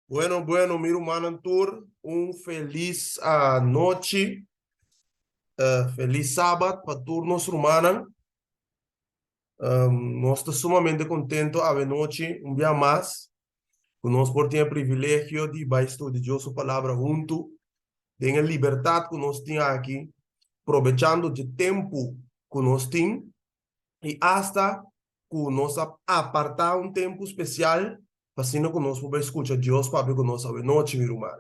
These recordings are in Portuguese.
Bueno, mi hermano Tour, un feliz noche, feliz sábado para todos los hermanos. Nós estamos sumamente contentos a ver noche, un día más. Nós por ter o privilégio de vai estudar sua palavra junto, tem a liberdade que nós temos aqui, aproveitando o tempo que nós temos e hasta que nós apartar um tempo especial, assim que nós podemos escutar Deus para ver que nós sabemos noite, meu irmão.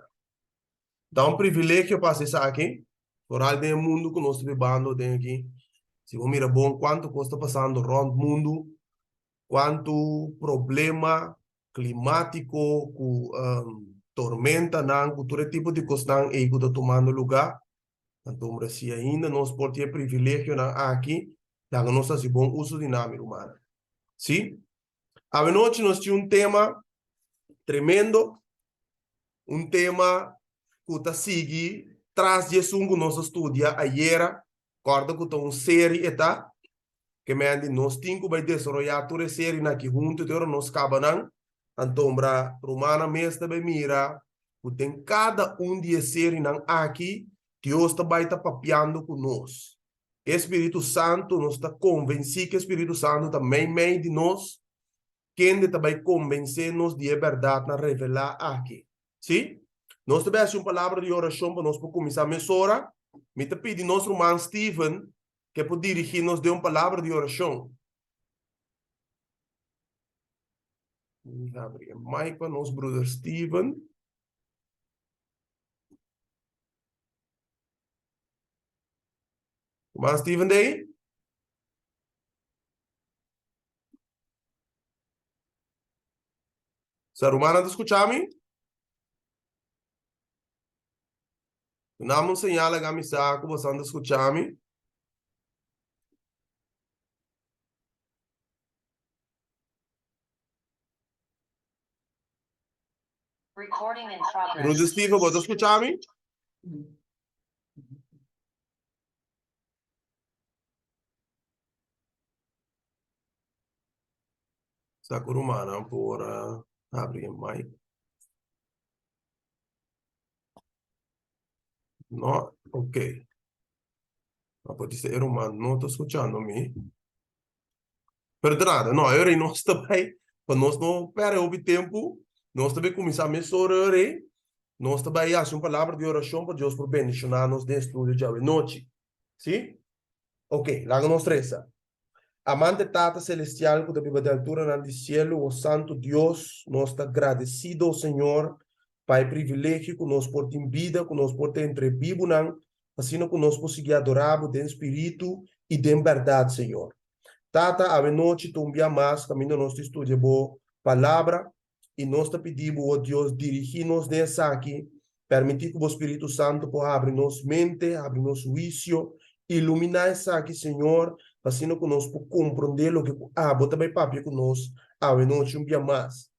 Dá um privilégio para isso aqui, por algo do mundo que nós estamos vivendo aqui. Se você mira bom, quanto está passando no mundo, quanto problema climático, tormenta, não, todo tipo de coisa que está tomando lugar. Então, se ainda nós podemos ter privilégio aqui, dá nós fazer bom uso de nome humano. Sim? A noite nós temos um tema tremendo, um tema que está seguindo traz de que nós estudia ayer, corda que tem uma série eta que me andi nós cinco vai desenvolver toda a série na que junto de nós cabanang, então bra romana mestre vai mira, que tem cada de série nan aqui, Deus está vai estar papiando com nós. Espírito Santo nos está convencido que Espírito Santo também meio de nós, quem vai convencer-nos de verdade na revelar aqui. Sim? Nós também uma palavra de oração para nós começar a mesora. Me te pedi nosso irmão Steven que pode dirigir-nos de uma palavra de oração. Vamos abrir a mic para nosso brother Steven. Irmão Steven daí? Ser humano de escuchar-me? Não me señala que me está começando a escuchar-me. Recording in progress. Brother Steven, pode escuchar-me? Está com humana por abrir a mic. No, ok. Ma pode ser humano, não está escuchando-me. Perdonada, não, eu não estou bem. Para nós não perder o tempo, nós também começar a mensurar, nós também fazer uma palavra de oração para Deus por bendicionar-nos dentro de hoje noite. Sim? Ok, lá nós três. Amante Tata Celestial, que te vive de altura no cielo, o Santo Deus, nós está agradecido, Senhor, Pai privilégio que nós por ter vida, que nós por ter entre vivo, assim que nós conseguir adorar de espírito e de verdade, Senhor. Tata, a noite, tu envia mais, caminho nosso estudo, boa palavra, e nós te pedimos, oh Deus, dirigir-nos nessa aqui, permitir que o Espírito Santo possa abrir nossa mente, abrir nosso juízo, iluminar essa aqui, Senhor, assim que nós possamos compreender o que bota bem papo conosco, a noite, um dia mais.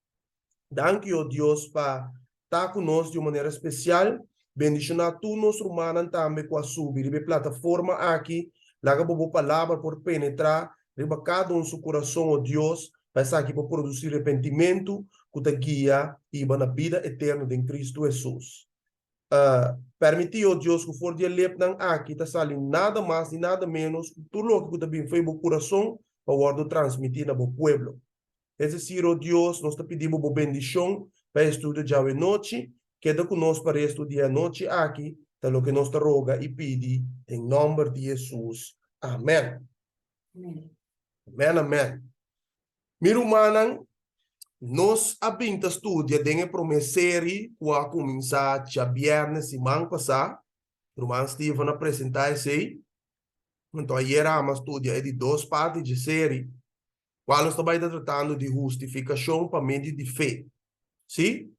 Danke, oh Deus, para estar conosco de uma maneira especial, bendicionar tu nosso humano também com a subir, e plataforma aqui, lá que a palavra por penetrar, riba cada um seu coração, oh Deus, vai estar aqui para produzir arrependimento, que te guia e na vida eterna de Cristo Jesus. Permitir, oh Deus, que for de lepnan aqui, tá saindo nada mais e nada menos, tudo o que também foi o coração, para o transmitir no pueblo. Es decir, oh Deus, nós te pedimos uma bendição para estudar já a noite, queda conosco para estudar a noite aqui, tá lo que nós te roga e pede, em nome de Jesus. Amém. Amém, amém. Meu irmão, nós abrimos estudia de promesseri que a começar já viernes semana passada. O irmão Steven apresentar isso aí. Então, aí era uma estudia de duas partes de série. Qual nós estamos tratando de justificação para meio de fé. Sim?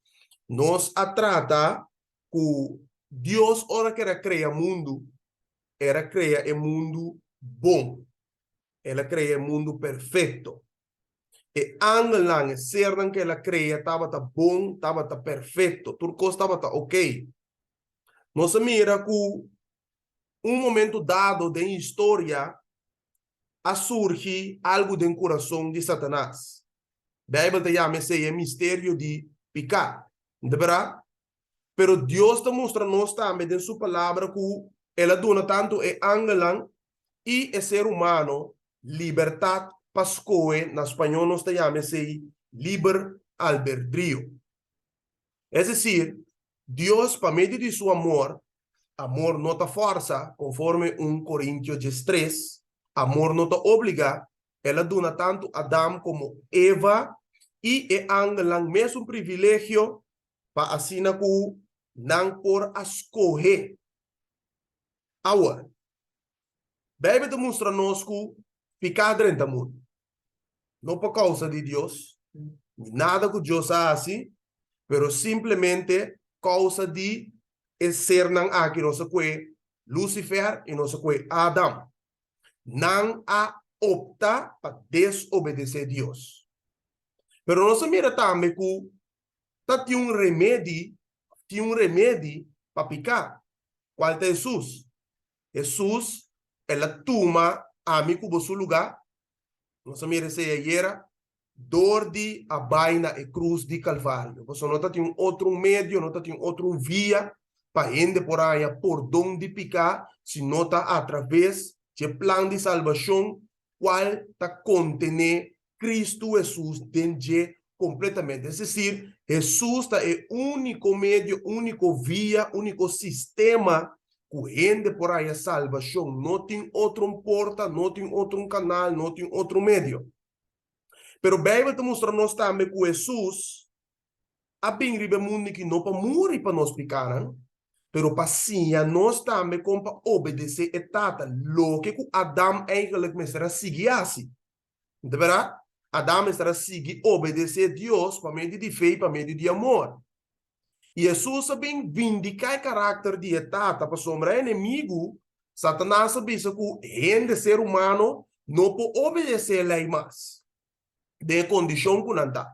Nós a trata que Deus, ora que era criar mundo, era criar um mundo bom. Ela cria um mundo perfeito. E angelang, ser que ela cria, estava bom, estava perfeito, tudo estava ok. Nós mira que um momento dado da história a surge algo do coração de Satanás. A Bíblia chama esse mistério de pecado. De verdad? Pero Dios te muestra nos también en su palabra que Él dona tanto e angelan y el ser humano libertad pascoe, en español nos te llama así, liber albedrío. Es decir, Dios, para medio de su amor, amor no te forza, conforme 1 Corintios 3, amor no te obliga, Él dona tanto a Adán como Eva y angelan mesmo privilegio para así na ku não por escolher. Agora, Bíblia demonstra nos que ficar dentro do mundo. Não por causa de Deus, nada que Deus hace, pero simplesmente causa de ser nan aqui nossa que Lucifer e nossa que Adão. Não a opta para desobedecer a Deus. Pero nós mira também que tinha um remédio para picar. Qual é Jesus? Jesus, ela toma a mim como seu lugar. Nós merece ayer dor de a baina e cruz de Calvário. Você não tem um outro meio, não tem outro via para ir por aí por onde picar, se não está através do plano de salvação, qual está contendo Cristo Jesus dentro completamente. É decir, Jesus é o único meio, único via, único sistema que por aí a salvação. Não tem outro porta, não tem outro canal, não tem outro meio. Pero a Bíblia te mostra nós também que Jesus a bem riba mundo que não para morrer para nós picar, pero para sim, nós também como para obedecer e tata, lo que Adão eigenlijk mestra seguir assim. De verdade? Adão mestra seguir obedecer a Deus para meio de fé, para meio de amor. E Jesus também vindicar o caráter de etata para sombra inimigo, Satanás sabe que o ser humano não pode obedecer a lei mais. De condição que não está.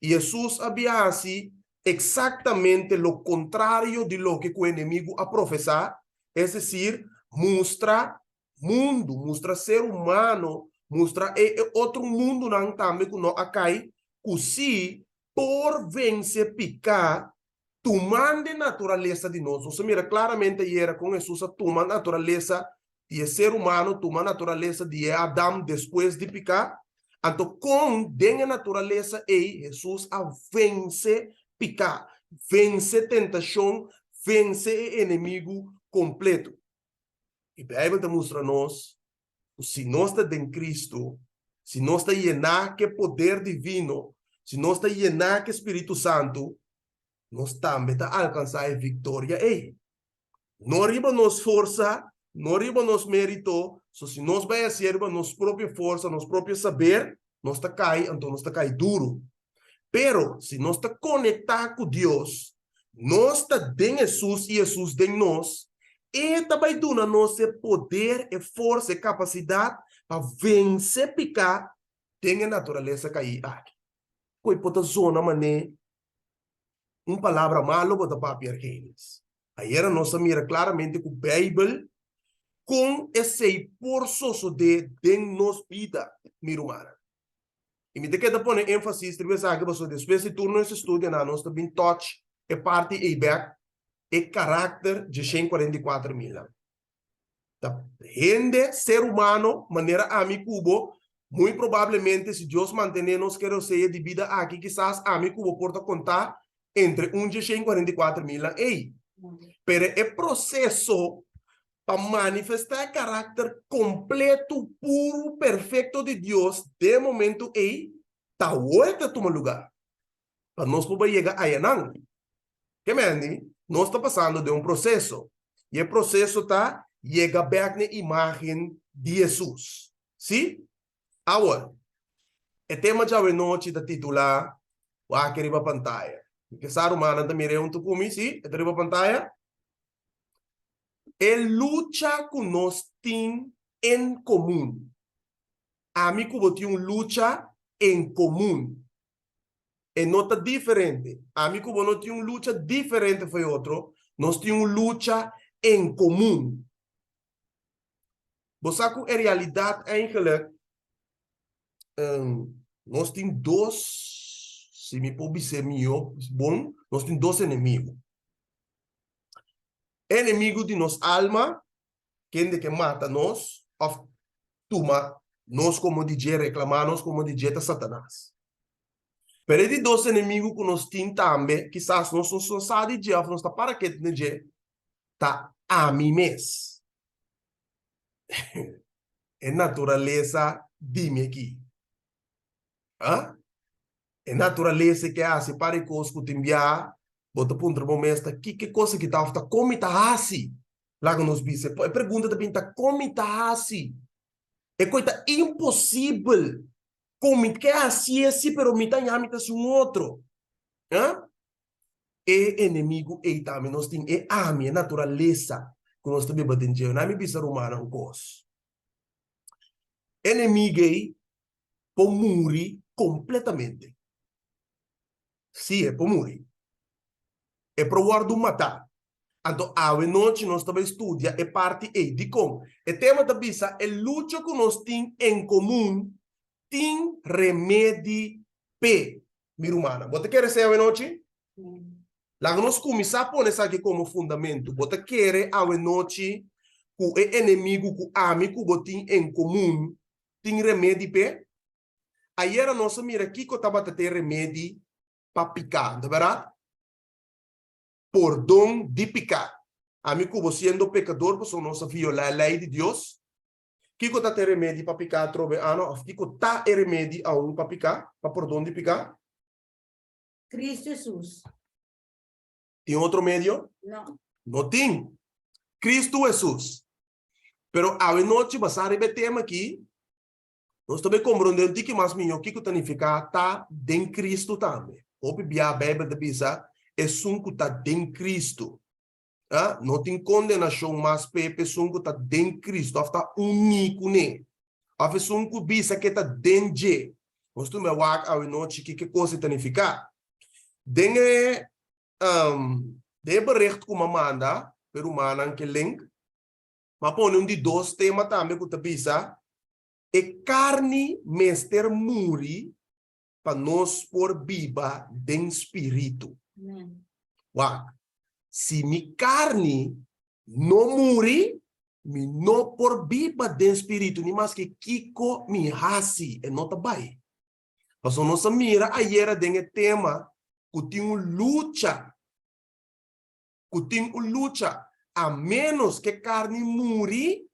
E Jesus havia assim exatamente o contrário de lo que o inimigo a professar, é decir, mostra mundo, mostra ser humano, mostra outro mundo não também que não acai, que se por vencer picar, tomando a natureza de nós. Você mira claramente era com Jesus a tomar a natureza de ser humano, tomar a natureza de Adão depois de picar. Então, com a natureza, Jesus a vence picar, vence tentação, vence inimigo completo. E a Bíblia mostra a nós, se nós estamos em Cristo, se nós estamos llenados de poder divino, se nós estamos llenados de Espírito Santo, nós também estamos alcançando a vitória. Não arriba nos força, não arriba nos mérito, se nós vamos fazer nos própria força, nos próprio saber, nós está cai, então nós está cai duro. Pero, se nós está conectado com Deus, nós está em Jesus e Jesus em nós, e também dá nós poder, e força, e capacidade para vencer picar, tem a natureza cair aqui. Coi pota zona mané, palavra malo bota papel eles. Aí nós mira claramente que o Bíblia com esse forçoso de nos vida, mira humana. E me queda poner ênfase, que você depois de turno esse estudo, nós também touch e parte e back e caráter de 144 mil. Tá? Gente, ser humano, maneira amigo, muito provavelmente, se Deus manter-nos que ser de vida aqui, quizás amigo porta contar entre 144 mil. Pero o processo para manifestar o caráter completo, puro, perfeito de Deus, de momento, está vuelta a tomar lugar. Para nós poder chegar a Yanang. Que me andi? Nós está passando de processo. E o processo está chega back na imagem de Jesus. Sim? Agora, o tema de hoje noite da titular, o aqui na pantalla. Que sabe, humana também é tucumi, sim? É na pantalla. É luta que nós temos em comum. A mim que eu tenho luta em comum. É nota diferente. A mim que eu não tenho luta diferente foi outro. Nós temos luta em comum. Você sabe que a realidade eigenlijk nós temos dois se me pode ser meu, bom, nós temos dois inimigos. Inimigo de nossa alma, quem de que mata nós, ou toma nós como DJ reclamar, nós como DJ de Satanás. Pero de dois inimigos que nós temos também, quizás nós não somos só DJ, nós está para que DJ, tá a mim mesmo. É natureza de mim aqui. Ah? É natureza que hace para coisas que te enviar, bota ponto momento, que coisa que tá como tá assim? Lá que nos bice, a pergunta também tá como tá assim? É coisa impossível. Como que é assim, pero me tá nhamita um outro. Ah? É inimigo e também nós tem é a minha natureza que nós também batendo, não me bisa romana um cos. Inimigo aí por morrer completamente. Sim, é por morrer. É para o guardo matar. Então, a noite nós também estudia é parte e de como. O tema da bisa é luta que nós temos em comum, tem remédio P, minha irmã. Você quer ser a noite? Lá nós começamos a pôr isso aqui como fundamento. Você quer a noite que o inimigo, que o amigo que tem em comum, tem remédio P? Aí era nossa mira aqui que estava a ter remédio para picar, não é verdade? Por dom de picar. Amigo, você sendo pecador, você não se viola a lei de Deus. Kiko tá ter remédio para picar, trove ano, ou Kiko tá remédio a um para picar, para por dom de picar? Cristo Jesus. Tem outro meio? Não. Não tem. Cristo Jesus. Pero a noite, basar o tema aqui, nós também compreendemos que mais melhor que significa tá em Cristo também. Ou a Bíblia de bisa é sunco tá em Cristo. Ah, não tem condenação mais pepe sunco tá em Cristo, está único né. A sunco bisa que tá dentro. Nós também wak a noite que coisa significa. Dengue de bericht como manda, pero manan que link. Mas põe de dois temas também que tá bisa. E carne mester muri para nós por viva de espírito. Uau! Se mi carne não muri, mi não por viva de espírito, nem mais que kiko mi hasi e não tá bem. Mas nossa mira ayer tem tema que tem luta, a menos que carne muri,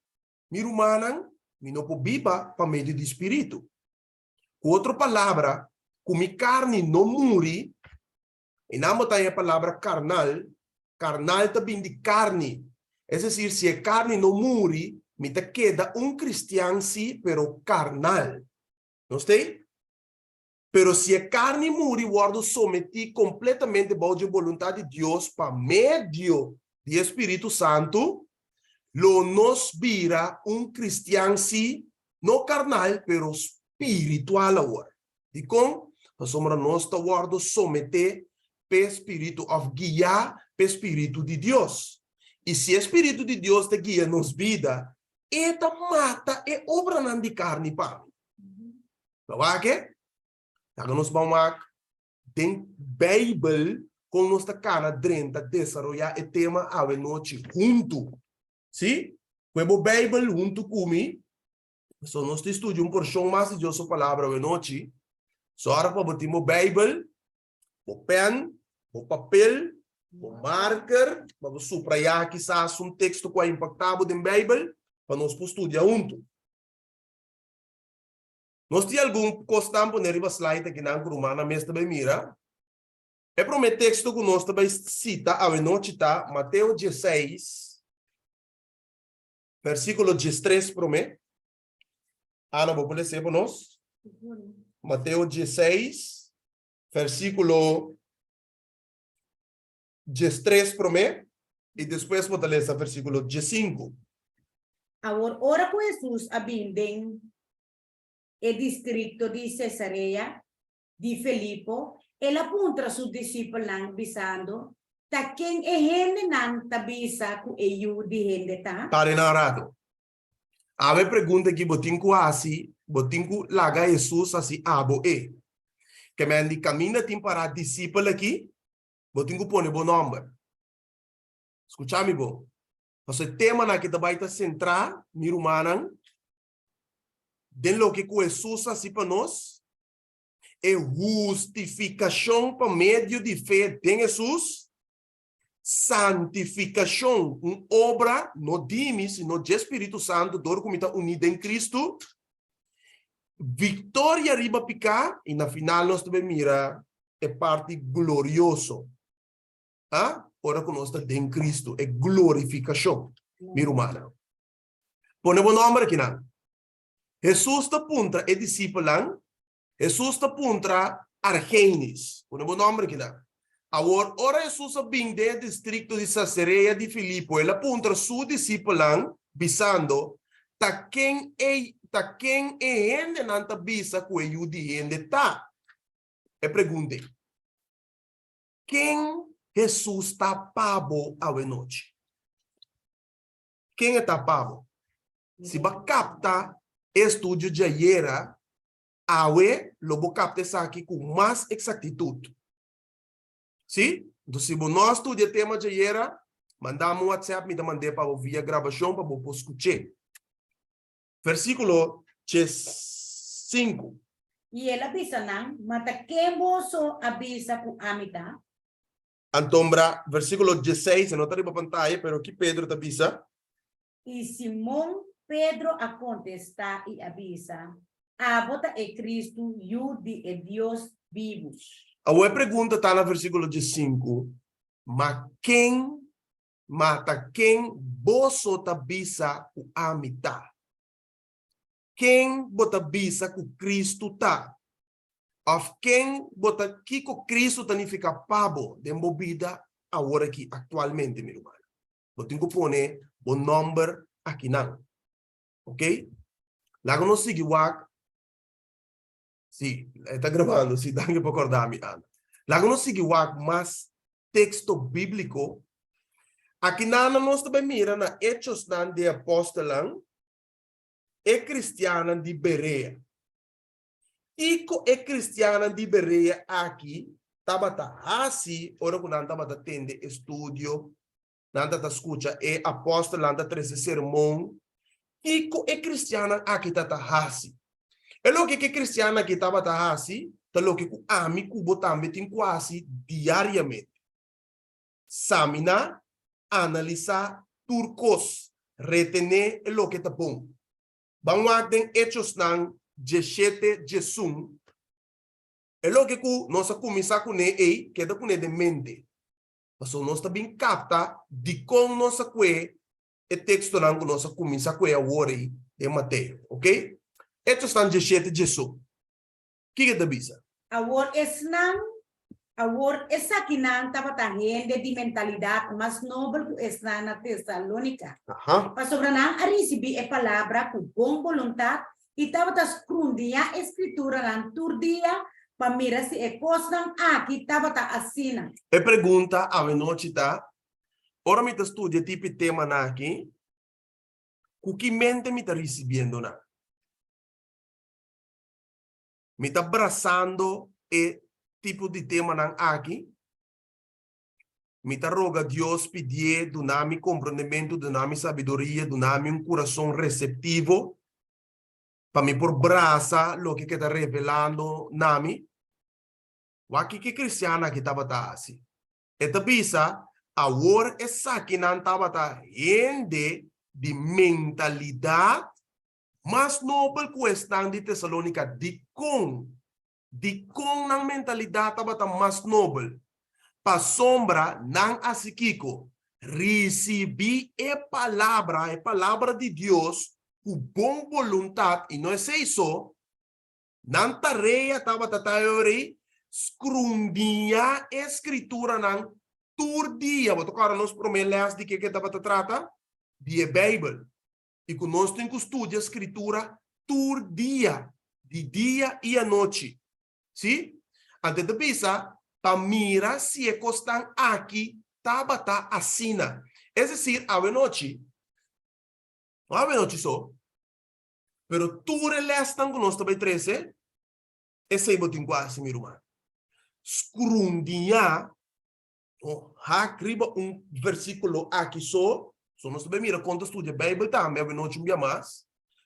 mi rumanan mi não pode viva para meio de espírito. Com outra palavra, como carne não muri, e não tem a palavra carnal, carnal também de carne. É decir, se a carne não muri, me te queda cristiano sim, pero carnal. Não sei? Pero se a carne muri, guardo someti completamente bajo a vontade de Deus para meio do Espírito Santo, lo nos vira cristiano sim, não carnal, pero espiritual agora. E com, nós somos nós guardo someter pe espírito of guiar pe espírito de Deus. E se o espírito de Deus te guia nos vida, eta mata e obra não de carne para. Tá que? Tá nos vamos tem Bíblia com nossa cara drenta desenvolver o tema a noite junto. Sim? Quando a Bíblia junto comigo, so nós estudamos uma porção mais de Deus sua palavra a noite. Só para botar a Bíblia, o pen, o papel, o marker, para subrayar quizás texto que é impactado na Bíblia, para nós estudar junto. Nós temos algum costumbre para neriba slide aqui na Romana, mas também mira. É para o texto que nós também cita a noite tá Mateus 16, versículo 13 para mim. Ana, vou poder ser para nós? Mateus 16, versículo 13 para mim. E depois vou ler esse versículo 15. Agora, ora com Jesus abinden el distrito de Cesarea de Filipo, ele apunta a seus discípulos bisando, ta quem é gente não ta bisa ku eu de gente ta? Está narrado. A ver pergunta que botinku assim, botinku laga Jesus assim abo e. que me andi camina tim para discípulo aqui, vou tenho que pôr bom nome. Escucha-me, bom. Mas o tema na que vai estar centrar, mi rumanan, de lo que Jesus assim para nós, é justificação por meio de fé em Jesus, santificação, uma obra, não dimis, não de Espírito Santo, todo como está unido em Cristo, vitória riba picar, e na final nós também mira, é parte glorioso. Ah? Ora que nós estamos em Cristo, é glorificação, mi rumana. Põe o nome aqui, não? Jesus está punta é discípulo, Jesus está punta Argenis. Põe o nome aqui, não? Agora, ora Jesus vem do distrito de Cesarea de Filipe, ele apunta su discípulo, visando, ta quem é gente nanta bisa que o de gente tá. E pergunte, quem Jesus está pabo a noite? Quem está pabo? Se va capta estudio de ayer, awe lo vou captar isso aqui com mais exactitud. Sim? Então, se você estuda o tema de ayer, mandamos um WhatsApp, me mandei para ouvir a gravação para você escutar. Versículo 5. E ela avisa não, mata quem você avisa com amita. Antombra, versículo 16, não está na pantalla, pero aqui Pedro te avisa. E Simão Pedro a contestar e avisa, a bota é Cristo e o de Deus vivos. A outra pergunta está no versículo 5. Mas quem mata quem você te avisa com amita? Quem bota avisa com Cristo tá? Of quem bota que com Cristo significa pabo de movida agora aqui atualmente, meu irmão. Eu tenho que pôr o número aqui não. Ok? Lá que nós seguimos. Sim, está gravando, sim, dá para acordar-me. Lá que nós seguimos mais texto bíblico, aqui nós também mira na Hechos de Apóstolos e cristiana de Berea. E é cristiana de Berea aqui, tabata assim, ora quando tabata tende estudio, nanda ta escuta e apóstolo nanda treze sermão, e é cristiana aqui tata assim. É lo que é cristiana aqui tabata assim, tá lo que ku ami ku botambe tin quase diariamente. Samina, analisar turcos, retener lo que tá bom. Vamos em Hechos nan 17 Jesus. É lo que nós começar com ele, que é com de mente. Mas nós também capta de como nós que é texto nan que nós começar com agora de Mateus, ok? Hechos nan 17 Jesus. Que é da bisa? Agora essa aqui não estava de mentalidade mais nobre que está na Tessalônica. Para sobrenan a receber a palavra com boa vontade e estava escrevendo a escritura na turdia para mirar se é coisa aqui estava assim. É pergunta a noite tá. Ora me estudia tipo tema na aqui. O que mente me está recebendo na? Me está abraçando e tipo de tema nan aqui. Me está roga Deus pedir do nome compreendimento, do nome sabedoria, do nome um coração receptivo para me por braça lo que está revelando nami. O aqui que cristiana que estava assim. Eta bisa agora essa que não estava rende de mentalidade mas noble questão de Tessalônica de com na mentalidade estava mais noble para sombra não asiquico recebi a palavra de Deus com bom vontade e não é isso não tareia estava tatayori scrundia escritura não turdia vou tocar nos promelas de que estava trata de Bíblia e que nós temos que estudar a escritura turdia de dia e a noite sim antes de pensar para mirar se é costan aqui tabata assina é decir a noite só pero tu relestan que nós também 13 esse é o quase meu irmão escrundiñar, escreva versículo aqui só, nós também mira quando estuda a Bíblia também, não tinha mais,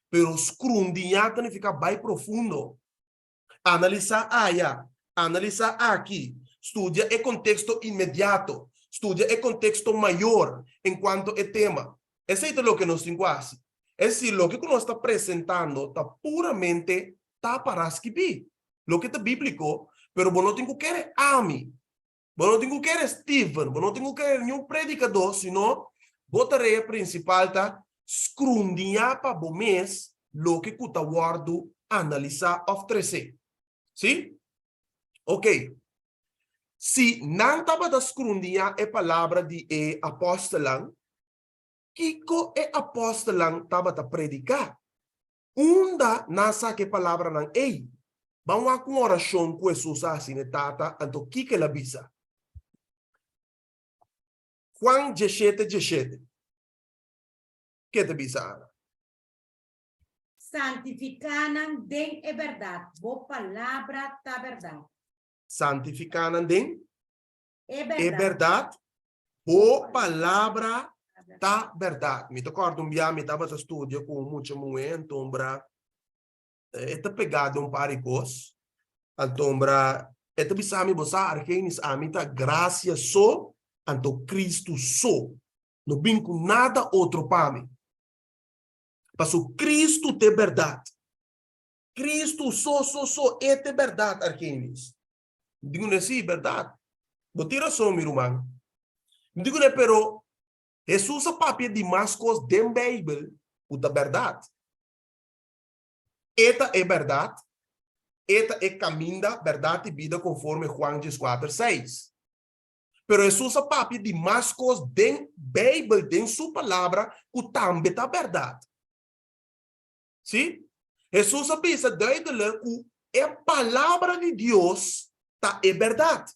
pero escrundiñar significa bem profundo. Analisar analisar aqui, estudia o contexto imediato, estudia o contexto maior em quanto ao tema. Esse é o que nós temos quase. É decir, o que nós está apresentando está puramente para escrever. O que está bíblico, pero não tenho que querer Ami, não tenho que querer Steven, não tenho que querer nenhum predicador, senão a tarefa principal está escrundiñar para o mês o que está guardo, analisar, oferecer. Sim? Ok. Se não estava a escrundiñar a palavra de apóstolo, Kiko apóstolo estava a predicar. Unda nasa que palavra não ei. Vamos a com oração com Jesus assim ne tata, então Kiko la bisa. Juan 17:17. Que te bisa Ana? Santificanan den é verdade. Boa palavra tá verdade. Santificanan den É verdade. Boa palavra tá verdade. Me recordo dia me estava a estudar com muito momento, ombra. Eta pegado par de coisas. Então, eta bisa me bosar que nis amita graça só, então Cristo só. Não vem com nada outro para mim. Passo Cristo te verdade. Cristo só é te verdade, arquenis. Digo nesse verdade. Vou tirar só, meu irmão. Digo né, pero Jesus a papia de mais coisas da Bíblia, puta verdade. Esta é verdade. Esta é caminho da verdade e vida conforme Juan 14:6. Pero Jesus a papia de mais coisas da Bíblia, de sua palavra, que também é verdade. Sim? Jesus avisa duidelijk que a palavra de Deus é verdade.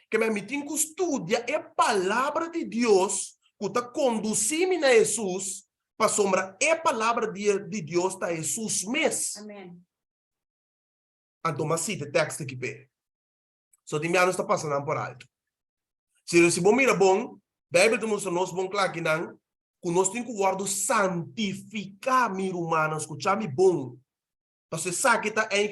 Que me tem que estudar a palavra de Deus que está conduzindo a Jesus para sombra a palavra de Deus está Jesus mesmo. Amém. Então, mas cita texto aqui pé. Só de não está passando por alto. Se você mira bom, Bíblia te mostra nós bom claro que não. Que nós temos que guardar santificar meu humano, escutar-me bom. Para você sabe que está em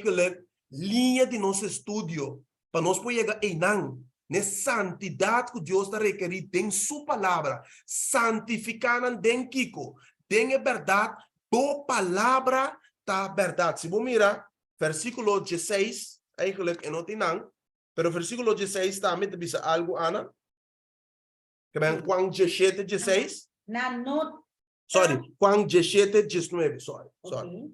linha de nosso estudo, para nós poder chegar em não, nessa santidade que Deus está requerindo em sua palavra, santificar den Kiko, den a verdade, boa palavra está verdade. Se você mirar, versículo 16, eigenlijk não tem não, mas o versículo 16 também te diz algo, Ana, que vem Juan 17:16. Na nota. Sorry, Juan 17:19, sorry. Okay.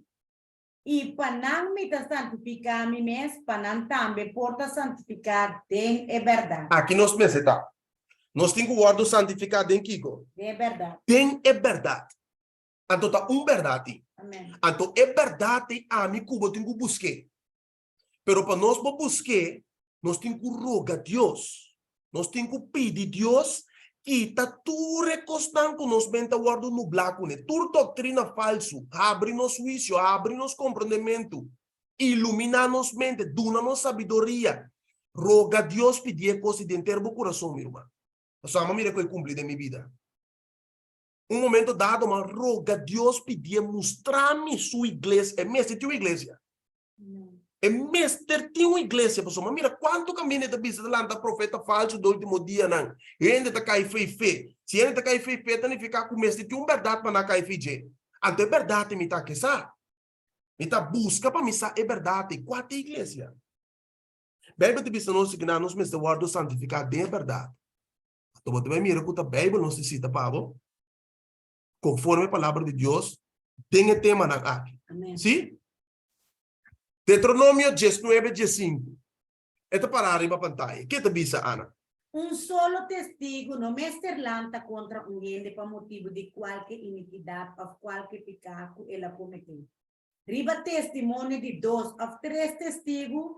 E panang me ta santificar mi mes, panang também porta santificar den é verdade. Aqui nós pensamos, nós temos que guardar santificar den Kiko. É verdade. Den é verdade. Então tá verdade. Amém. Então é verdade a mim que eu tenho que buscar. Pero para nós buscar, nós temos que rogar a Deus. Nós temos que pedir a Deus que tá tu recostando com nós bem guardo no blaco, né? Tu doutrina falso, abre nos juízo, abre nos compreendimento, ilumina nos mente, duna nos sabedoria. Roga a Deus pedir coisa de inteiro meu coração, meu irmão. Só a mira que eu cumpri de minha vida. Momento dado, mas roga a Deus pedir mostrar-me sua igreja, é mesmo tua igreja. É mestre tinha uma igreja, pessoal. Mas mira quanto caminho da bisa delante da profeta falso do último dia, não. E ainda está cai fé. Se ainda está cai fé, tem que ficar com mestre tinha uma verdade para não cair fé. Ante verdade me está que sa. Me está busca para me sa é verdade. Qual é a igreja? Bíblia de bisa não signa nos mestre guardo santificar de verdade. Então você vai mirar que a Bíblia não se cita para conforme a palavra de Deus tem o tema na aqui. Sim? Deuteronômio 19:5. Esta parar em pantalla. Que te bisa, Ana? Solo testigo no me esterlanta contra gente por motivo de qualquer iniquidade ou qualquer pecado que ela cometeu. Riba testemunho de 2 ou 3 testigos,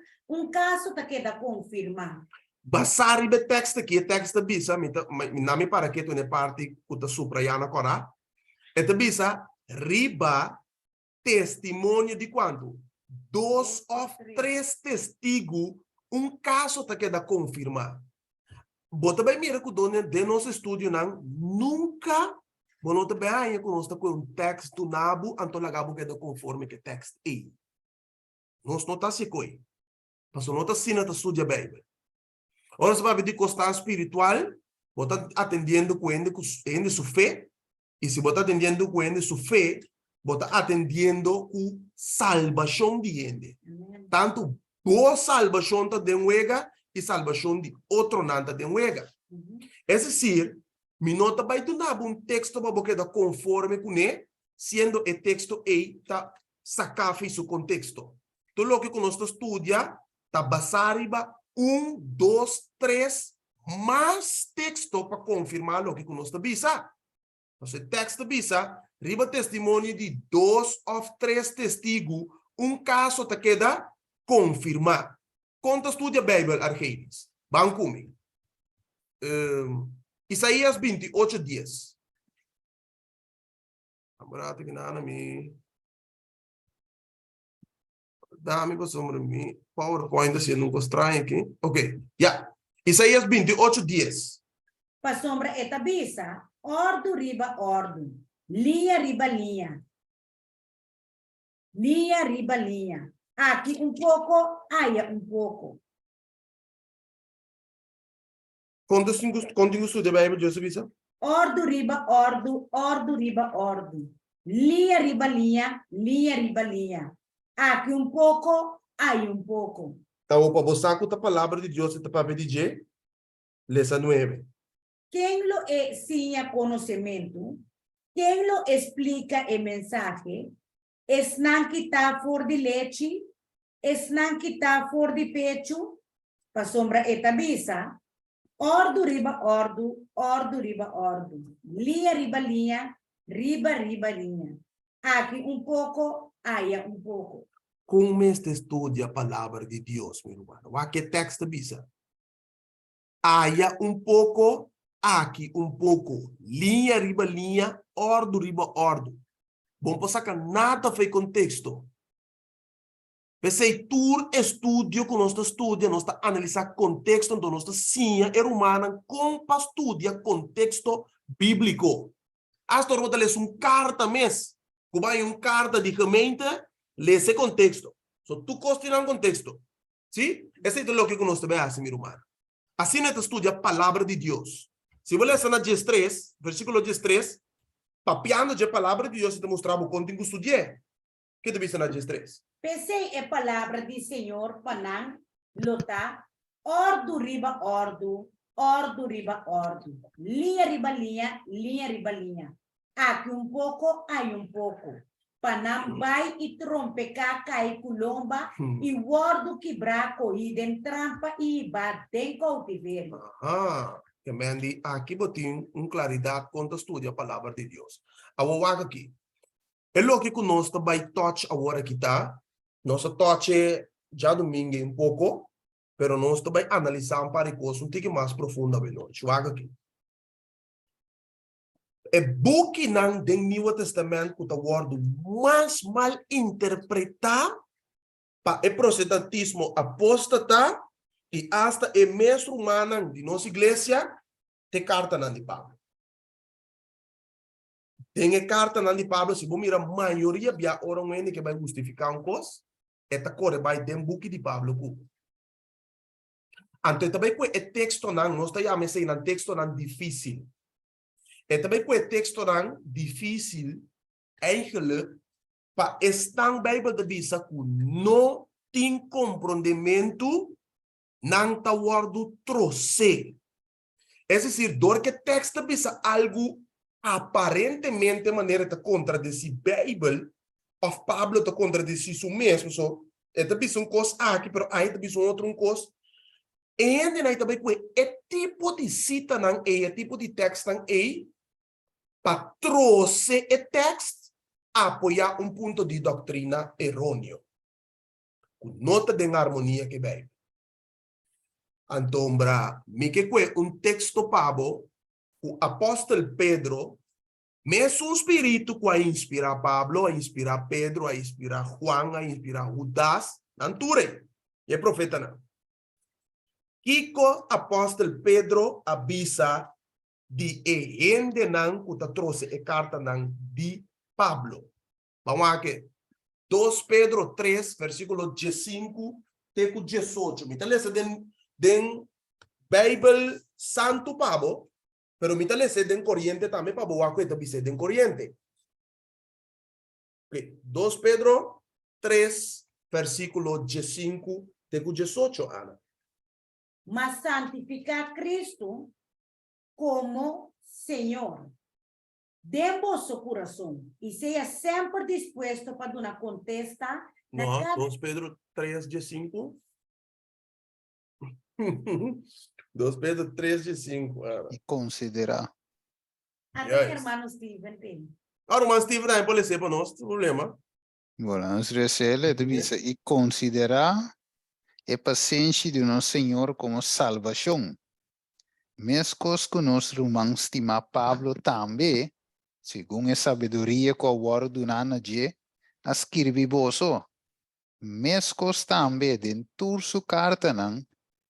caso te queda confirmado. Basar riba texto aqui, texto bisa, não me para que tu ne parte que tu supraiana corá. Esta bisa, riba testemunho de quanto? 2 ou 3 testigos, caso te queda confirmar. Bota bem mira que o de nosso estudo não nunca bonota bem aí com nós com um texto nabo anto lagabo queda conforme que texto aí. Nós não tá se coi. Mas não tá sina tá estudia Bíblia. Ora se vai ver de costa espiritual, bota atendendo com ele sua fé, e se bota atendendo com ele sua fé, bota atendendo com salvação de ele. Tanto boa salvação tá de uega e salvação de outro nanta de uega. É decir, mi nota vai donar um texto para boca da conforme com ele, sendo o texto aí tá sacafe seu contexto. Tudo o que nós estudia tá basado em 1, 2, 3 mais texto para confirmar o que nós está bisa. Então, o texto bisa, riba testemunho de 2 ou 3 testigos, caso te queda confirmar. Quando estudia a Bíblia, Argenis, vão comigo. Isaías 28, 10. Agora, tem que nada me... Dá-me para sobre mim. PowerPoint, assim, não estranho aqui. Ok, já. Isaías 28, 10. Para sombra eta bisa, ordo riba ordo, linha riba linha. Linha riba linha. Aqui pouco, aí pouco. Quanto estuda a Bíblia, Joseph Isa? Ordo riba ordo, ordo riba ordo. Linha riba linha, linha riba linha. Aqui pouco, aí pouco. Então, para você a palavra de Deus, está para pedir, leça 9. Quem lo enseña conhecimento, quem lo explica o mensaje, es nan que está for de leche, es nan que está for de pecho, para sombra eta bisa, ordo riba ordo, ordo riba ordo, linha riba linha, riba riba linha. Aqui pouco, aí pouco. Como este estudia a palavra de Deus, meu irmão? O que texto bisa? Haya pouco, aqui pouco, linha riba linha, ordo riba ordo. Bom, para sacar nada foi contexto. Pensei, tu estudio que nós estudia, nós está analisar contexto, então nós está sim, é humana, como para estudar contexto bíblico. Hasta agora, lê carta mês, como vai carta de comenta, lê esse contexto. So, tu costinas contexto. Sim? Esse é o que nós também fazemos, meu irmão. Assim nós estudia a palavra de Deus. Se você ler na 13, versículo 13, papiando a palavra de Deus, te mostrava o conteúdo que estudie. Que te viste na 13? Pensei a palavra do Senhor, panang, lota, ordo riba ordo, ordo riba ordo, linha riba linha, linha riba linha. Aqui pouco, aí pouco. Panam vai e trompe cai culomba e ordo quebrar corrida trampa e batem cautiveiro. Que mendi aqui botin claridade quando estudia a palavra de Deus. Agora aqui. É o que nós vai touch agora aqui tá. Nós touch já domingo pouco, pero nós vai analisar um par de coisas um pouco mais profunda bem hoje. Aqui. É book nang do Novo Testamento que está word mais mal interpretado para o protestantismo apóstata e hasta o mestre humano de nossa igreja te carta nan de Pablo. Tem a carta nan de Pablo, se você mira a maioria via orang que vai justificar coisa, esta corre vai den book de Pablo. Então também com o texto nan, nós estamos chamando um texto nan difícil. E também com o texto nan difícil, eigenlijk, para estar Bíblia de visa que não tem compreendimento, não está word trouxe. É decir, dor que texto visa algo aparentemente maneira de contradizer Bíblia, ou Pablo de contradizer si mesmo, so, é também um coisa aqui, mas aí também um outro coisa. E aí também com o tipo de cita não é, o tipo de texto não é, para trouxe o texto, apoiar ponto de doutrina errôneo. Nota de harmonia que vai. Então, me que texto Pablo, o apóstolo Pedro, mesmo espírito que a inspirar Pablo, a inspirar Pedro, a inspirar Juan, a inspirar Judas, não ture. E é profeta não. Kiko apóstolo Pedro avisa di ende nang kuta trouxe e carta nang di Pablo. Vamos aqui. 2 Pedro 3, versículo 15 até 18. Me talvez den Bible Santo Pablo, pero me talvez den corriente também Pablo, o que também den corriente. Okay. 2 Pedro 3, versículo 15 até 18, Ana. Mas santificar a Cristo como Senhor de vosso coração e seja sempre disposto para dar contesta No, na cada 2 Pedro 3, 15. 2 Pedro 3, 5. Ana. E considerar. até Yes. irmão Steven tem. Agora, mas Steve também pode ser para nós, não problema. Volamos recele de visa e considerar a paciência de nosso Senhor como salvação. Mescos que nosso irmão estima Pablo também, segundo a sabedoria que o word do nana je, escreve boso. Mescos também dentro su carta nang,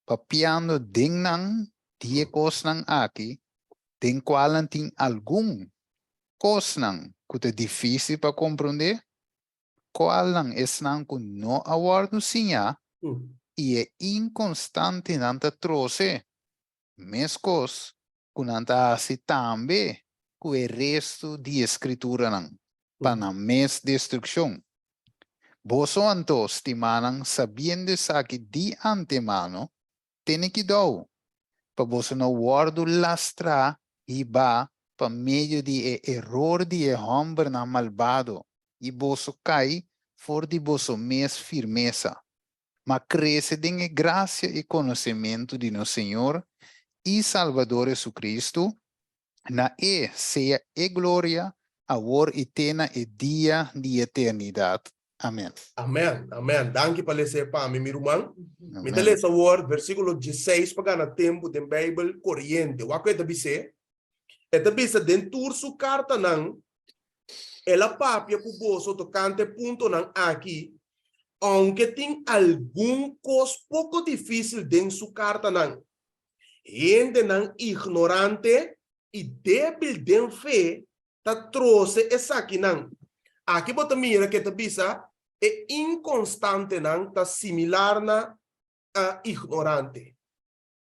papiando ding nang, die kos nang aqui, den qual tem algum kos nang, que é difícil para compreender, qual nang es nang que não aguardo sinha, e é inconstante nanta trouxe. Mescos que nanta assim também, que o resto de escritura nang, para na mes destruição. Boso anto stimanang sabiendo que de antemano, tem que dar, para você não guardo lastra e ba, para meio de erro de homem na malvado, e boso cai, for de boso mes firmeza, mas cresce em graça e conhecimento de nosso Senhor e Salvador Jesucristo, na seja glória, agora e tena e dia de eternidade. Amém. Amém, amém. Danke para ler para mim, meu irmão. Me Amém. dá esse word, versículo 16, para ganhar tempo da Bíblia corriente. O que é dizer? É dizer, dentro da sua carta, não, ela papia para o bolso, tocante ponto não aqui, aunque tem algum coisa pouco difícil dentro da sua carta, não. Ainda não ignorante e débil de fé, tá trouxe essa aqui, não. Aqui, bota mira que tá bisa, é inconstante, não, tá similar na ignorante.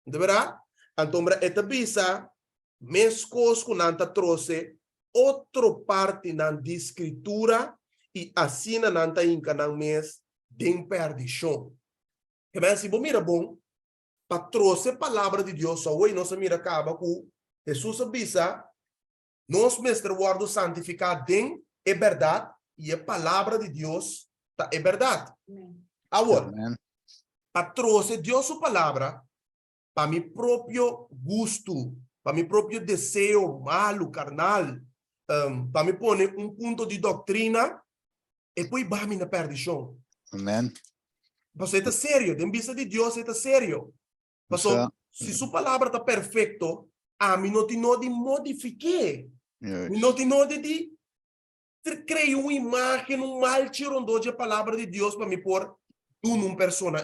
De verdade? Então, esta bisa, mescos que não tá trouxe outra parte na de escritura e assim não tá inca não mes de perdição. Que bem, se bom mira bom, para trouxe a palavra de Deus, só hoje nós mira acaba com Jesus bisa, nós mestre guardo santificado em é verdade e a palavra de Deus tá, é verdade. Agora, Amém. para trouxe Deus sua palavra para meu próprio gosto, para meu próprio desejo malo, carnal, para me pôr ponto de doutrina e depois vai na perdição. Amém. Você está sério, de vista de Deus está sério. Pastor, se sua palavra está perfeito, a mim não tem nada de modificar. Yes. Não tem nada de criar uma imagem, um mal tirando de palavra de Deus para me pôr uma persona.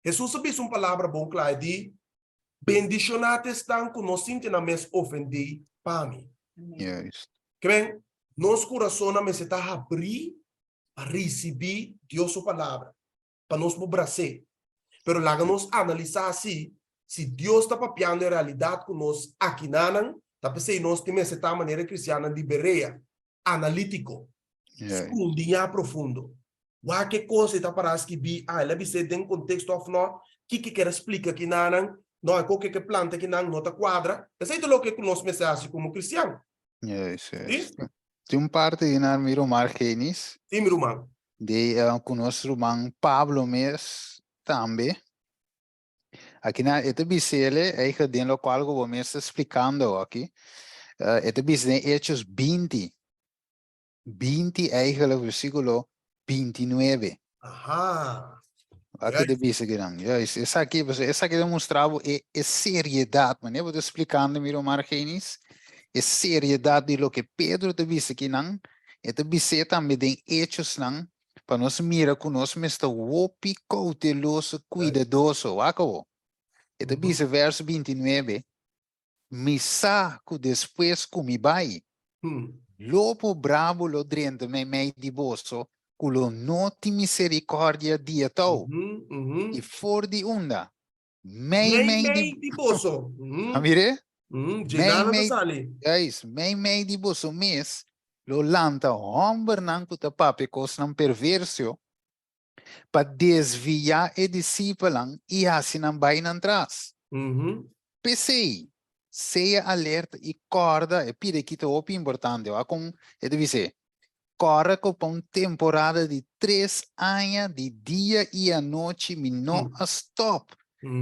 Jesus sabia uma palavra bom, claro, de bendicionate estão com nós sentimos mais ofendidos para mim. Yes. Que bem, nosso coração não está a abrir para receber Deus sua palavra, para nós abraçar. Pero lá nós analisar assim, se Deus está papiando em realidade com nós aqui não, tá pensando nós temos essa maneira cristiana de bereia, analítico, escondinha profundo. O que coisa está para escrever, ela vai ser dentro do contexto of nó, que quer explicar que não é qualquer que planta que não está quadra. Essa é o que nós pensamos como cristiano. Yes. Sim? Tem parte de nós miro Marquenis, Sim, meu irmão. de com nosso irmão Pablo mes também. Aqui na este bisele é que den lo qual eu me está explicando aqui. Este bisele Hechos 20. 20 é o versículo 29. Ajá. Aqui de bisele que não. Essa aqui demonstrava é seriedade, mas eu vou explicando miro Marquenis. É seriedade de lo que Pedro te disse que não. Este bisele também tem Hechos não. Para nós mirar com nós, mas está cauteloso, cuidadoso, acabou. E dice verso 29, misa que después comi bai, lopo bravo lo drente me di bosso, culo noti misericordia dia tau, e for di unda, Mei di boso. amire? Jenana to sali. Guys, may di bosso mes, lo lanta homber nang puta pape cos nang perversio, pa desviar e discipulang e asinang bain tras. PC, seja alerta e corda, e pide que te opi importante, ó, com, e deve ser, corra com uma temporada de 3 anos, de dia e a noite, me não a stop.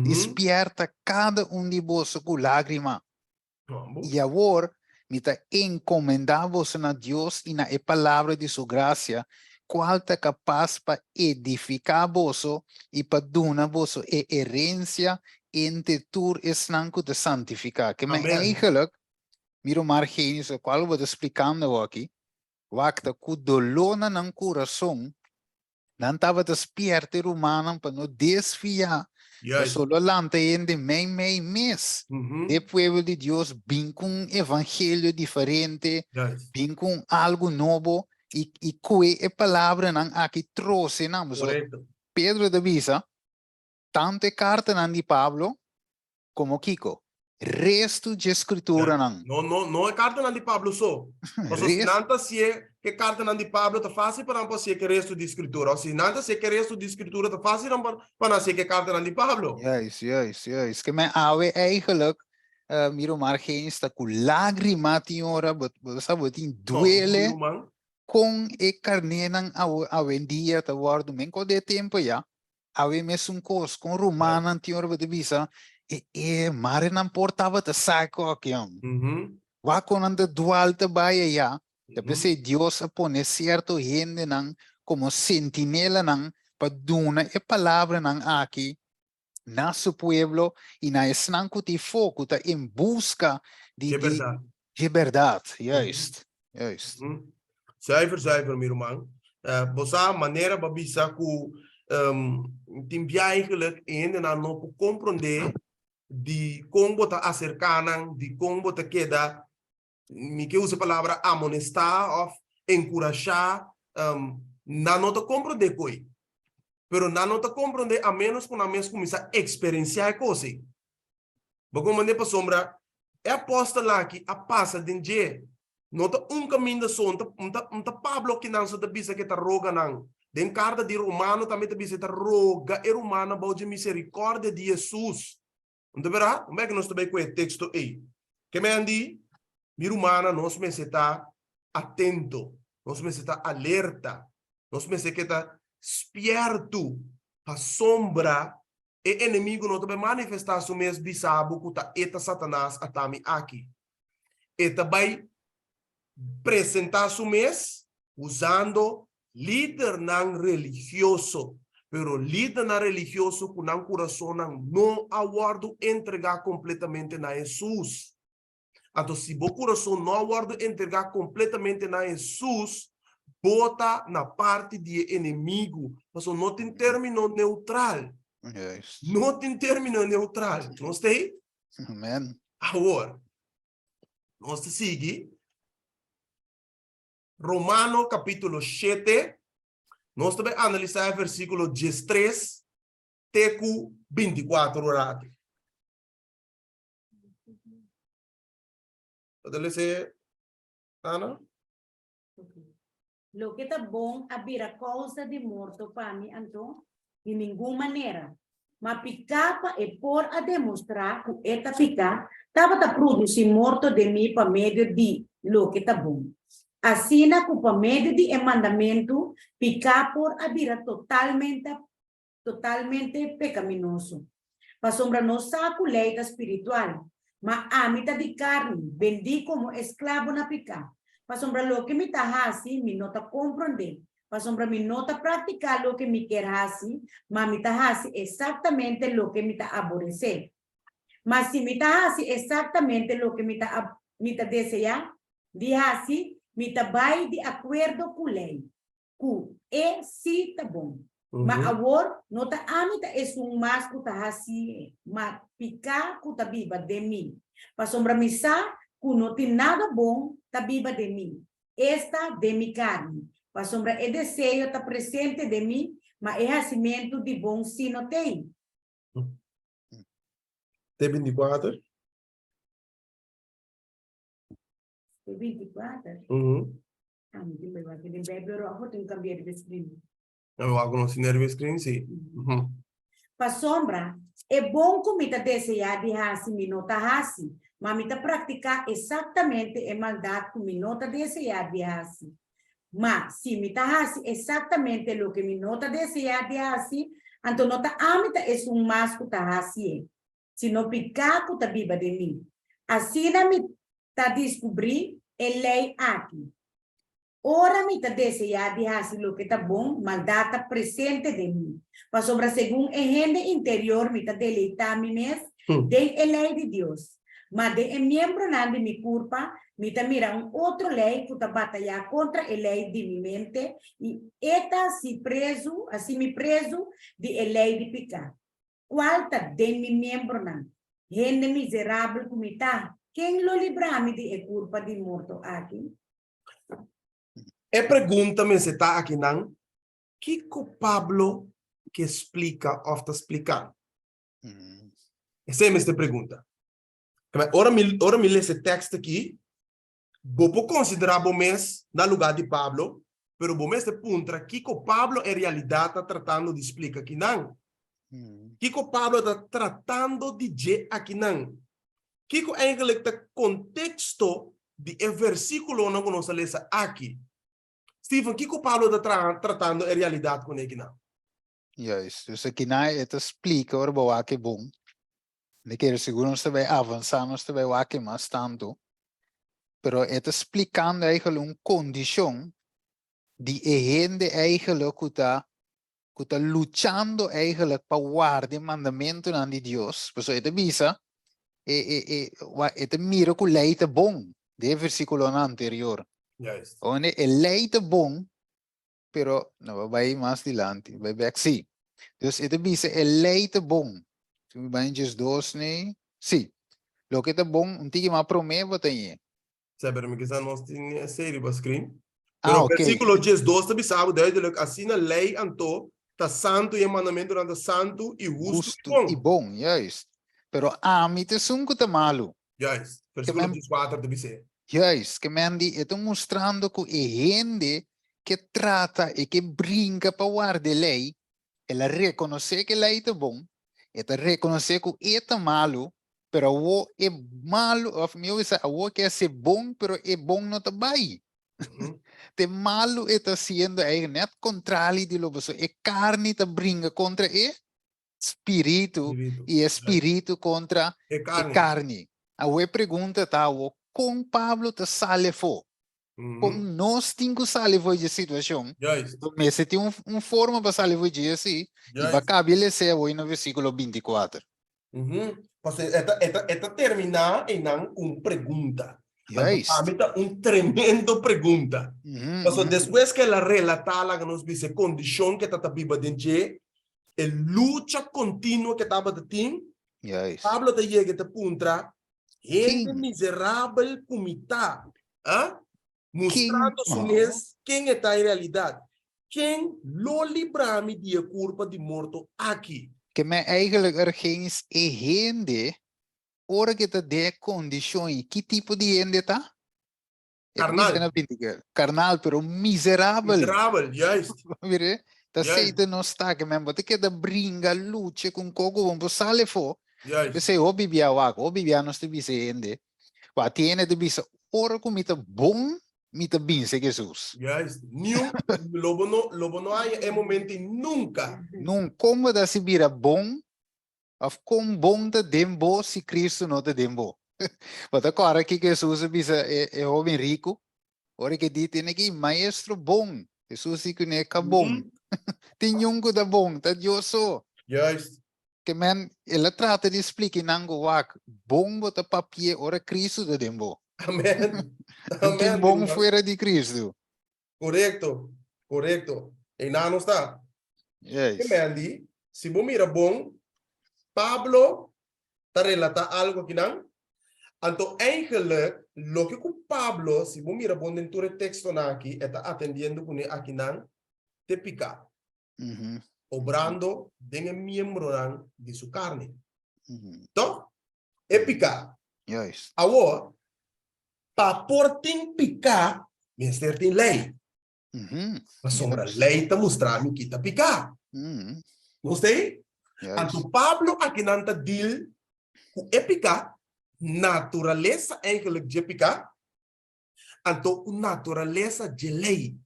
Despierta cada de vós com lágrima. E agora, me tá encomendar vos na Deus e na palavra de sua graça, qual tá capaz para edificar vos e para dar vos herência entre tur is nanku te santificar. Que me eigenlijk, miro margenis, o qual vou explicando aqui, wakta ku dolona ng coração, não estava despierto romano para não desfiar, para solo lante de mei mês, de pueblo de Deus, bem com evangelho diferente, bem com algo novo, e que a palavra não aqui trouxe, não, Pedro de Visa, tante carta não de Pablo, como Kiko, resto de escritura não. Não é carta não de Pablo só. Mas se não se é que carta não de Pablo tá fácil para não ser que resto de escritura. Ou se não se é que resto de escritura tá fácil para não ser que carta não de Pablo. Yes. Que me awe eigenlijk, miro margem está com lágrima tinhora, sabe, tem duele com e carne não awe dia tá guardo menco de tempo já. Awe mesmo cos com romana tinhora de visa. Mare não portava te saco aqui. Wako nanda dual te baya ya. Depois Deus pone certo gente não como sentinela não para duna e palavra não aqui na seu pueblo e na esnanco te foco tá em busca de verdade. Juist. Zuiver, meu irmão. Você maneira para bisa que tem eigenlijk ainda não compreender de como te acercar, de como te queda, me que usa a palavra amonestar ou encorajar, não te compreender coi. Pero não te compreender a menos que na mesma começar a experienciar a coisa. Porque maneira para sombra, é aposta lá que a passa de dia, não te caminho de som, não te Pablo que não se te bisa que te roga não. Den carta de Romano também te bisa te roga e Romano bao de misericórdia de Jesus. Então, verá, como é que nós também com o texto aí? Que me andi, mi humana, nós me está atento, nós me está alerta, nós me está esperto, a sombra, e inimigo não também manifestar o mesmo bisabo que está eta Satanás atami aqui. E também apresentar o mesmo usando líder não religioso. Pero líder na religioso com um coração não aguardo entregar completamente na Jesus. Então, se o coração não aguardo entregar completamente na Jesus, bota na parte de inimigo. Mas não tem término neutral. Não tem término neutral. Não sei? Amém. Agora, nós seguimos. Romano capítulo 7. Nós também analisar o versículo 13 até 24 horas. Pode ser, Ana? Lo que está bom abrir a causa de morto para mim, então, de nenhuma maneira. Mas picapa é por a demonstrar que esta pica estava a produzir morto de mim para meio de lo que está bom. Assim, por meio de mandamento, picar por a vida totalmente pecaminoso. Para sombra não saco lei espiritual, mas a mitad de carne, vendi como esclavo na picar. Para sombra lo que me está assim, me não está compreender. Para sombra me não está praticar lo que me quer assim, mas me está assim exatamente lo que me está aborrecer. Mas se me está assim exatamente lo que me está desejar, de assim, me trabalho de acordo com a lei. Que é sim, tá bom. Ma Uhum. agora, nota amita é um mas que tá assim, ma picar que tá biba de mim. Para sombra missa, que não tem nada bom, tá biba de mim. Esta de mi carne. Para sombra é desejo tá presente de mim, mas é nascimento de bom se não tem. T24. É 24. Uhum. Ah, não tem mais aquele bebê, eu tenho que cambiar de escreve. Eu hago no cinema screen, sim. Uhum. Para sombra, é bom que me desejar de hasi, me nota hasi, mas me praticar exatamente a maldade que me nota desejar de hasi. Mas se me hasi exatamente o que me nota desejar de hasi, então nota amita é um mas que tá hasi. Se não picar que tá viva de mim. Assim me tá descobrir a lei aqui. Ora me desejar de hacer lo que está bom, maldade está presente de mim. Mas sobre según el gente interior, me deleita mi mes, de a lei de Deus. Mas de miembro de mi culpa, me mira outro lei que está batalhar contra a lei de mi mente, e eta si preso, assim me preso de a lei de pecar. Qual está de mi miembro nan? Gente miserável como está. Quem lo libra-me de a culpa de morto aqui? E pergunta-me se está aqui não. Que Pablo que explica ou está explicando? Mm. Essa é a minha pergunta. Ora me lê esse texto aqui. Vou considerar o mês no lugar de Pablo, pero o mês de punta que Pablo em realidade está tratando de explicar aqui não. Mm. Que Pablo está tratando de dizer aqui não. Que eigenlijk está contexto de versículo não que nós lemos aqui. Stephen, que Pablo está tratando em realidade com ele não? Juist, dus aqui na het explica over o que bom. De que seguro nós vai avançar, nós vai o que mais tanto. Pero het explicando eigenlijk condição de gente eigenlijk que está luchando eigenlijk para guardar mandamento de Deus. Por isso, het visa, het mira que lei é bom, de versículo anterior. Juist. Onde lei é bom, pero não vai mais adiante, vai ver sim. Dus het visa, lei é bom. Tu vai em Jesus, né? Sim. Lo que é bom, um tique mais promessa tem. Sabe, me quiser nós tem série para screen. Ah, Pero ok. versículo 12 também sabe, duidelijk, assim na lei anto, tá santo e mandamento anda santo e justo Justo e bom, juist. Pero mí te sun que te malo. Juist. Versículo men- 14 também sei. Juist, que me andi, esto mostrando que gente que trata y que brinca para guardar ley, ela reconoce que lei é bom, ela reconoce que é malo, pero o é malo, of me dice, o quer ser bom, pero é bom não tá bem. Te malo está sendo net contrário de lo que é carne te brinca contra o espírito e espírito contra É a carne. carne. A pergunta tá, com Pablo te salvo, com nós temos que salvo de situação. Juist. Mas se tem forma para salvo de assim, e vai caber hoje no versículo 24. Pues esta termina em uma pergunta. Juist. Tremendo pergunta. Pues Mhm. después que ela relata la que nos dice condição que está viva dentro, a luta contínua que estava de tim, Juist. Pablo te llega a punta, gente King. miserável como está, ¿ah? Mostrando King. su mes quem está em realidade. Quem lo libra-me de culpa de morto aqui. Que me eigenlijk ergens gente, ora que te de condições, que tipo de gente tá? Carnal. Carnal, pero miserável. Miserável, juist. Mire, tá Juist. seita não está que mesmo, que da brinca, luta com coco, vamos sale fo. Juist. Você o bibia wak, o bibia não se bisa gente. Wa tiene de bisa, ora com mita bom, mita binse Jesus. Juist. Lobo no hay en momento nunca. Não como da se vira bom, of com bom te dembo se Cristo não te dembo. Wat agora que Jesus bisa é homem rico, ora que dit tem que maestro bom. Jesus se que é bom. Tem que da bom, tá Dioso. Juist. Que men, ela trata de explicar nango wak, bom bota papier ora Cristo te dembo. Amén. Não tem Amén. bom Irmão. fora de Cristo. Correcto. Correcto. E nada no está. Yes. Mandy, se você mira bom, Pablo está relata algo aqui não? Então, eigenlijk, lo que o Pablo, se você mira bom dentro do texto aqui, está atendendo com aqui não, te pica, Mhm. obrando de miembro de sua carne. Mhm. Então, é picar. Yes. Agora, para portem picar, ministério tem lei. Mhm. A sombra Yes. lei está mostrando que está picar. Mhm. Gostei? Yes. Então, Pablo aqui não está deal com epicar, natureza eigenlijk de picar, então, natureza de lei.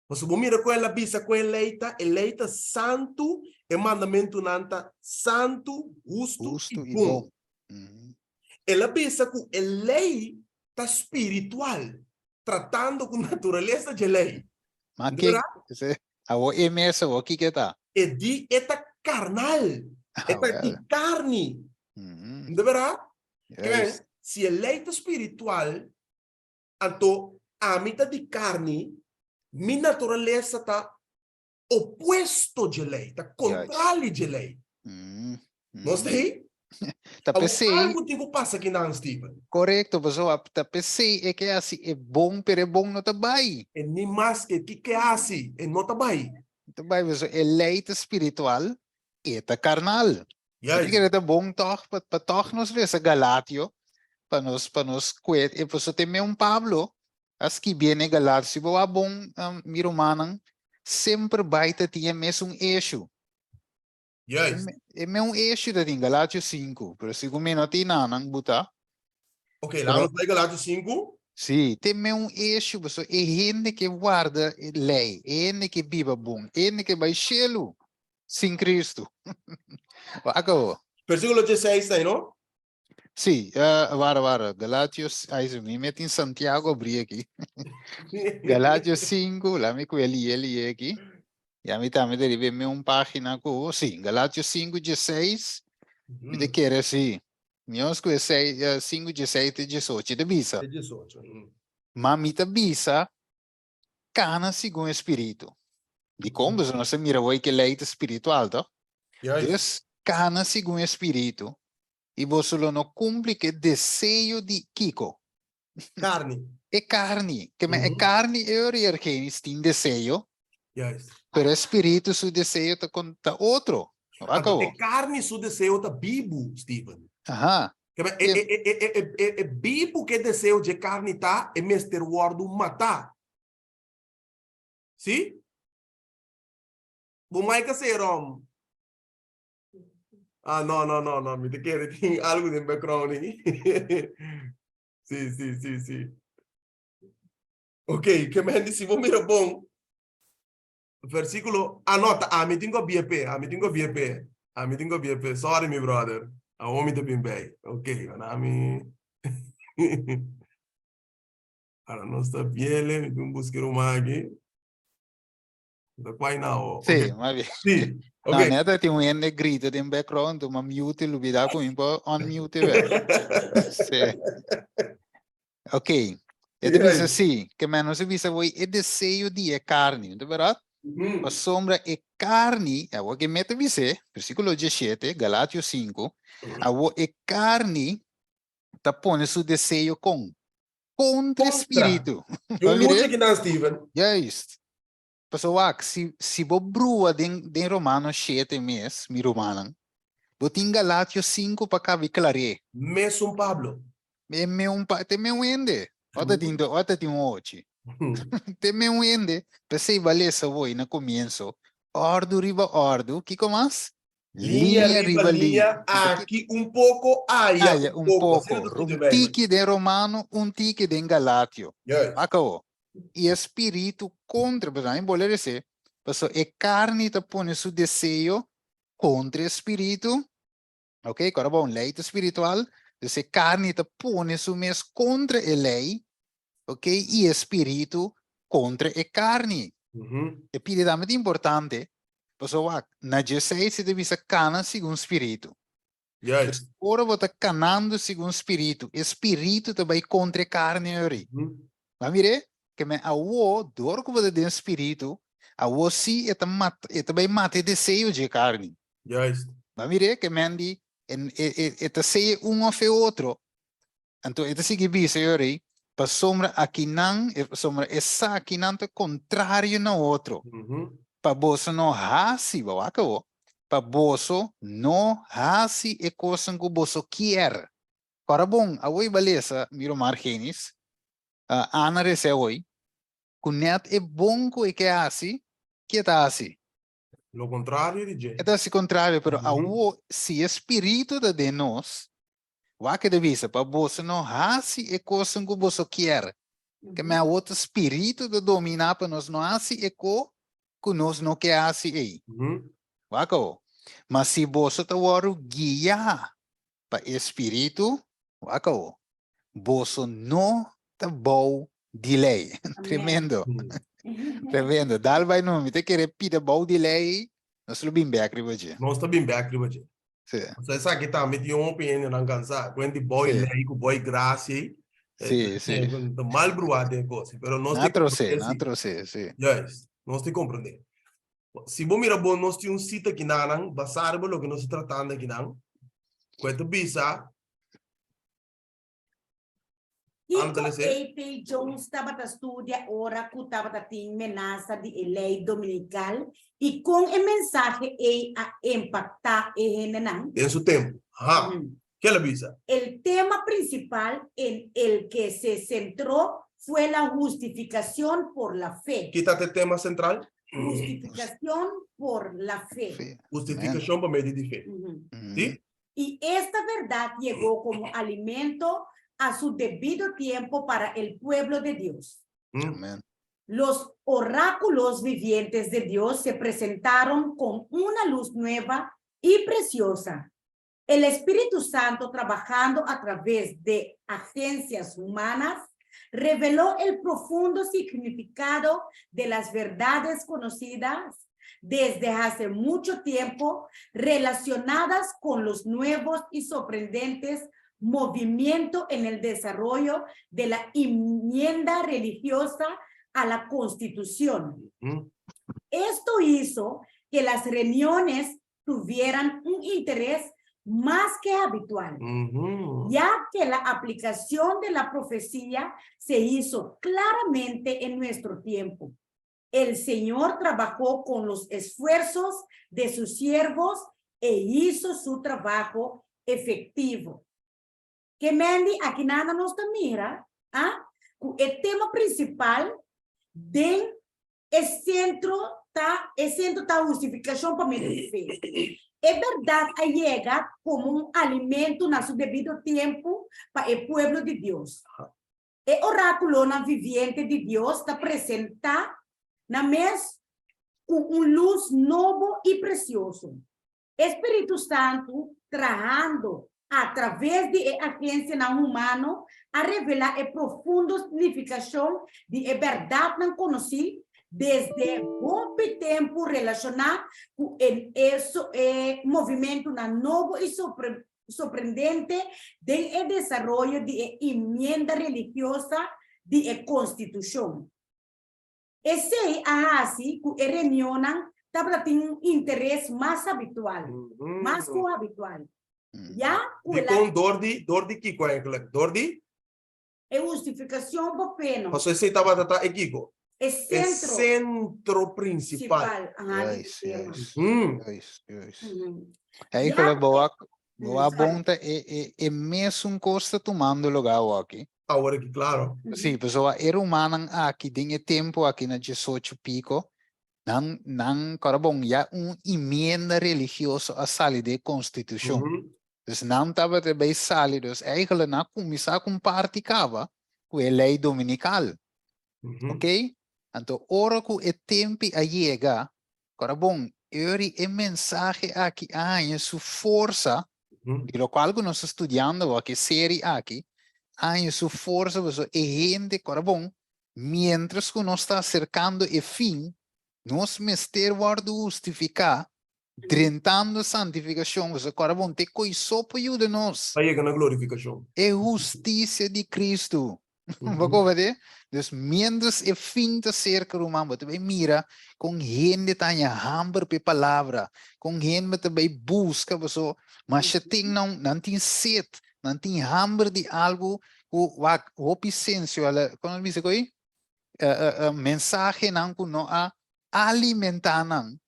Você mira com ela, bisa com eleita santo, e mandamento nanta santo, justo Justo e e bom. bom. Mhm. Ela pensa que a lei está espiritual, tratando com natureza de lei. Mas Não é que verdade? ese awo emesa o que tá? E de eta carnal, Ah, eta well. de carne. Mhm. Não é verdade? Yes. Se a lei está espiritual, então a mitad de carne, minha natureza está opuesto de lei, está contrário de lei. Mhm. Não sei? Tapos Algo tem que passar aqui na Stephen. correcto, pessoal. Tapos é que assim é bom, pero é bom no tabay. E nem mais que é assim, e não está bem. Tabay, pessoal, é leite espiritual e tá carnal. Porque Yes. é bom toch, para toch nos ver essa Galatio, para nos quet. E pessoal tem Pablo, as que viene Galatio, se boa bom, miro manang, sempre baita tinha mesmo eixo. Yes. É um eixo da Galatio 5, pero se comer não tem nada, buta. Ok, lá Pero nos vai Galatas 5. sim, tem um eixo, pessoal, é gente que guarda a lei, é gente que vive bom, é gente que vai cielo sem Cristo. Acabou. Versículo 16 aí, não? Sim, vara, Galátios, aí se me mete em Santiago, abri aqui. Galátios 5, lá me com ele aqui. E a mim também derive página com, sim, Galátios 5, 16, me de querer, sim. Meus com 5, 17 e 18, de bisa. É 18. Mamita bisa, cana segundo o Espírito. De como você não se mira o que leite espiritual, tá? Yes. Deus, cana segundo o Espírito. E você não cumpre que desejo de Kiko. Carne. É carne. Que é Uhum. carne, eu que tem desejo, Yes. pero espírito, seu desejo tá outro. Então, Acabou. é carne su desejo tá vivo, Stephen. Aham. É vivo que desejo de carne tá, é Mr. Word matar. Sim? Bom, que ser rom. Ah, não. Me te quero, tem algo de background aí. Sim. Ok, que me disse, vou mirar bom. Versículo, anota, me tenho BP. Sorry, my brother. I want me to be back. Ok, me Para não estar piele, me tenho buscar uma aqui. Da quai não. Sim, Ok, mas bem. sim. Não, Ok. neta tem negrito em background, uma mute, lubida com impo unmute, velho. Sim. Ok. E depois assim, que menos se visa voi é desejo de carne, não é verdade? A sombra é carne, é o que mete vice, versículo 17, Galátios 5, é carne, tá põe seu desejo contra espírito. Eu luto aqui na Steven. Yes. Pessoal, se bo brua den Romanos 7 mês, mi romanan, botin Galátios 5 para cá clare. Mesmo Pablo. Te me ende. Ota tin hoje. Te me ende. Pensei valesa voi na comienzo. Ordo riba ordo. Kiko mas? Linha riba linha. Então, Aqui um pouco, aí um pouco. Assim pouco. do tudo Um bem. tique de Romano, um tique de Galatio. Yes. Acabou. E espírito contra, por exemplo, vou dizer, pessoal, é carne que põe seu desejo contra espírito, ok? Agora, bom, leite espiritual, então, carne que põe seu mês contra a lei, ok? E espírito contra a carne. É piedade importante, pessoal, na 16 se deve ser cana segundo espírito. Yes. Ora, você está canando segundo espírito também contra a carne, Mas mire, que me awo, dor que você tem espírito, A você é bem mate desejo de carne. Juist. Mas mire que Mandy, é desejo of e outro. Então, é assim que bisa yori, para sombra aqui não, sombra essa aqui não é contrário no outro. Uhum. Para bolso não hasi, acabou. Para bolso não hasi é coisa que o bolso quer. Para bom, a oi beleza, miro margenis, Ana recebe oi, cunet é bom que é assim, que tá assim. Lo contrario di gente. É assim contrário, pero a Uhum. o se espírito de nós, o que devisa, para bolso não hasi é coisa que o bolso quer. Que me outro espírito de dominar para nós não assim é que nós não quer assim aí. Uhum. Wako. Mas se você está guia para espírito, wako. Você não está bom delay. Tremendo, tremendo. Dal vai não, me te querer pedir bom delay, nós lo bem back ribaje. Nós também bem aqui, gente. Sim, Você sabe que tá me deu uma opinião não cansar. Quando boy sim, lei, com boy graça aí, sim, sim. mal bruado é coisa. Pero nós te Não compreender. trouxe, sim. Yes, nós te compreender. Se bom mira bom, nós temos cita aqui não, basado pelo que nós estamos tratando aqui não. Quanto bisa, Iko Ándale, sí. AP Jones estaba a estudiar ora que estaba a tener amenaza de lei dominical y con el mensaje a impactar en en su tiempo. Ajá. ¿Qué le bisa? El tema principal en el que se centró fue la justificación por la fe. Quítate el tema central. Justificación por la fe. Sim. Justificación por medio de fe. Ujú. ¿Sí? Y esta verdad llegó como alimento a su debido tiempo para el pueblo de Dios. Amém. Los oráculos vivientes de Dios se presentaron con una luz nueva y preciosa. El Espíritu Santo, trabajando a través de agencias humanas, reveló el profundo significado de las verdades conocidas desde hace mucho tiempo, relacionadas con los nuevos y sorprendentes movimientos en el desarrollo de la enmienda religiosa a la Constitución. Esto hizo que las reuniones tuvieran un interés más que habitual, ya que la aplicación de la profecía se hizo claramente en nuestro tiempo. El Señor trabajó con los esfuerzos de sus siervos e hizo su trabajo efectivo. Que Mandy, aquí nada nos mira, el tema principal del centro da justificação para meio de fé. É verdade, llega como um alimento na seu devido tempo para o povo de Deus. O oráculo na viviente de Deus está apresentar na mesa com luz novo e precioso. Espírito Santo trabajando através de agência não humana a revelar a profunda significação de verdade não conhecida desde bom tempo relacionado com esse movimento novo e sorprendente do desenvolvimento de emenda religiosa de Constituição. Esse assim que a reunião estava tendo interesse mais habitual, mais que o habitual. Já com dor de Kiko eigenlijk, dor de justificação por pena. Você estava tratando Kiko. É centro principal. Aí que boa bonta é mesmo costa tomando lugar aqui. Agora que claro. Sim, pessoa era humana aqui tem tempo aqui na 18 pico. Não, cara bom, já emenda religiosa a sair da Constituição. Dus não estava bem sair, dus eigenlijk não começar com praticava com a lei dominical. Ok? Então, ora que o tempo a chega, cara bom, é mensagem aqui, em sua força, e lo qual que nós estudando aqui, série aqui, em sua força, é gente, cara bom, mientras que nós está acercando o fim, nós mester guardo justificar, tentando santificação, você agora bom ter coisa para de nós. Aí é na glorificação. É justiça de Cristo. Bako ba de? Dus mientras e finta cerca rumang ba tabi mira kung hindi tanya hamber pe palavra, kung hindi tabi busca ba so, mas siya tingnan nantin set, nantin hamber di algo o wak hopi sensio ala, kung bisa ko mensaje nang kuno a alimentanan.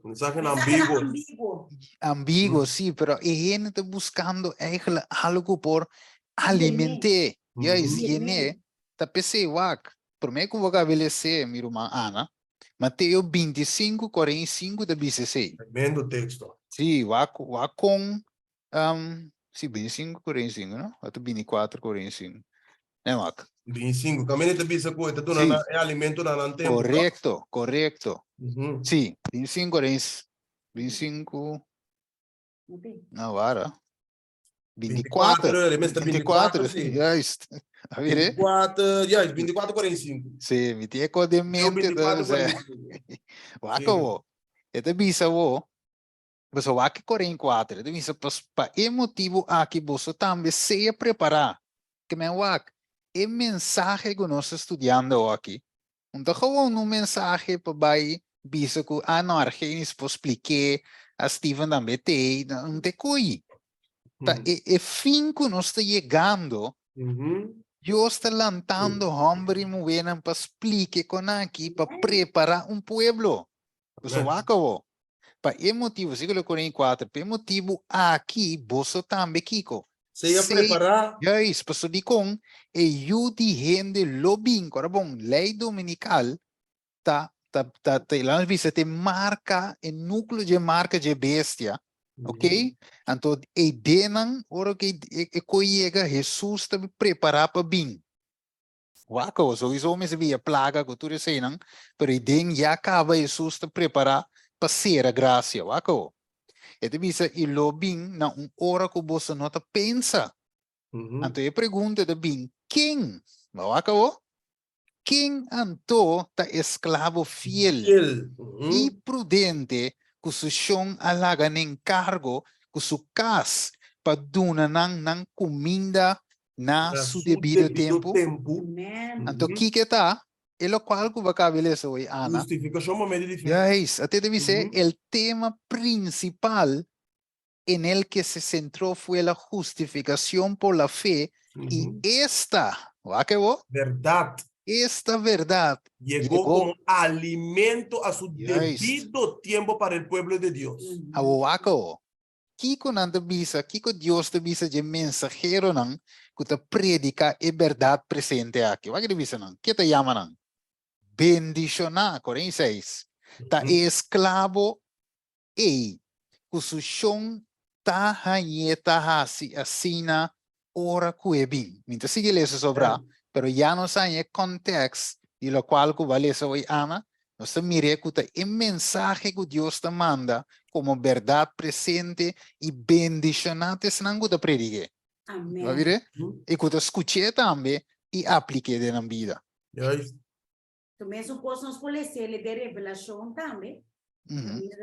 Mensaje Mensaje ambiguo. ambiguo. Ambiguo, Mm. sí, pero gente está buscando eigenlijk algo por alimentar. Ya es llené. Tapese wak. Por mí que voy a ver mi irmã Ana. Mateo 25:45 de 16. Tremendo texto. Sí, wak con sí, 25:45, ¿no? Hasta 24:45. É, wak. 25. Caminho te bisa ko ito Sí. na é alimento na nan tempo. Correcto, correcto. Mhm. Sí, 25. No, vara. 24. 24, ele mesmo 24, 24, sim. juist. A ver, 24, ja, 24:45. sí, mi tía con de Eu mente, 24:45. wako, ito bisa wo, mas waki 44, ito bisa pa emotivo aqui, você também se preparar, que me wak, e mensaje que nós estudando aqui, então gewoon um mensaje para vai, bisa que no Argenis po explique, a Steven também tem, não te coi. Tá, e fim que nós está chegando, Deus está lançando homem e mulher para explicar com aqui, para preparar pueblo. Você vai acabar. Para esse motivo, siglo 44, para esse motivo aqui, você também, Kiko. Se ia preparar. Já é isso, para com e eu de gente lobbying, agora bom, lei dominical, lá visa te marca, o núcleo de marca de bestia. Ok? Então, e denan, ora que chega, Jesus está preparado para vir. Wako, so isso me sabia plaga que tu disse, não? Pero e den já acaba, Jesus está preparado para ser a graça. Wako. E te bisa, e lo bing na hora que você não pensa. Então, eu pergunto de bing, quem? Wako? Quem anto ta esclavo fiel e prudente que su chão alaga nem cargo que su cas para donar nang comida na su devido tempo. Amen. Então, que tá? É o qual que vai caber isso hoje, Ana. Justificação momento de Yes, até deve ser o tema principal en el que se centró fue la justificación por la fe y esta, ¿va que vos? Verdad. Esta verdad Llegó como alimento a su Yes. debido tiempo para el pueblo de Dios. a Wako. Kiko nanda bisa, Kiko Dios te bisa de mensajero nang que te predica e verdad presente aquí. Wa que bisa nang? ¿Qué te llama nang? Bendicionar, 46. Ta esclavo e kusushong ta hanyeta hasi asina ora kuebin. Mientras sigue eso sobra, pero ya no sabe el contexto y lo cual que vale eso hoy Ana. No se mire que el mensaje que Dios te manda como verdad presente y bendicionante es nango te predique. Amén. ¿Va a ver? Y que te escuché también y aplique de la vida. Yes. Também suposto nos conhecer de revelação também.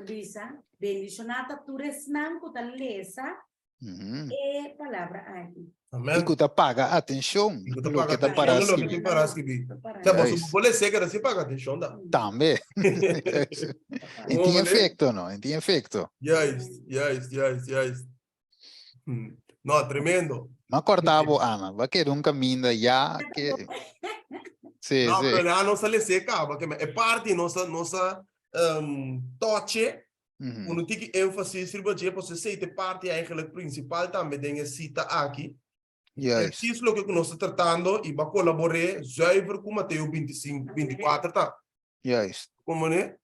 Bisa, bendicionata tures nanco ta lesa e palavra aqui. Amén. Y que te paga atención Y que te lo paga que te atención para a lo que escribir. te para escribir. Para- Tá bom, Yes. se pode ser que assim paga atenção da. También. En ti efecto, ¿no? En ti efecto. Yes. No, tremendo. No cortavo, Ana. Va a quedar un camino ya que... Sí, No, sí. pero a nossa leseca, porque é parte nossa toche. Ujú. Uno tem que ênfase para você sei te parte eigenlijk principal também tem cita aqui. Yes. Isso é o que nós estamos tratando e vai colaborar zuiver com Mateus 25, 24, tá? Yes. Como né?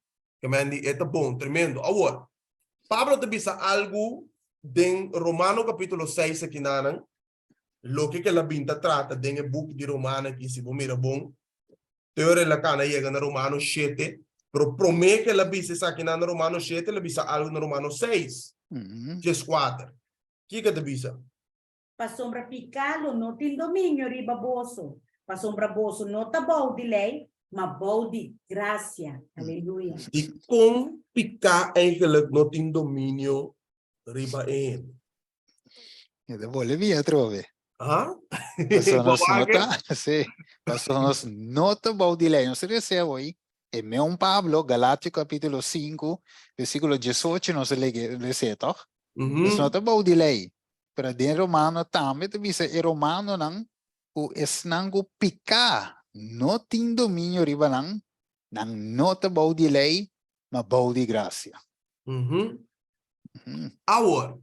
Que me andi, é bom, tremendo. Agora, Pablo te diz algo em Romano capítulo 6 aqui na lo que a Bíblia trata em o book de Romano aqui, se você mira bom. Teoria la cana chega na Romano 7, pero promete que a Bíblia está aqui na Romano 7, ela diz algo na Romano 6, Ujú. 4. Que te diz? Pa sombra picalo não tem domínio riba boso. Pa sombra boso não tá bom de lei, mas bom de graça. Aleluia. E com picar eigenlijk não tem domínio riba em. E devolve via, trove. Ah? Pastor nos Bawagan? nota, sí, pastor nos nota baudilei. Nos recebe hoy, en Meon Pablo, Galatio capítulo 5, versículo 18, nos lee toch? Nos Mhm. nota baudilei. Pero de Romano também, tu bisa, e Romano nang, o esnango pica, no tem domínio riba nang nota baudilei, ma baudi gracia. Mhm. Agora,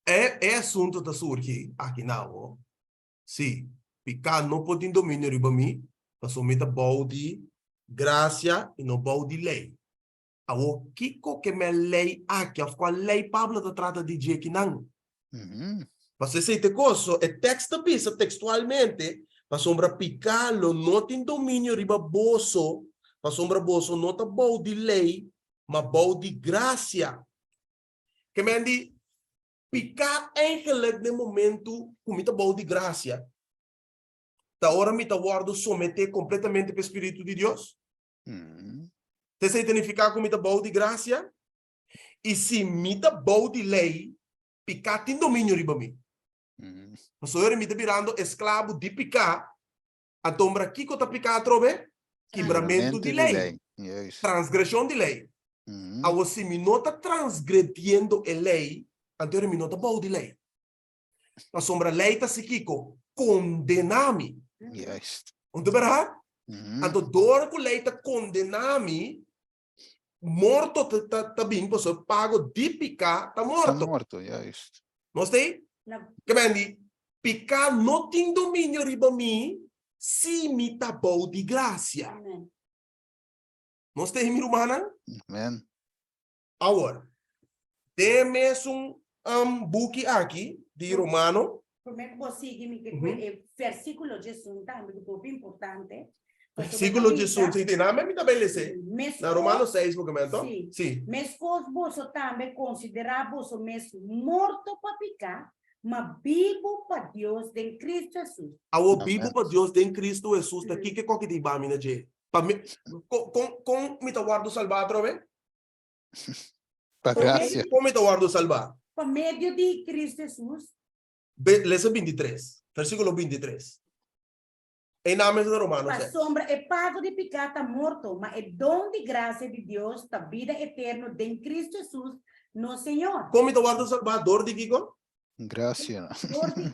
é assunto da surge aqui não. Sim, picar não pode ter domínio riba mim, mas somente balde graça e não balde lei. Agora, que me lei aqui, a lei Pablo da trata de dizer que não. Você sei te coso, é texto pisa textualmente, para sombra picalo, não tem domínio riba bolso, para sombra bolso não tá balde lei, mas balde graça. Que me andi picar eigenlijk no momento com muita boa de graça. Da hora me tá guardo someter completamente para o Espírito de Deus. Você se identificar com muita boa de graça? E se muita boa de lei, picar tem domínio riba mim. Mas eu me tá virando escravo de picar. A tombra que tá picar trove? Quebramento de lei. Yes. Transgressão de lei. Agora, se me não tá transgredindo a lei, então me não tá boa de lei. A sombra lei tá se kiko, condena-me. Yes. Onde verá? Então, dor que lei tá condena-me, morto tá bem, pois eu pago de picar, tá Está morto. morto, yes. Não sei? Na- Que bem, picar não tem domínio riba mim, se me tá bom de graça. Amen. Não sei, minha irmã? Amen. Agora, temos book aqui, de Romano. Como é que você me que Uhum. é versículo de sunta, me que importante. Versículo de Sunto, tem nada, mas me estabelecer. Mes Na Romano 6, documento? Sim. Sim. Mes bolso também consideramos o mes morto para picar, mas vivo para Deus em Cristo Jesus. A Bíblia para Deus tem Cristo Jesus daqui que qualquer tipo de mina je. Para mim, com me tá guardo salvar trove? Pa gracia. Com me tá guardo salvar. Por meio de Cristo Jesus, Leça 23, versículo 23. Em nome de Romano a 6. sombra é pago de picar está morto, mas é dom de graça de Deus, da vida eterna em Cristo Jesus, no Senhor. Com me tá guardo salvar dor de Kiko? Gracia.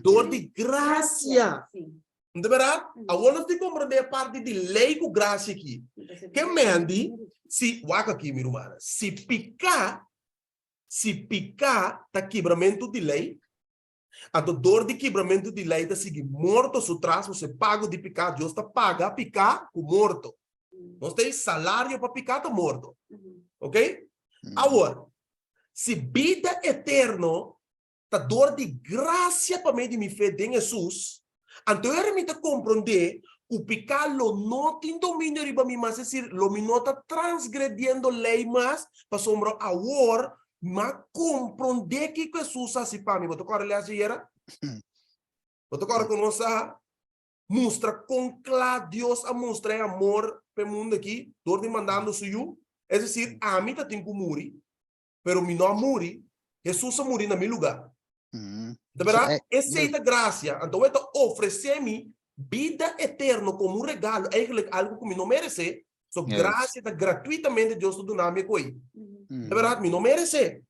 Dor de graça. Sim. De verdade? A outra tem que compreender a parte de lei com graça aqui. Que mende, se waka aqui, minha irmã, se picar, tá quebramento de lei. A dor de quebramento de lei tá seguir morto, se traz, você paga de picar, Deus tá paga picar com morto. Nós tem salário para picar, tá morto. Ok? Agora, se vida eterna, tá dor de graça para mim de me fé em Jesus, então eu me tá compreender o pecado não tem domínio riba mim, mas decir, lo me não tá transgredindo lei mais, para sombra agora, mas compreender que Jesus assim para mim. Você corre ali assim era? Você corre com nossa mostra com claro Deus a mostrar amor para o mundo aqui, dor de mandando suyo, é decir, a mim tá tem que morrer, pero me não morrer, Jesus a morrer na meu lugar. De verdade, aceita graça. Então, ele oferece-me vida eterna como um regalo, algo que me não merece. So, graça está gratuitamente Deus do nome coi. De verdade, me não merece.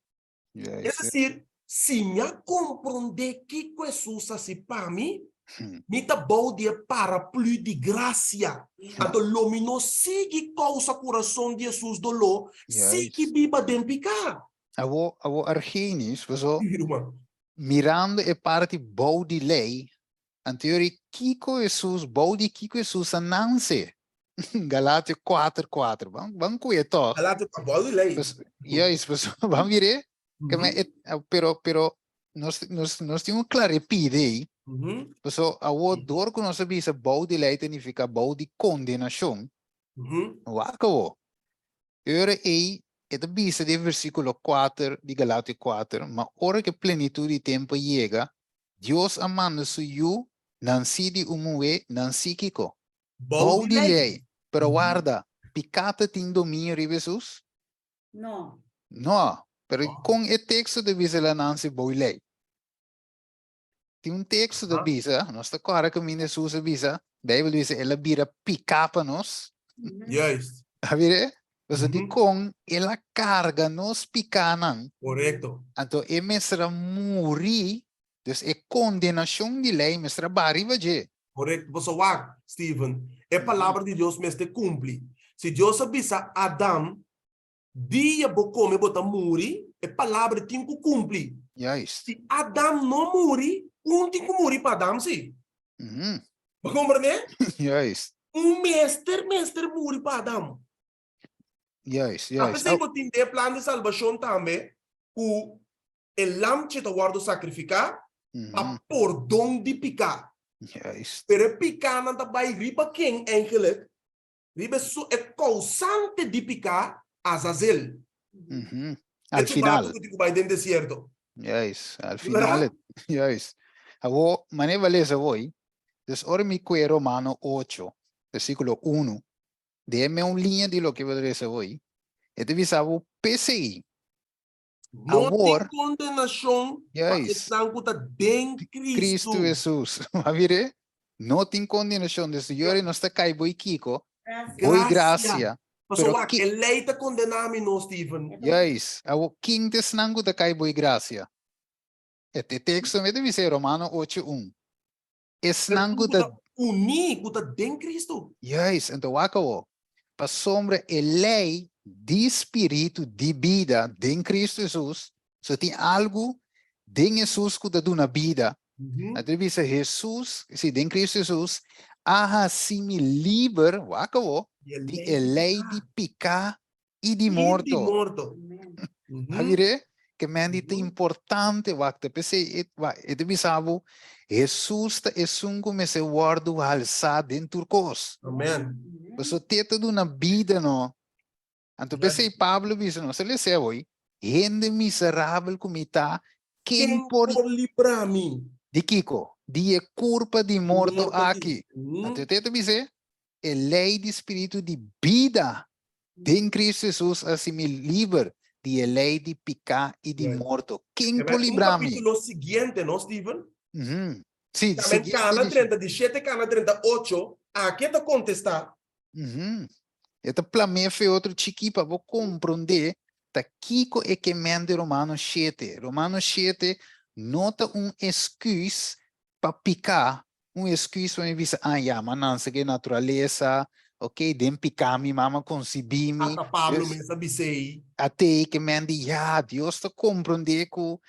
É decir, se me compreender que Jesus assim para mim, me tá bom de parapluie de graça. Então, lo me não sigue causa coração de Jesus do lo, sigue biba den picar. Avo Argenis, so, Irmão. mirando e parte boa de lei, anteriori Kiko Jesus, boa de Kiko Jesus ananse. Galátia 4:4. Vamos cuidar to. Galata tá bom de lei. Yes, vamos ver. Pero nós temos claro pide. So, a dor que nós sabemos boa de lei significa boa de condenação. Wakawo. Ora é bisa de versículo 4 de Galátia 4, mas hora que plenitude de tempo chega, Deus amando suyo, não se de umue, não se kiko. Boa de lei. Pero guarda, picata tem domínio de Jesus? Não. Não. Pero com o texto de bisa la não se boa lei. Tem um texto da Ah. Bisa, nós está claro que Jesus a Bisa, a Bíblia diz, ela vira picar para nós, Juist. a ver? Você de Uhum. com, ela carga nos picanan, Correcto. então é mestra morrer, dus é condenação de lei, mestra barriga de. Correcto. Você vai, Steven. É a palavra de Deus mesmo cumpre. Se Deus avisa Adam, dia vou comer, bota muri, é palavra tem que cumprir. Juist. Se Adam não muri, tem que morrer para Adam, sim. Mhm. Vai compreender? Juist, Mestre muri para Adam. juist, A juist. pessoa que tem plano de salvação também, o lam que está guardado sacrificar, Mhm. a por dom de picar. Juist. Pero picar não está vai riba quem eigenlijk, riba é causante de picar Azazel. Mhm. É Al tu final. barco que tu vai dentro do deserto. Juist, al Verdad? final. Juist. Abo, mane valesa hoy. Dus ora mi que Romano 8, versículo 1. Deme un línea de lo que valesa hoy. Este visavo PCI. Não Agora, tem condenação para juist, estar com dentro de Cristo Cristo. Jesus. Ma vire? No tin condenación de Señor no está cai boi Kiko. Boi gracia. Pero Pessoal, que, a lei está condenando nós, Steven. juist, abo king des nangu da cai boi gracia. Este texto me deve ser Romano 8:1. Es nangu da, Unir com dentro de Cristo. juist, então wakawo. Pa sombra e lei de espírito de vida de Cristo Jesus. So tem algo de Jesus que dá na vida. Uhum. Na entrevista Jesus, se de Cristo Jesus, a si me livre, wakawo, E a de lei lei de picar e de de morto. morto. Havire que mendita importante wakta pese et bisabo Jesus ta esungo me se guardo alça dentro cos. Amém. Paso teta do na vida no. Anto pese Pablo bisa no se le se hoy. Gente miserável comita quem Quem por por livrar-me? de Kiko, die culpa de morto Morto aqui. Uhum. Anto teta bise é lei de espírito de vida. Em Cristo Jesus assim me livre de lei de picar e de Yes. morto. Quem É por um livrar-me? capítulo seguinte, não, Steven? Uhum. Sim, Também seguinte cana edição. 37, cana 38. Aqui está contestar. Uhum. Então, para mim, foi outro chiqui para vou compreender que Kiko é que mende Romano 7. Romano 7 nota excuse para picar, excuse para me dizer, mas não sei que natureza, ok, dem picar me, mama concebi-me, Até Pablo me sabe sei. até que mende, Deus está compreender que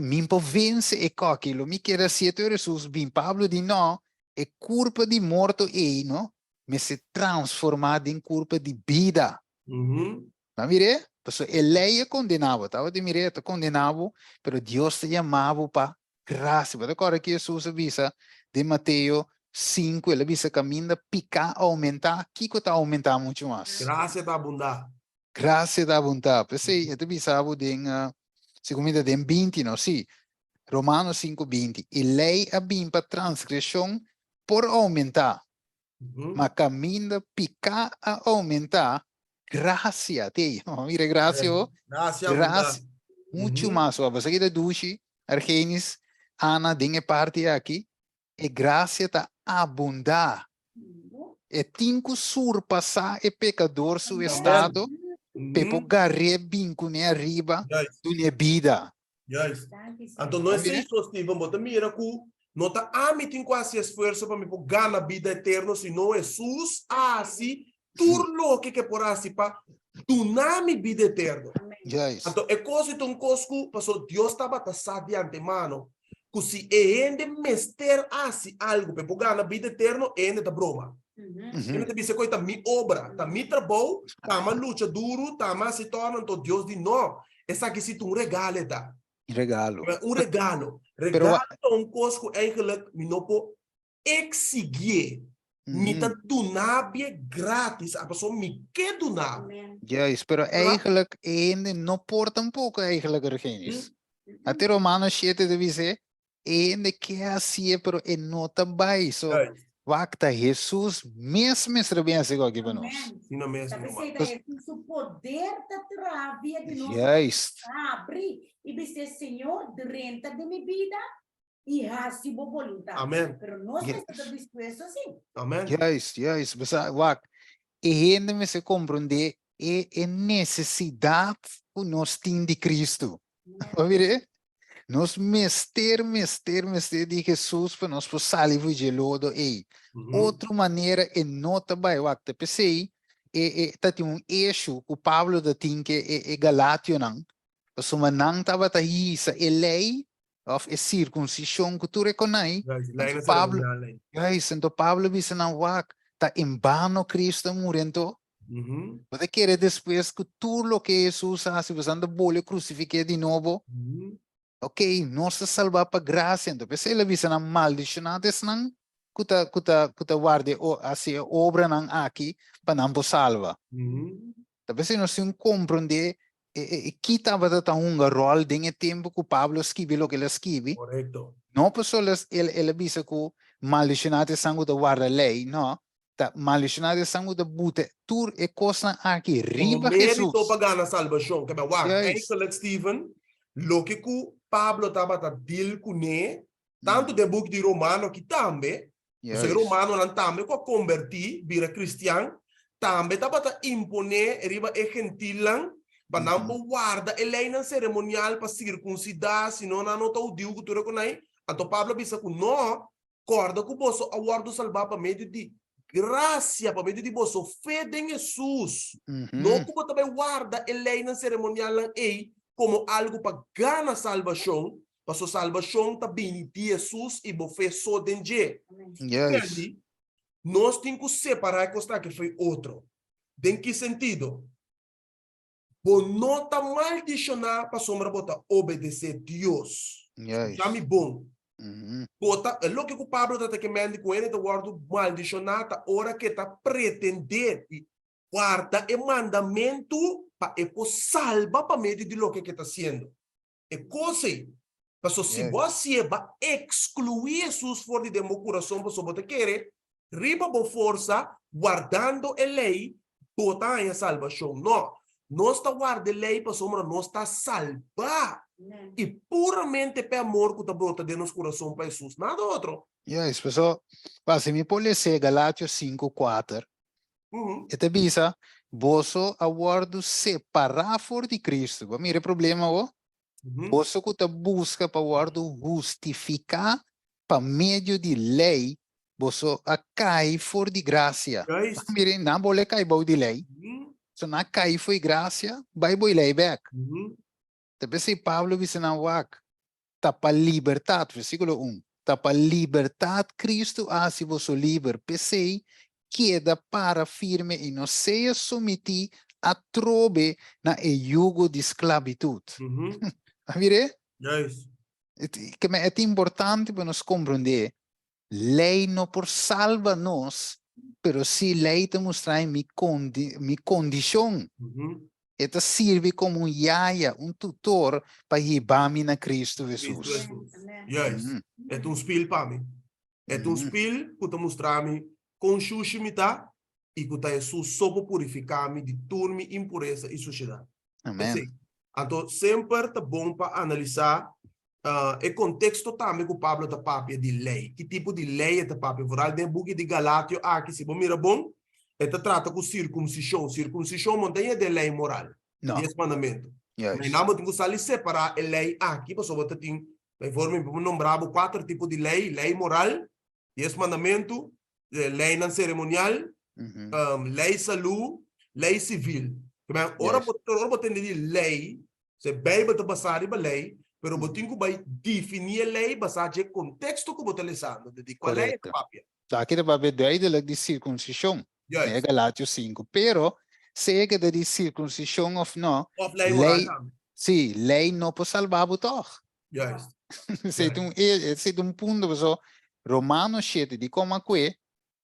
me vence e com aquilo, me quer 7 Jesus, bem, Pablo diz, não, é culpa de morto e não, mas se transformado em culpa de vida. Uhum. Não mire? Então, ele é condenado, estava de mire, está condenado, mas Deus te chamava para graça. Mas agora que Jesus avisa de Mateus 5, ele avisa caminho picar, aumentar, que está aumentar muito mais. Graça da bondade. Graça da vontade. Pues ele avisava em segundo de 20, não? Sim. Romanos 5:20. E lei a bim para transgressão por aumentar. Uhum. Mas caminho picar a aumentar, graça. Mire, graça, Graça e graça. bondade. Muito Uhum. mais. Ó, você que duche, Argenis, Ana, dengue parte aqui. E graça está abundar. E tinco surpassar e pecador seu Amém. estado. Pepo Uhum. garre binco ne arriba Yes. do ne vida. Yes. Então, não é Amém. isso, Steven. Bota mira que não está tem quase esforço para me ganhar na vida eterna, senão Jesus, assim, tudo que por assim, para donar minha vida eterna. Yes. Então, é coisa tão cosco, pastor, Deus estava tassado de antemano, que se ainda mester assim algo para ganhar na vida eterna, ainda da broma. Ele te disse coisa mi obra, tá mi trabalho, tá uma luta duro, tá mais se torna, então Deus diz não, essa aqui se um regalo, tá? Regalo. Regalo. Pero Regalo é coisa que eigenlijk me não pode exigir. Me tá donabie grátis, a pessoa me quer donar. Yes, pero eigenlijk ainda não por tampoco eigenlijk Argenis. Até Romanos 7 deve ser ainda que assim, pero é nota baixo. Vacta Jesus mesmo bem assim aqui para nós. Sim, não mesmo, Tapi irmão. saya o poder da terapia de nós Yes. abre e dizer, Senhor, durante de minha vida, y hace su voluntad. Amen. Pero no Yes. está dispuesto así. Amen. Juist. Basta, wak. E ainda me se compreender é necessidade que nós temos de Cristo. Ouvir? Nós mester de Jesus para nós sair do gelodo. Outra maneira é nota by wak. Te pensei, tem eixo que o Pablo da tem que é Galatio não. So manang tava tahisa lei of a circuncisão que tu reconhece. Guys, lijnen Pablo, ceremonial. guys, então Pablo bisa na wak ta em vano Cristo muriendo. Você quer depois que tudo lo que Jesus hace, você anda bolha crucificar de novo. Ok, nós se salvar para graça. Então, se ele bisa na maldicionadas não, kuta guarde o assim obra não aqui para não salva. Talvez nós se compreender que estava um rol de tempo que Pablo escreveu o que ele escreve. Correcto. Não só ele disse que maldicionado sangue da guarda lei, não. Tá maldicionado sangue da buta, tur é coisa aqui, riba Jesus. Mérito para ganhar salvação. Que wow, Yes. eigenlijk Steven, lo que Pablo estava a deal com ele, tanto de book de Romano que também, Yes. o Romano não também com convertir, vira cristiano, também estava a imponer riba e gentil para não guarda a lei cerimonial para circuncidar, senão não está o Deus que tu reconhece. Então Pablo disse que não, corda que você aguarda salvar para meio de graça, para meio de você fé em Jesus. Não que você também guarda a lei cerimonial aí como algo para ganhar salvação, para sua salvação está vindo de Jesus e você só dentro. Yes. Nós temos que separar a que foi outro. Em que sentido? Por não estar maldicionar para sombra botar obedecer Deus. Yes. Já me bom. Bota, é lo que o Pablo está querendo com ele, está guardando maldicionar, tá hora que está pretender guarda o mandamento para salva para meio de lo que está sendo. É coisa. Mas se você vai excluir Jesus fora de meu coração, você vai querer riba por força, guardando a lei, botar em salvação. Não. Nós está guardando a lei para sombra, nós está salvar. E puramente por amor que está brota de nosso coração para Jesus. Nada outro. Yes, pessoal. Se me pode ser Galátios 5:4. Esta bisa, você aguardo separar fora de Cristo. Vamos ver o problema, ó. Você que está busca para aguardo justificar para meio de lei, você cai fora de graça. Mire, não pode cair fora de lei. Se não cai foi graça, vai lei back. Tapi si Pablo disse na wak, tá para liberdade, versículo 1. Tá para liberdade Cristo se você livre. Pensei, queda para firme e não seja submetido a trobe na jugo de esclavitud. Mire? Yes. É importante para nós compreender. Lei não por salva nós, pero se lei te mostrar mi condição. Esta serve como yaya, tutor para levar-me na Cristo Jesus. Yes. É spil para mim. É spil que te mostrar-me com chuchimita e que Jesus só para purificar-me de turma impureza e sujidade. Amém. Então, sempre é bom para analisar o contexto também que o Pablo está papia de lei. Que tipo de lei é papia? Por exemplo, no book de Galatio, aqui se você mira bom, ele trata com circuncisão. Circuncisão não tem de lei moral. Não. 10 mandamentos. Yes. Mas não tem que sair separar a lei aqui, para você ter, conforme nombrava 4 tipos de lei. Lei moral, 10 mandamentos, lei não cerimonial, lei saúde, lei civil. Ora, você tem de lei, se bem para passar a lei, pero você tem que definir a lei baseado no contexto que você está lendo. De qual é a papia. Aqui está para ver de circuncisão. É Galátios 5. Pero, se é de circuncisão ou não, sim, lei não pode salvar o toch. Yes. Se é ponto, pessoal, Romanos 7, de como que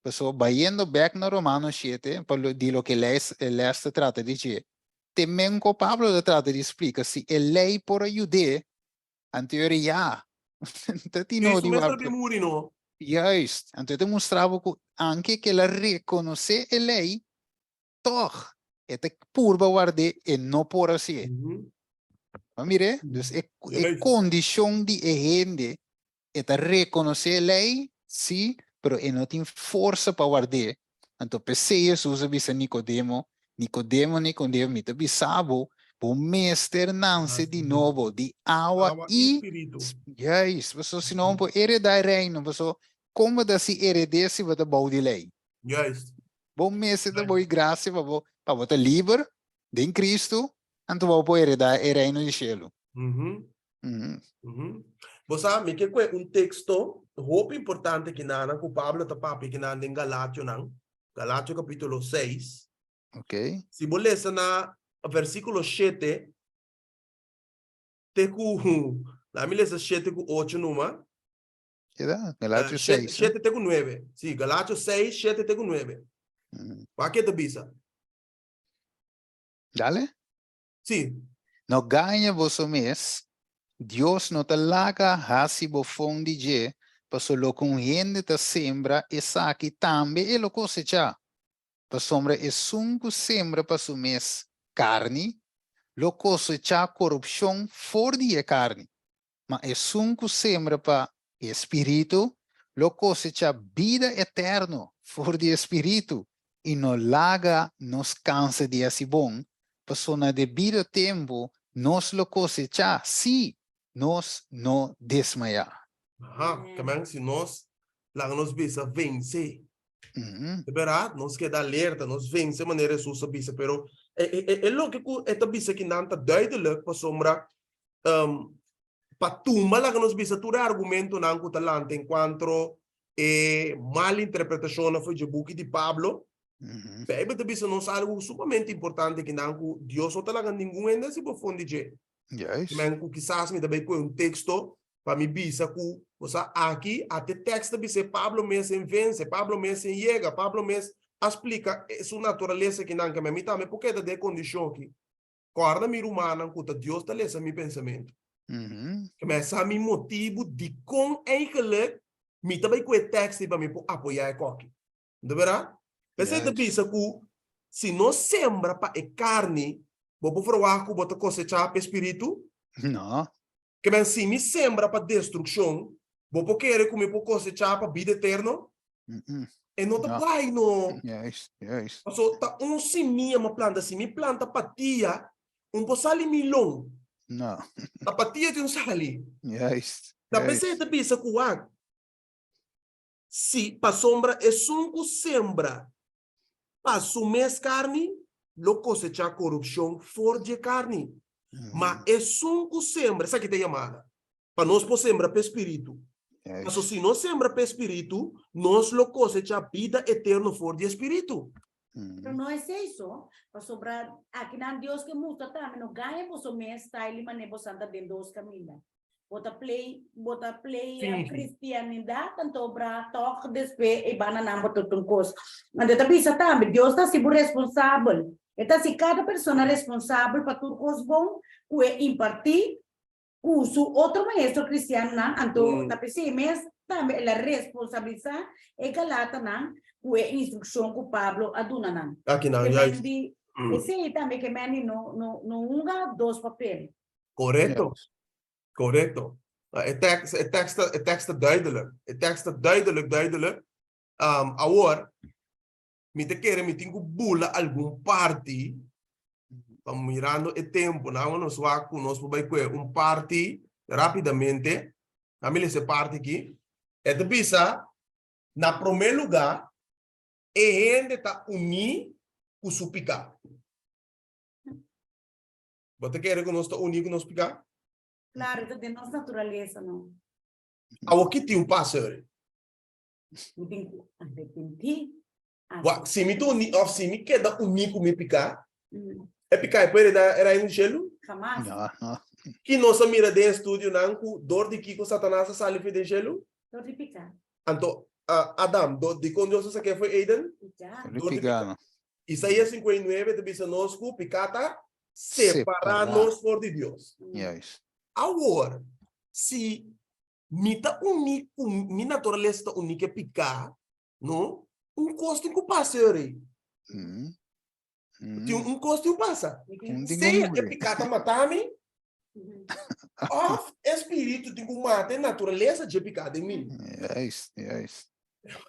pessoal, vayendo back na Romanos 7, para de lo que se trata de dizer, também com Pablo trata de explicar se a lei por ajudar, en teoria, Isso mesmo de Murino. Juist, então demonstrava anche que ela reconhece a lei, toch, é purba guarde e não por assim. Mire, dus é condição de gente Eta reconocer a lei, sim, pero não tem força para guardar. Então, pensei Jesus avisa Nicodemo, mita bisabo, o mestre nasce de novo, de água Agua e espíritu. yes, você se não pode heredar reino, você como da se heredar se você bom de lei. Juist. Bom mestre da boa graça para você livre de Cristo, então você heredar o reino de céu. Você sabe que é um texto muito importante que nana que Pablo está papi que nana em Galatio não. Galatio capítulo 6. Ok. Se você ler na versículo 7, teku na mi lesa 7 com 8 numa. Queda? Galátios 6. 7 teku 9. Sim, Galatio 6, 7 teku 9. Para que te bisa? Dale. Sim. No ganha vosso mês, Deus não te laga hasi bo fondi je, paso lo com gente te sembra e saque também e lo cosecha. Pa sombra e sunco sembra pa su mês carne, lo cosecha corrupção for de carne. Mas e sunco sembra pa espírito, lo cosecha vida eterno for de espírito. E no laga nos cansa de assim bom, paso na debido tempo, nos lo cosecha, si nos no desmaya. Aha, também se nós lá nos bisa vencer. É verdade, nós queda alerta, nós vence de maneira Jesus bisa, pero é lógico esta bisa que não está duidelijk para sombra para tumba lá que nós bisa tudo argumento não que talante enquanto mal interpretação foi de book de Pablo. Bem, te bisa nós algo sumamente importante que não que Deus não talaga nenhum ainda se profunde je. Yes. Mas que quizás me também com texto para me bisa que você aqui até texto bisa Pablo mesmo vence, Pablo mesmo chega, Pablo mesmo explica sua natureza que não que me também porque da condição que corda mi humana que Deus tá lesa mi pensamento. Que me sa mi motivo de com eigenlijk me também com texto para me apoiar aqui. De verdade? Pensei te bisa que se não sembra para a carne, vou provar que bota cosechar para espírito. No. Que men se me sembra para destruição, vou querer comer para cosechar para vida eterna. E não tá pai no. Yes, yes. So tá seminha uma planta, se me planta patia, sali milão. No. A patia de sali. Yes. Da pensei te bisa kuwag. Se pa sombra é sunco sembra, pa sumes carne, lo cosecha corrupção for de carne. Mas é sunco sembra, essa que tem chamada. Para nós por sembra para espírito. Yes. Mas se nós sembra para espírito, nós lo cosecha vida eterna for de espírito. Pero no es eso, para sobrar, aquí nan Dios que musta también, no gaya vos o mes, está y mané vos anda de dos caminos. Bota play Sim. cristianidade, tanto obra toque despe e banana botar um coisa. Mas eu bisa também, Deus está sempre responsável. Então, se cada pessoa é responsável para tudo coisa bom, que é impartir, o outro maestro cristiano, então, tá pensando, mas também a responsabilidade é galata, não? Que é instrução que Pablo aduna, não? Aqui não, já. Esse também que meni no unga dois papéis. Correto. Correcto. Het tekst duidelijk. Het tekst duidelijk. Agora, me te quero me tenho bula algum parte. Vamos mirando o tempo, não nos vai com nós vai com parte rapidamente. A mim essa parte aqui. É de bisa na primeiro lugar é gente tá unir com su picar. Você quer que nós tá unir com nós picar? Claro, isso é de nossa natureza, não? Aqui tem pássaro. Se me tô se me queda unir com me picar, é picar é para era em gelo? Jamás. No. Que nossa mira de estúdio não com dor de que com Satanás sale de gelo? Dor de picar. Então, Adam, de quando Deus que foi Eden? Já. Pigano. Isaías 59 te diz nós com picata separar-nos por de Deus. Yes. Agora, se me tá unir com minha natureza tá unir que picar, não? Custo que passa aí. Tem custo que passa. Se é picata matar-me, Uhum. Of espírito tem que mate natureza de pecado em mim. Juist.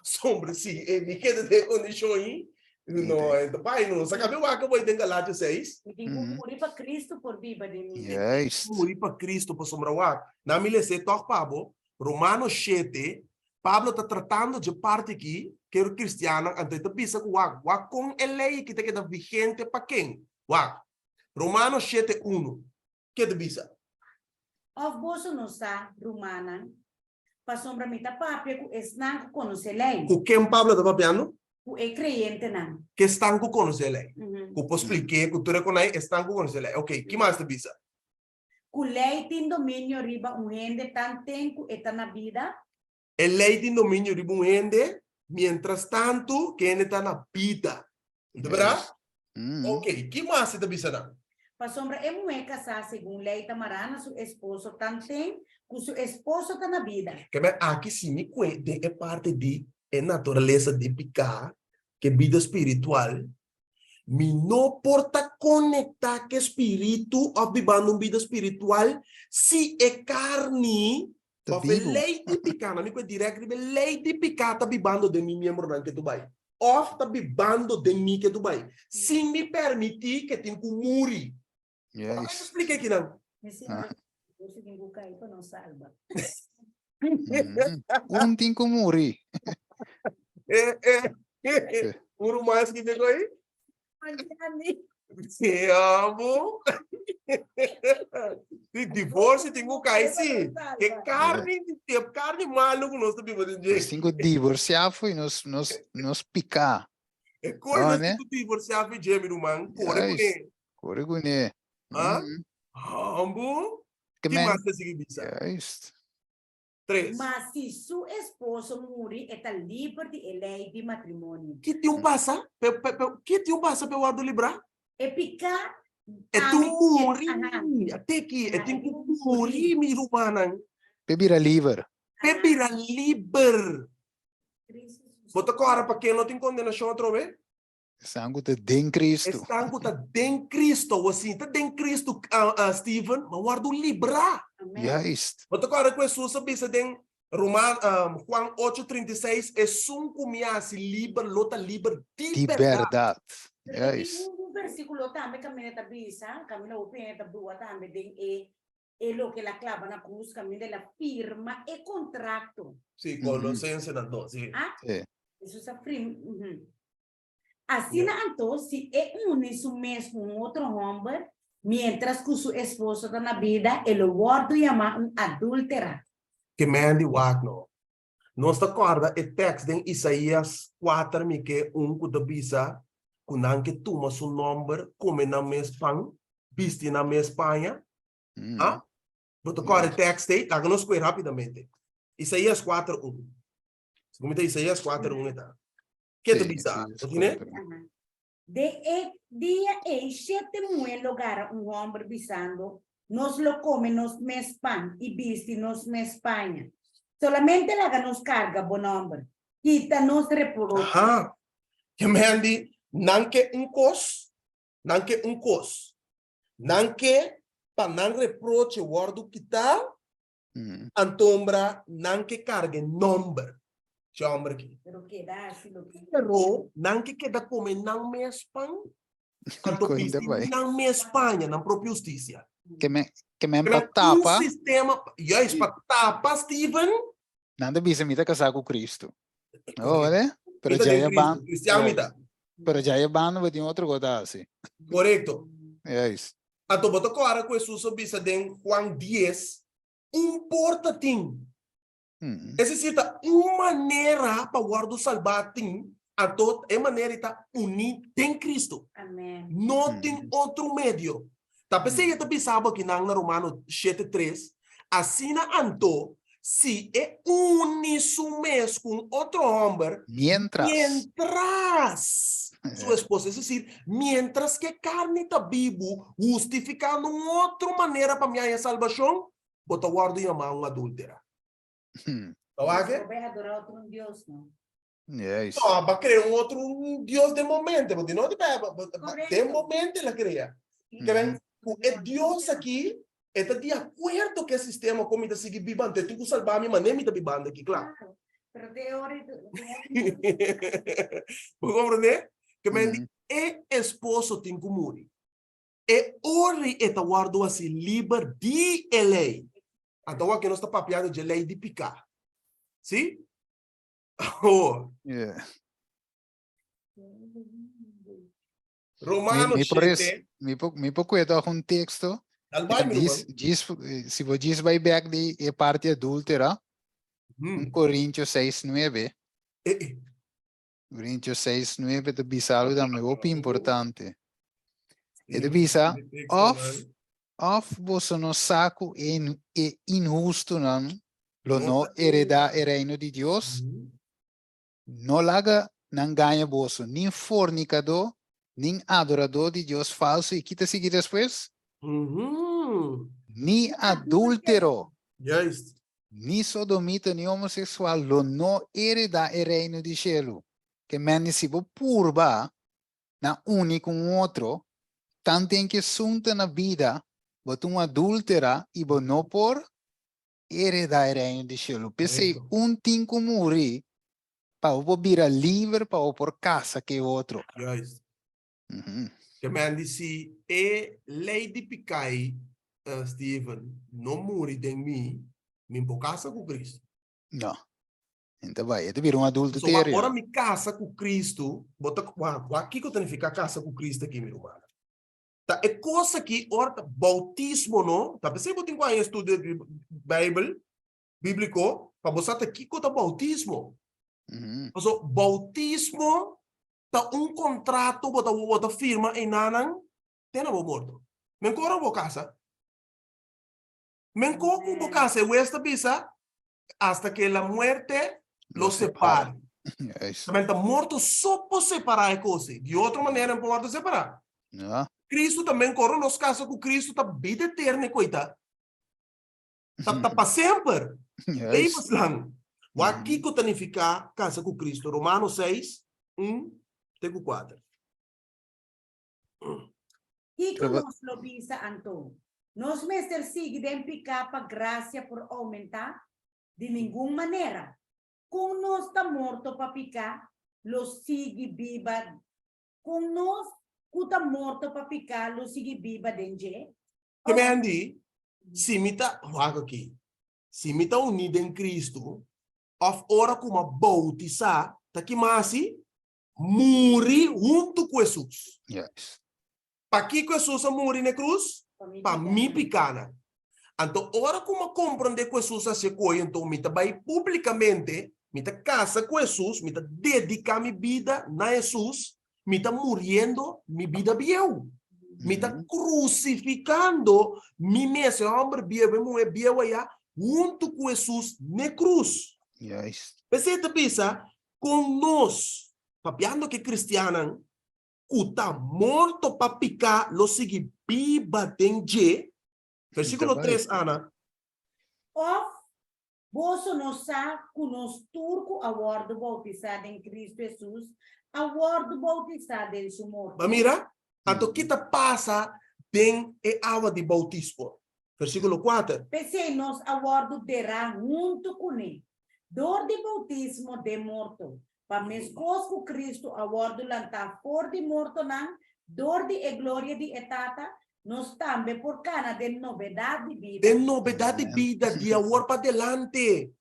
Sombra, sim. E me queda de condição aí. Não, então, pai, não. Você acabou de acabar de Galátia 6. E tem que morrer para Cristo por viva de mim. Juist. Morrer para Cristo, para sombra o ar. Na milha se toca, Pablo. Romanos 7. Pablo está tratando de parte aqui, que é o cristiano, então está pensando que com a lei que está vigente para quem? Romanos 7, 1. Que te bisa? Of bolso não está romana. Para sombra mita papia ku esnan ku conhecer lei. Com quem Pablo está papiando? Ku é creyente não. Que estão com conhecer a lei. Uhum. Que posso explicar, que tu reconhece, estão com conhecer a lei. Ok, que mais te bisa? Ku lei tem domínio riba gente tan tempo e tá na vida. A lei tem domínio de um ende, mientras tanto, que ele está na vida. Verdade? Ok, que mais te bisa não? Para sombra é mulher casar segundo lei tamarana su esposo tan tempo ku su esposo tá na vida. Que aqui sim me cuente é parte de natureza de picar, que vida espiritual, me não porta conectar que espírito ou vivendo vida espiritual se é carne. Tá Porque vivo. lei de picar, não me cuente direto, lei de picar está vivendo de mim membro não que tu vai. Ou está vivendo de mim que tu vai. Sem me permitir que tenho que morrer. Como é que eu expliquei aqui não? Esse você tem que cair para não salva. Tem que morrer. Puro mais que pegou aí? Te amo. De divórcio tem que cair sim. Que carne maluco nós estamos vivendo. Nós temos que divorciar foi nos picar. É coisa né? que tu divorciar foi gêmeo, irmão. Juist. Corre com ele. Hã? Ambo. Que mais você seguir bisa? Juist. 3. Mas se su esposo morrer, é tá livre de lei de matrimônio. Que tem passa? Que tem passa para o lado livrar? É picar. É tu morrer. Até que é tem que morrer, minha irmã. Bebira livre. Bebira livre. Bota agora para quem não tem condenação outra vez? Sangue de den Cristo. Estão com den Cristo, assim, tá den Cristo, Steven, mas guarda o libra. Juist. Bota agora com Jesus, sabe, den Juan 8:36, é sum comiasi liber, lota liber, De verdade. Tem Juist. versículo também que a minha tabisa, que a minha opinião tá boa também, tem é lo que la clava na cruz, que a minha la firma é contrato. Sim, Colossenses 2, sim. Sim. Isso é firme. Assim, então, se é su mês com outro homem, mientras que su esposo está na vida, ele guarda e chama adúltera. Que mande wagno. Nós te acorda o texto de Isaías 4, que que te bisa, quando que toma seu nome, come na mesma pão, viste na mesma panha. Vou tocar o texto aí, lá nos coisa rapidamente. Isaías 4:1. Se comenta Isaías 4:1 está. Que te bisa? De dia e 7 lugar homem bisando, nos lo come nos mes pan y viste nos mes paña. Solamente la nos carga, buen hombre. Quita nos reproche. Ajá. Que mande, nanke un cos, nanke pa nan reproche guardo kita, antombra nanke cargue nombre. Chambre aqui. Pero queda así lo que... Pero nanke queda come nan me espan, canto piste nan me Espanha, nan própria justiça. Que me Pero tapa. um sistema, e aí para tapa, Steven. Nada bisa mita casar com Cristo. Oh, né? Pero já é ban. Pero já é ban, vai ter outro coisa assim. Correto. É isso. A tu bota agora com Jesus bisa den Juan 10, portatim. Necessita uma maneira para guardar o salvatim, a toda é maneira está unir em Cristo. Amém. Não tem outro meio. Tá pensando que pensava que na Romano 7:3, assim anto se é unisu mês com outro homem, mientras sua esposa, é decir, mientras que carne está vivo, justificando outra maneira para minha salvação, bota guarda e amar uma adúltera. Vai adorar outro Deus, não? É isso. Não, vai criar outro Deus de momento, porque não de momento ela cria. É Deus aqui, Está de acuerdo que el sistema como está sigue vivando. Tengo que salvar mi mané, mi está vivando aquí, claro. Claro. Pero de ahora... ¿Vos comprendés? Que me Mhm. dice, esposo tem que morir. E ori eta guardo assim, liber de lei. Então aqui nós está papiando de lei de picar. Sim? Oh, Yeah. Romano Me parece, 7. me pouco um texto. Al vai, meu irmão. Se você vai back de parte adúltera, Coríntios 6:9. Coríntios 6:9 te bisalo da meu importante. E te bisa, of você não saco e injusto não, lo no hereda o reino de Deus, no laga não ganha bolso, nem fornicador, nem adorador de Deus falso, e kita seguir depois, ni adúltero, Juist. ni sodomita, ni homossexual, lo no hereda o reino de cielo. Que menisibo purba na único outro, tanto em que sunta na vida, bot adúltera e bo no por heredar o reino de cielo. Pensei, tem que morrer para o vira livre para o por casa que outro. Juist. Que me disse, lei de picai, Steven, não morre de mim, me casa com Cristo. Não. Então vai, ele vira adulto So, agora me casa com Cristo, bota aqui que eu tenho que ficar casa com Cristo aqui, meu irmão. Tá, é coisa que, ora, bautismo, não? Tá, pensei que eu tenho que estudar Bíblia, bíblico, para você aqui que é bautismo. So, bautismo, tá contrato, bota firma em nanang, tem não morto. Men cora vou casa. Men como vou casa, eu esta bisa, hasta que la muerte los separe. Também está morto só para separar a coisa. De outra maneira, não pode separar. Cristo também corre nos casos com Cristo, está vida eterna, coitado. Está para sempre. Levas lang. O aqui que tem que ficar casa com Cristo. Romanos 6, 4. E que nos lo visa, Anton? Nos mestre sigue de picar para graça por aumentar? De nenhuma maneira. Com nós está morto para picar, lo sigue viva. Com nós que está morto para picar, lo sigue viva dentro. Que me andi, se me está, aqui, se me está unido em Cristo, of ora como bautizar, tá que mais morrer junto com Jesus. Yes. Para que Jesus morre na cruz? Para mim picana. Então, ora como compreender que Jesus a se coi, então, me vai publicamente, me casa com Jesus, me dedicar minha vida na Jesus, me morrendo minha vida biel. Me crucificando mi mesmo homem biel, mulher biel aí, junto com Jesus na cruz. Yes. Você pensa, com nós, papiando que cristiana, está morto para picar, lo sigue viva dentro. Versículo 3, Ana. Of, você não sabe que nós turco aguardo bautizado em Cristo Jesus, aguardo bautizado em sua morte. Mira, então que passa bem a água de bautismo. Versículo 4. Pensei, nós aguardo terá junto com ele. Dor de bautismo de morto. Para mescos com Cristo, aguardo lantar for de morto não, dor de glória de etata, nós também por cana de novidade de vida. De novidade de vida, de agora para adelante.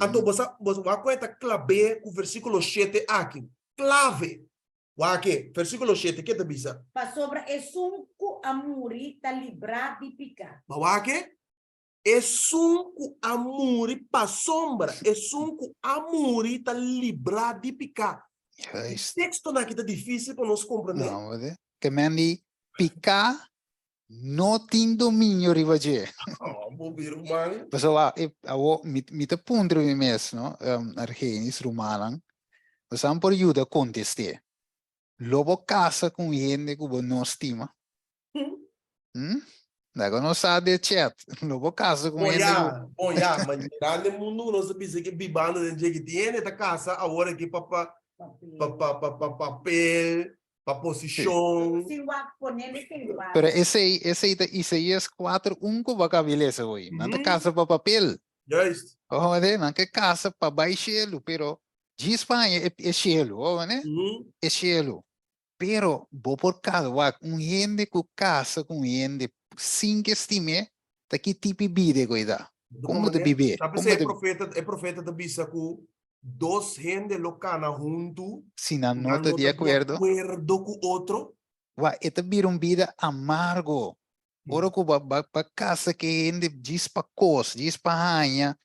Então, você vai contar clave com o versículo 7 aqui. Clave. Aqui, versículo 7, que te bisa? Para sobre é sunco amuri ta librar de picar. Aqui, é sunco amuri para sombra, é sunco amuri ta librar de picar. Yes. O texto aqui está difícil para nós compreender. Não, que mandi picar não tem domínio rivaje. Vou vir, mano. Pessoal, me te pondre mesmo, Argenis Romalang, você não pode ajudar a contestar. Lobo casa com gente que não estima. Daí não sabe de chat. Lobo casa com gente. Bom, mas grande mundo não sabe se que bibando de que tem esta casa agora que papel, para posição. Se wak ponele que igual. Pero ese ita Isaías 4:1 ko baka bilesa hoy. Nanta casa pa papel. Juist. Oh, né? Nanta casa pa baixelo, pero de Espanha é cielo, oh, né? É cielo. Pero bo por cada wak gente ku casa com gente sin que estime ta que tipo vida coida. Como de viver? Sabe Como se de é profeta da bisa com dois gente locana junto, se na não nota de acordo, com outro. wa ita viram vida amargo. Ora ko ba casa que gente diz pa cos, diz pa hanha,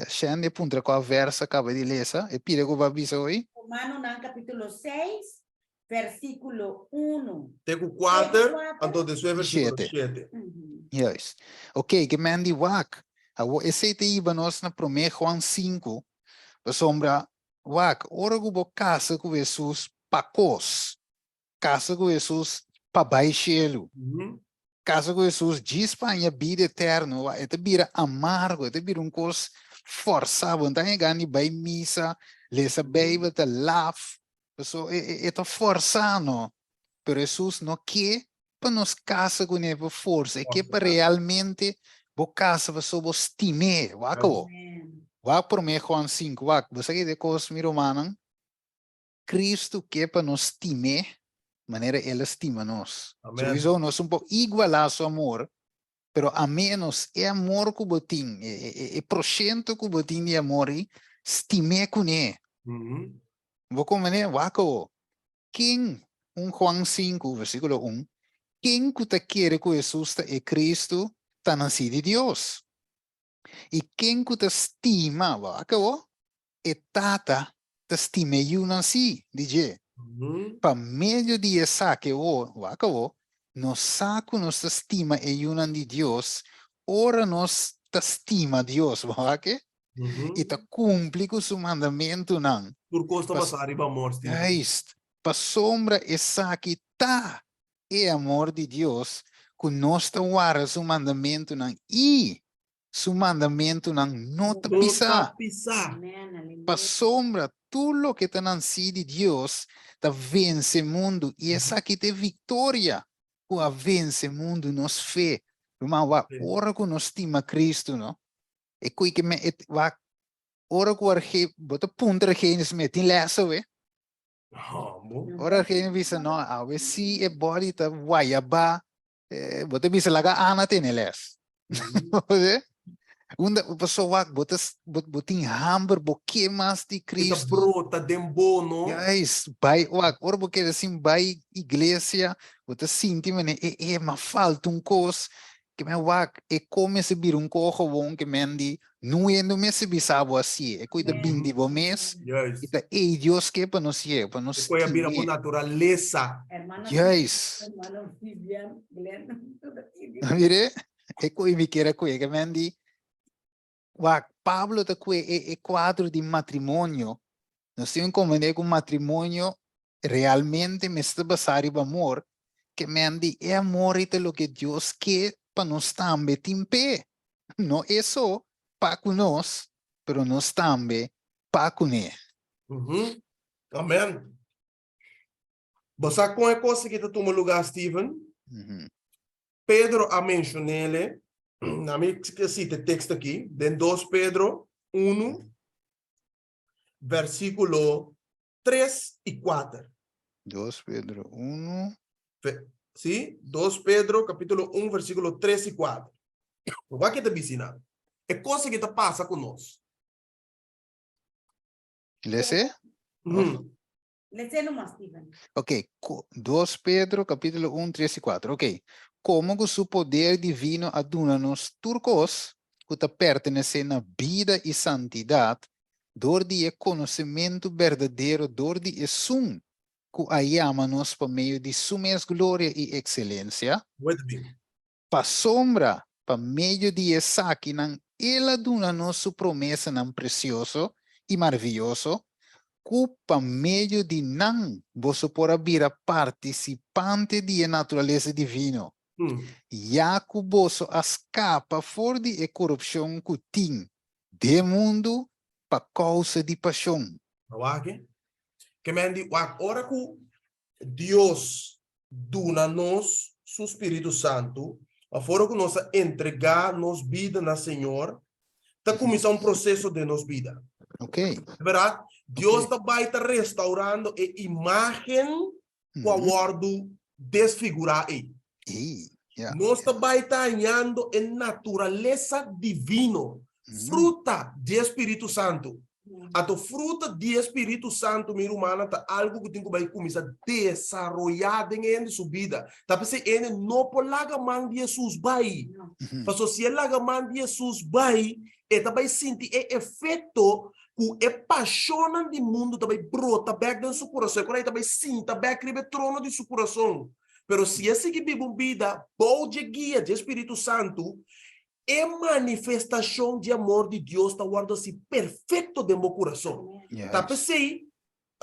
Xande puntra com a versa acaba de ler, e pira ko ba bisa hoy? Romanos no capítulo 6, versículo 1. Tem 4, então Tem isso é versículo Siete. 7. Yes. Ok, que mandi wak. Esse te iba nós na prome Juan 5. A sombra wak. Ora go bo casa com Jesus pacos. Casa com Jesus pa baixelo. Casa com Jesus de Espanha vida eterno. Ete vira amargo. Ete vira cos forçado. Então é gani vai missa. Lesa Bíblia, te laf. So, ete forçando. Pero Jesus não quer para nos casa com ele por força, é que para realmente bo casa para sob estime, wako. Wak por me Juan 5, wak, você que de cos mi romanan, Cristo quer para nos estime, maneira ele estima nos. Amém. Sowieso nós um pouco igualar seu amor, pero a menos é amor que botin, é porcento que botin de amor, estime com ele. Vou como né, wako. Quem Juan 5, versículo 1, quem que te quiere que Jesus é Cristo, está nascido de Deus. E quem que te estima, acabou? É tata, te estima eu nasci, DJ. Para meio de essa que acabou, nos saco nos estima e unan de Deus, ora nos te estima Deus, ok? E te cumpre com seu mandamento, não. Por costa passar e morte. É isto. Para sombra essa que tá é amor de Deus, que nós guarda seu mandamento não e seu mandamento não te pisar. Para sombra tudo que está nascido de Deus, tá vence o mundo e essa que tem vitória, que a vence o mundo nos fé. Irmão, ora que nós estima Cristo, não? E que me ora que o arque, bota punta que nos mete em lessa, ora que bisa no awe si e body ta wayaba bote bisa laga ana teneles ode unda paso wak botin hamburg boke mas di Ita Cristo brota, dembono. guys bai wak ora boke assim bai igreja bote sinti mane ma falta cos que me wak come se bir cojo bom que mendi nuendo me se bisabo assim cuida bindi bo mes Yes. ita Deus que para nós é para nós Foi a bira por natureza. yes Hermano Vivian, Glenn. mire me quer que mendi Pablo te é quadro de matrimônio nós temos como com matrimônio realmente me está basado em amor que mendi é amor e lo que Deus quer para nós também em pé não é só para nós pero nós também para com ele. Amém. Você com a coisa que toma lugar, Steven? Pedro a mencionou, na minha cita texto aqui, de 2 Pedro 1, versículo 3 e 4. 2 Pedro 1. Sim? 2 Pedro, capítulo 1, versículo 3 e 4. O que está ensinando? É coisa que passa conosco. Lese? Lese nomás, Steven. Ok, 2 Pedro, capítulo 1, 3 e 4. Ok, como que seu poder divino aduna-nos turcos, que te pertenece na vida e santidade, dor de conhecimento verdadeiro, dor de esum, que ayama-nos por meio de sua glória e excelência, para sombra, para meio de essa que não ele aduna-nos sua promessa não precioso e maravilhoso, culpa meio de não você pode vir a participante de natureza divina. Já que você escapa fora de corrupção que tem de mundo para causa de paixão. Que mendi, ora que Deus duna-nos seu Espírito Santo, a fora que nós entregar nos vida na Senhor, tá começar processo de nos vida. Ok. Verdade? Deus Ok. vai estar restaurando a imagem que o guardo desfigurar aí. Yeah. Nós vai estar ganhando a natureza divina, fruta do Espírito Santo. A tua fruta do Espírito Santo, minha irmã, tá algo que tem que começar a desenvolver em sua vida. Tá pensando, ele não pode largar mão de Jesus vai. Porque se ele largar mão de Jesus vai, ele vai sentir o efeito que é paixão do mundo também brota back do seu coração. Quando ele também sinta back no trono de seu coração. Pero se esse que vive uma vida boa de guia de Espírito Santo, é manifestação de amor de Deus está guardando-se perfeito de meu coração. Tá pensei,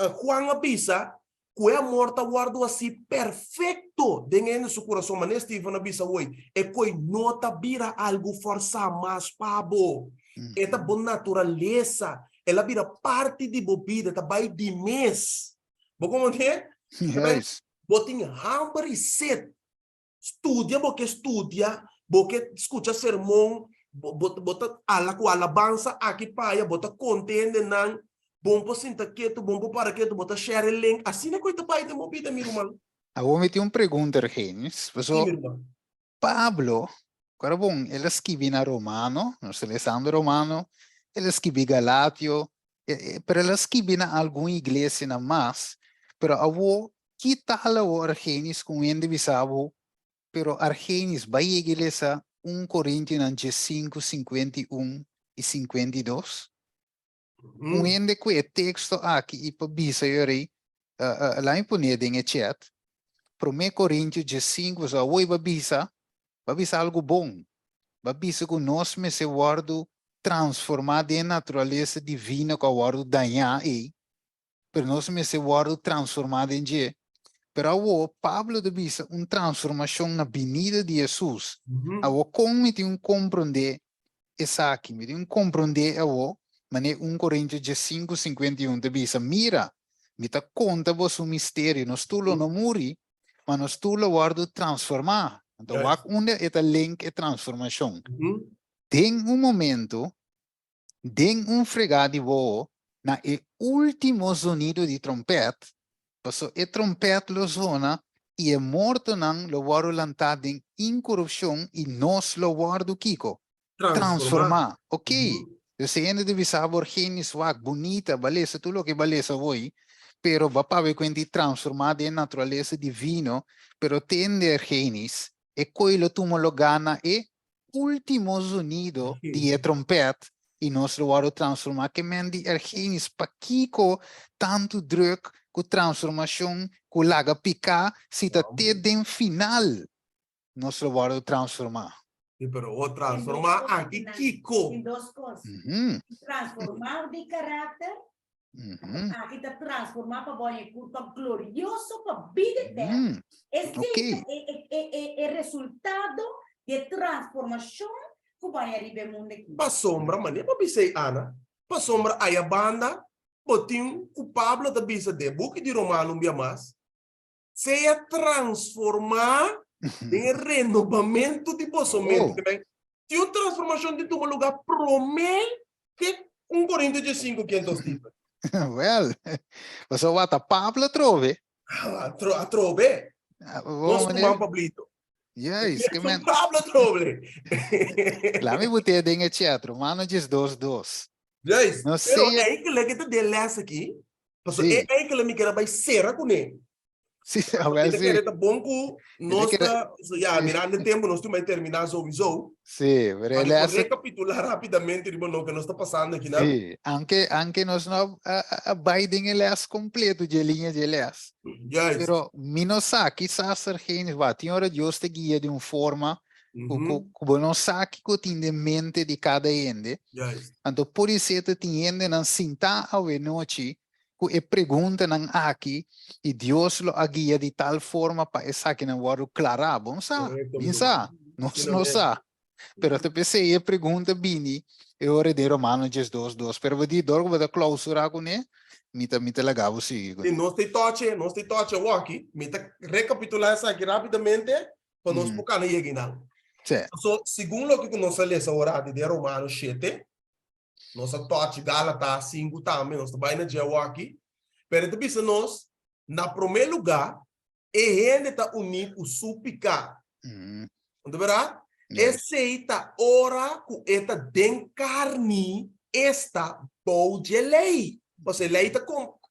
Juan avisa que o amor está guardando-se perfeito dentro do seu coração. Mas Stephen avisa hoje, é que não está vira algo força mais pabo. Esta boa natureza, ela vira parte de boa vida, tá vai de mês. Vou como é? Yes. Botem hambre e sede. Estudia, porque estudia, porque escuta sermão, bota ala com alabança aqui paia, bota contende nan, bom para sentar quieto, bom para quieto, bota share link, assim é coisa pai de movida, meu irmão. Vou meter uma pergunta, Argenis. Sim, meu irmão. Pablo, agora bom, ele escreve na Romano, no Alessandro Romano, ele escreve Galatio, pero ele escreve na alguma igreja na mais, pero avo, que tal o Argenis com ele bisavo, pero Argenis vai à igreja 1 Coríntios 5, 51 e 52? Com ele que é texto aqui e para bisa yori, lá em ponede em chat, para 1 Coríntios 5, só oi babisa algo bom. Babisa que nós me se guardo transformado em natureza divina que o guardo danhar aí, pero nós me se guardo transformado em je. Pero o Pablo de bisa uma transformação na venida de Jesus. Awo como tem compreender essa aqui, me tem compreender awo, mas 1 Coríntios 5, 51 de bisa mira, me tá conta vos um mistério, nós tulo não muri, mas nós tulo guardo transformar. Então, onde é link é transformação. Tem momento, tem fregado de voo, na último sonido de trompete, passou e trompete lo zona e é morto não lo guardo lantado em incorrupção e nós lo guardo kiko. Transformar. Ok. Eu sei ainda de sabor genis wak bonita, beleza, tudo que beleza voi, pero va para ver quando transformado em natureza divino, pero tender genis e quello tu lo gana e último sonido de trompete e nós lo guardo transformar que mendi genis pa kiko tanto druk com transformação com laga picar se tá tem final nós lo guardo transformar. Sí, pero o transformar aqui Kiko. Em duas coisas. Transformar de caráter, aqui está transformar para bom culpa glorioso para vida eterna. É resultado de transformação que vai arribar no mundo aqui. Para sombra, mano, para pensar, Ana, para sombra, aí a banda, botinho, o Pablo da bisa de book de Romano, um mais, se é transformar em renovamento de vosso mente. Se uma transformação de um lugar promete que 1 Coríntios 5, 500 tipos. Well, você vai a Pablo trove. A trove? Nós tomamos Pablito. Yes, que men. Pablo trove. Lá me botei dentro de teatro, mano, diz 2. Yes, não pero sei. É que ele que te delessa aqui. É que ele me quer vai ser com ele. Sim, agora sim. Ele bom que nós já mirando o tempo nós temos que terminar sobre isso. Sim, mas ele é recapitular rapidamente o que nós está passando aqui, né? Sim, anche nós não Biden ele é completo de linha de elas. Yes. Pero minosaki sa sargen va tinha hora Deus te guia de uma forma que não sabe que tem mente de cada ende. Yes. Então por isso te ende não sinta a noite que pergunta não aqui e Deus lo guia de tal forma para essa que não vai clarar, bom sa, não sa. Pero te pensei a pergunta bini, e ora de Romano 2:2, pero vou dizer que vou clausura com né, mita lagavo sim. E nós te toche aqui, me recapitular essa aqui rapidamente, para nós focar na não. Sim. So, segundo o que nós lemos agora de Romanos 7, nós toche Gálatas 5 também, nós vai na dia aqui, pero tu bisa nós, na primeiro lugar, gente tá unido o supicar. Não verdade? Essa ora com esta den carne esta bom de lei. Você lei tá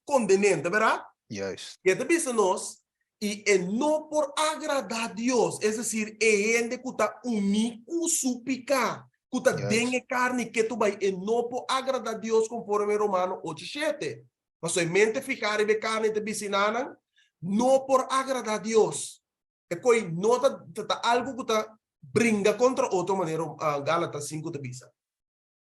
condenando, verdade? Juist. E esta bisa nós e não por agradar a Deus, é decir, gente que tá unido supicar, que tá den carne que tu vai e não por agradar a Deus conforme Romano 8:7. Mas em mente ficar e carne de bisinana, não por agradar a Deus. É que não tá algo que tá brinca contra outra maneira, Gálatas 5 de bisa.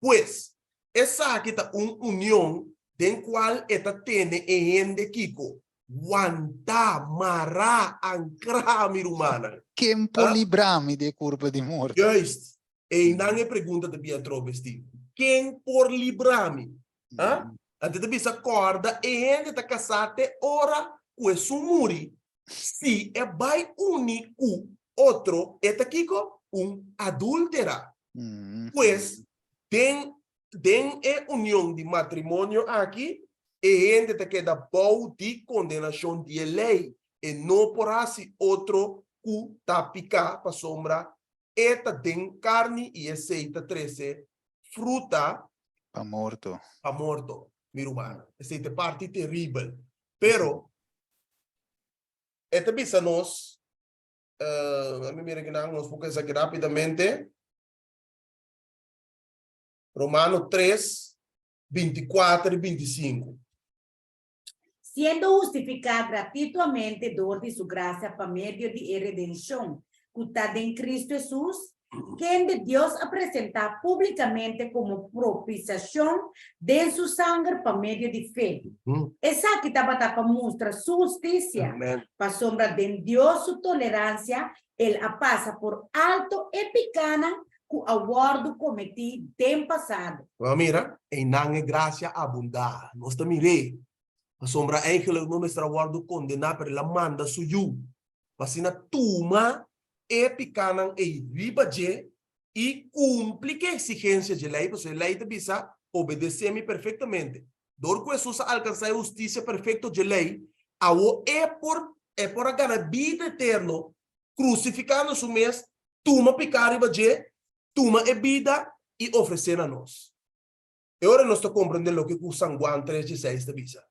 Pues, essa aqui tá união den qual esta tene gente kiko. Wanta, mara, ancra, mirumana. Quem polibrami de curva de morte? Juist. E não é pergunta de Pietro vestido. Quem por librami? Até de bisa corda e gente tá casate ora com su muri. Se é bai único outro eta kiko adúltera. Pues den é união de matrimônio aqui e gente te queda bom de condenação de lei e não por assim outro cu tapica para sombra eta den carne e aceita 13 fruta Pa morto. a morto mirumana. Essa é parte terrível. Pero esta bisa nós a mí mira que nós focamos aqui rapidamente. Romano 3, 24 y 25. Siendo justificado gratuitamente por de su gracia por medio de redención, que está en Cristo Jesús, quien de Dios ha presentado públicamente como propiciación de su sangre por medio de fe. Esa que estaba para mostrar su justicia, para sombra de Dios su tolerancia, él pasa por alto e picana que aguardo cometi tem passado. Well, mira, en nange gracia abundar. Nós te mirei. A sombra eigenlijk não está guardo condenar per la manda suyu. Pasina tuma e picanan e ribaje e cumpre que exigência de lei, porque a lei te bisa obedecer-me perfeitamente. Dor que Jesus alcançar a justiça perfeita de lei, ao é por ganhar vida eterna, crucificando su mês, tuma picar ribaje, tuma e vida e oferecer a nós. E agora nós estamos compreendendo o que o San Juan 3:16 te bisa.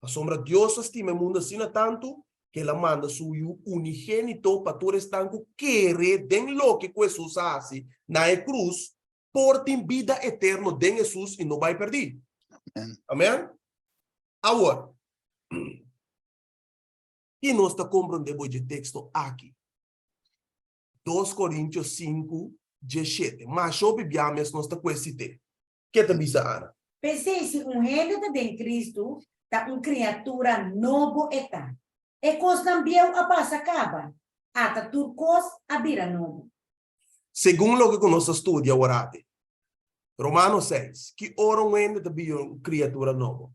A sombra Dios estima el mundo sino tanto que la manda su unigénito para tu estanco querer den lo que Jesús hace na cruz por ti vida eterna den Jesús y no va a perder. Amén. Ahora, y no está comprendendo el texto aquí. 2 Coríntios 5:17. Mas yo bibiames no está cuesite. ¿Qué te bisa, Ana? Pensei se gente de Cristo tá criatura novo eta. E cos também a passa acaba. Ata turcos a vira novo. Según lo que conoce estudia orate. Romanos 6. Que ora um ende de criatura nova.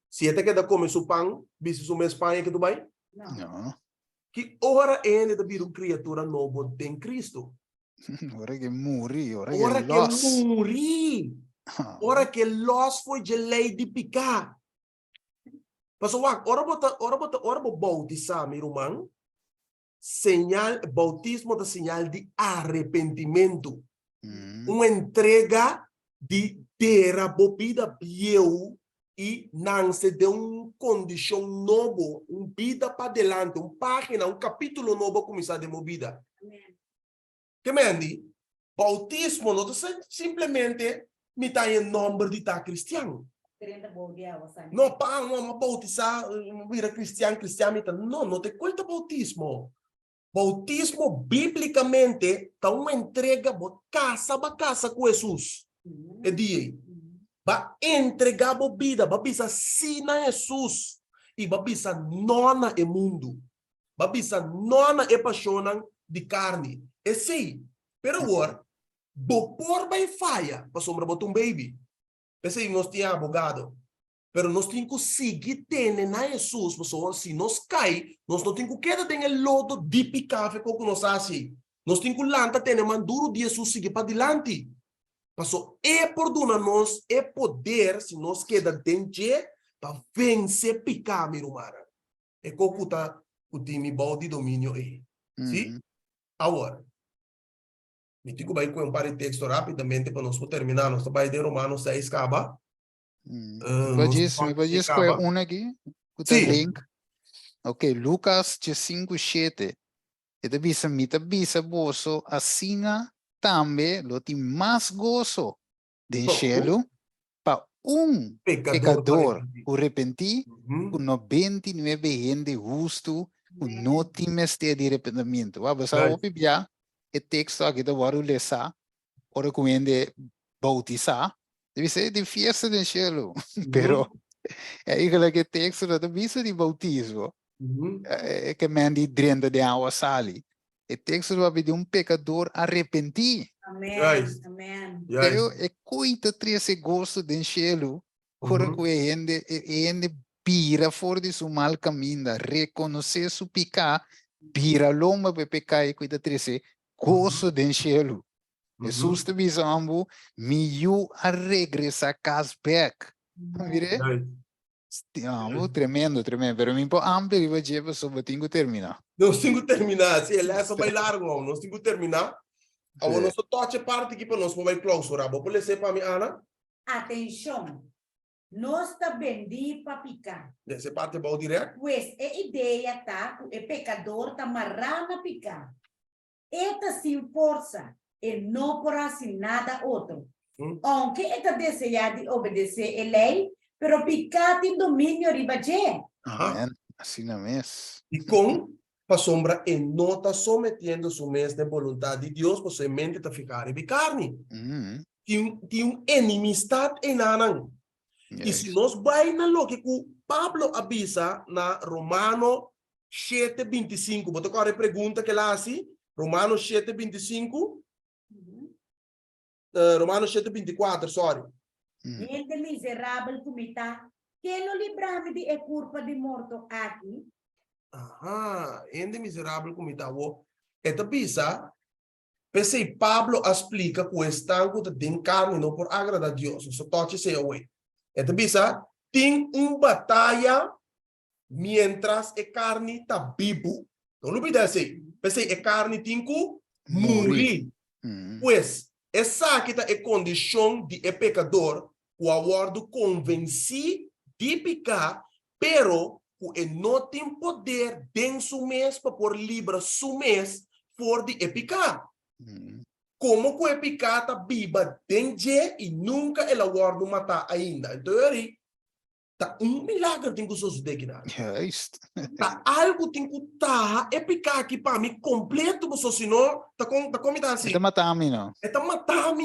Se te queda come su pão, visse su mes pão que tu vai? Não. Que ora ende de criatura nova em Cristo. Ora que morri, ora Ora que que loss. morri. Ora que loss foi de lei de picar. Pessoal, ora bautizar, meu irmão, señal, bautismo da señal de arrependimento. Uma entrega de terra bobida bieu e nasce de uma condição nova, vida para adelante, página, capítulo novo começar de movida. Que me bautismo não é simplesmente me está em nome de estar cristiano. Não, pá, não bautizar, vira cristiano, não te conta bautismo. Bautismo, biblicamente, está uma entrega casa com Jesus. É dia. Vai entregar a vida, vai bisa sina Jesus. E vai bisa nona e mundo. Vai bisa nona e paixão de carne. É sim. Pero agora, Por by fire, para sombra botar baby. Pensei, nós tínhamos abogado. Pero nós temos que seguir tendo na Jesus, pessoal. Se nós cai, nós não temos que quedar tem o lodo de picar com nós assim. Nós temos que lança ter manduro de Jesus seguir para adiante. Pessoal, perdona nós, poder se nós queda dentro para vencer picar, meu irmão. Como tá o time bom de domínio aí. Sim? Agora, me digo bem com par de texto rapidamente para nós terminar. Nós trabalhamos de Romanos 6, acaba. Me pode escolher um aqui? Sim. Link. Ok, Lucas 5:7. Ito bisa boso, asina tambe lo ti mais gozo de cielo pa pecador o repenti com 99 gente justo com no times de arrependimento. Você vai ouvir o texto aqui do Waru Lesa, ora com ele bautizar, deve ser de fiesta do cielo, pero aí que texto da visa de bautismo, que mandi dentro de água sali. O texto vai pedir pecador arrepentir. Amém. Amém. Pero é coita 13 gosto do cielo, ora com ele pira fora de seu mal caminho, reconhecer seu pecado, pira loma para pecar e coita 13 gosto do cielo. Jesus te bisambo, miu a regressar casback. Mire? Tremendo. Pero me ample e vai dizer sobre tenho que terminar. Nós temos que terminar. Se ele é só vai largo, nós temos que terminar. Agora, nós toque parte aqui para nós vai clausurar. Vou poder para mim, Ana? Atenção. Nós também de para picar. Essa parte é bom direto? Pois a ideia tá, o pecador tá marrando a picar. Esta sim força e não por assim nada outro. Aunque esta deseja de obedecer a lei, pero picar tem domínio ribaje. Assim não é. E com a sombra e não está sometendo sua mente de vontade de Deus, porque sua mente está ficando de carne. Tem enemistade em Anang. E se nós vai na lo que Pablo avisa na Romano 7:25, vou tocar a pergunta que lá assim, Romano 7:25, Romano 7:24, sorry. Gente miserável como está, que não livrar-me de culpa de morto aqui. Gente miserável como está. Esta pisa, pensei, Pablo explica que o estanco de carne não por agradar a Deus. Isso toque se away. Esta pisa, tem batalha mientras a carne está vivo. Não olvida assim. Pensei, a carne tem que morrer. Pois, essa aqui é a condição de pecador, o aguardo convenci de pecar, pero que não tem poder dentro do mês para pôr livre seu mês for de pecar. Como que o pecado está viva dentro e nunca ele aguardo matar ainda. Então, tá milagre tem que suceder aqui. Tá algo tem que estar pecar aqui para mim completo, porque senão tá como tá assim. Está matando, não? Está matando.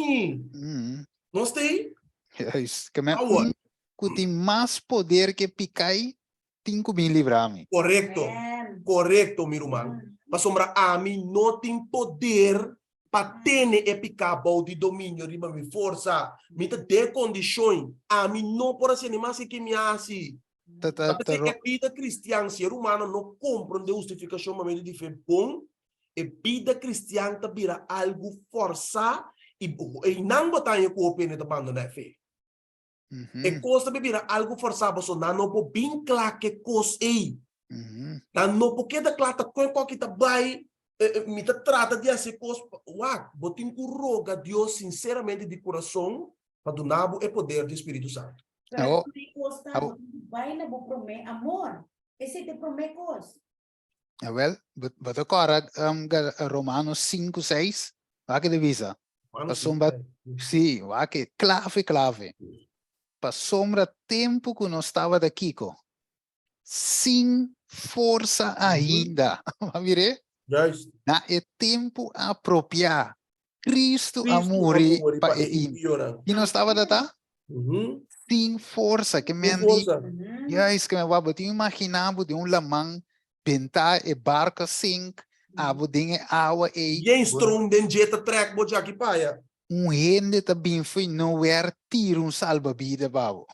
Não sei? Que tem mais poder que picar tem que me livrar. Correto, meu irmão. Mas sombra a mim não tem poder para ter pecado de domínio, de força, de condições. A mim não pode ser mais que me assim. Porque a vida cristã, ser humano, não compreende justificação, mas de fé bom. A vida cristã vira algo força e não botar em corpo e abandonar a fé. E coisa vira algo forçado, só não pode bem claro que coisa é. Não pode dar claro que qualquer que vai me trata de fazer coisas. Vou ter que rogar a Deus sinceramente de coração para donar o poder do Espírito Santo. Vai na prometer amor. Esse te promete coisa. But agora Romanos 5:6, vai que divisa. Sim, vai que clave. Para sombra tempo que não estava daqui, sem força ainda. Vamos na é tempo apropriado. Cristo a morrer e não estava data? Sem força que me que me vai botar imaginava de lamang pintar e barca sink, abo dinhe água e strong den jeta track boja aqui paia. Gente também foi não er tiro salva-vida, babo.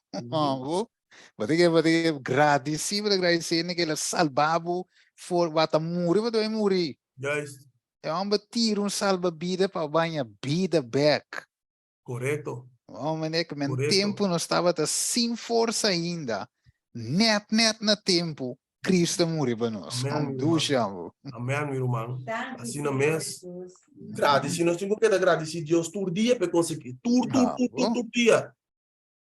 Batige agradecido, agradecido que ele salvava for bata muri, bata muri. Juist, É tiro salva-vida para banha vida back. correto. Homem, que men Correto. tempo não estava sem força ainda. Net na tempo, Cristo morreu para nós. Amém, meu Ducha, Amém, meu irmão. Thank you, Assim na Senhor mesa. Jesus. Agradecido, nós temos que agradecer a Deus todo dia para conseguir. Todo dia.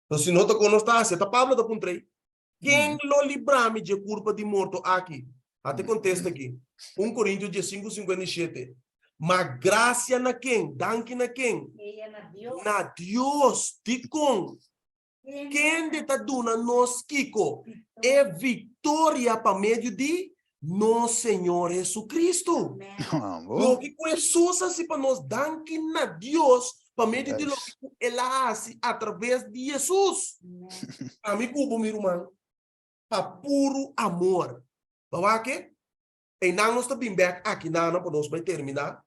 Então, se não está conosco, está Pablo da Puntrei. Quem lo librame de culpa de morto aqui? Até contesta aqui. 1 Coríntios 5:57. Mas graça na quem? Danke na quem? Ella na Dios. Na Deus, de com. Quem de tá dando nós, Kiko? É vitória para meio de nosso Senhor Jesus Cristo. Lo que Jesus assim para nós, danke na Deus, para meio de lo que ele faz através de Jesus. Amigo, meu irmão, para puro amor. Para que? E não nós estamos bem aqui, não podemos terminar.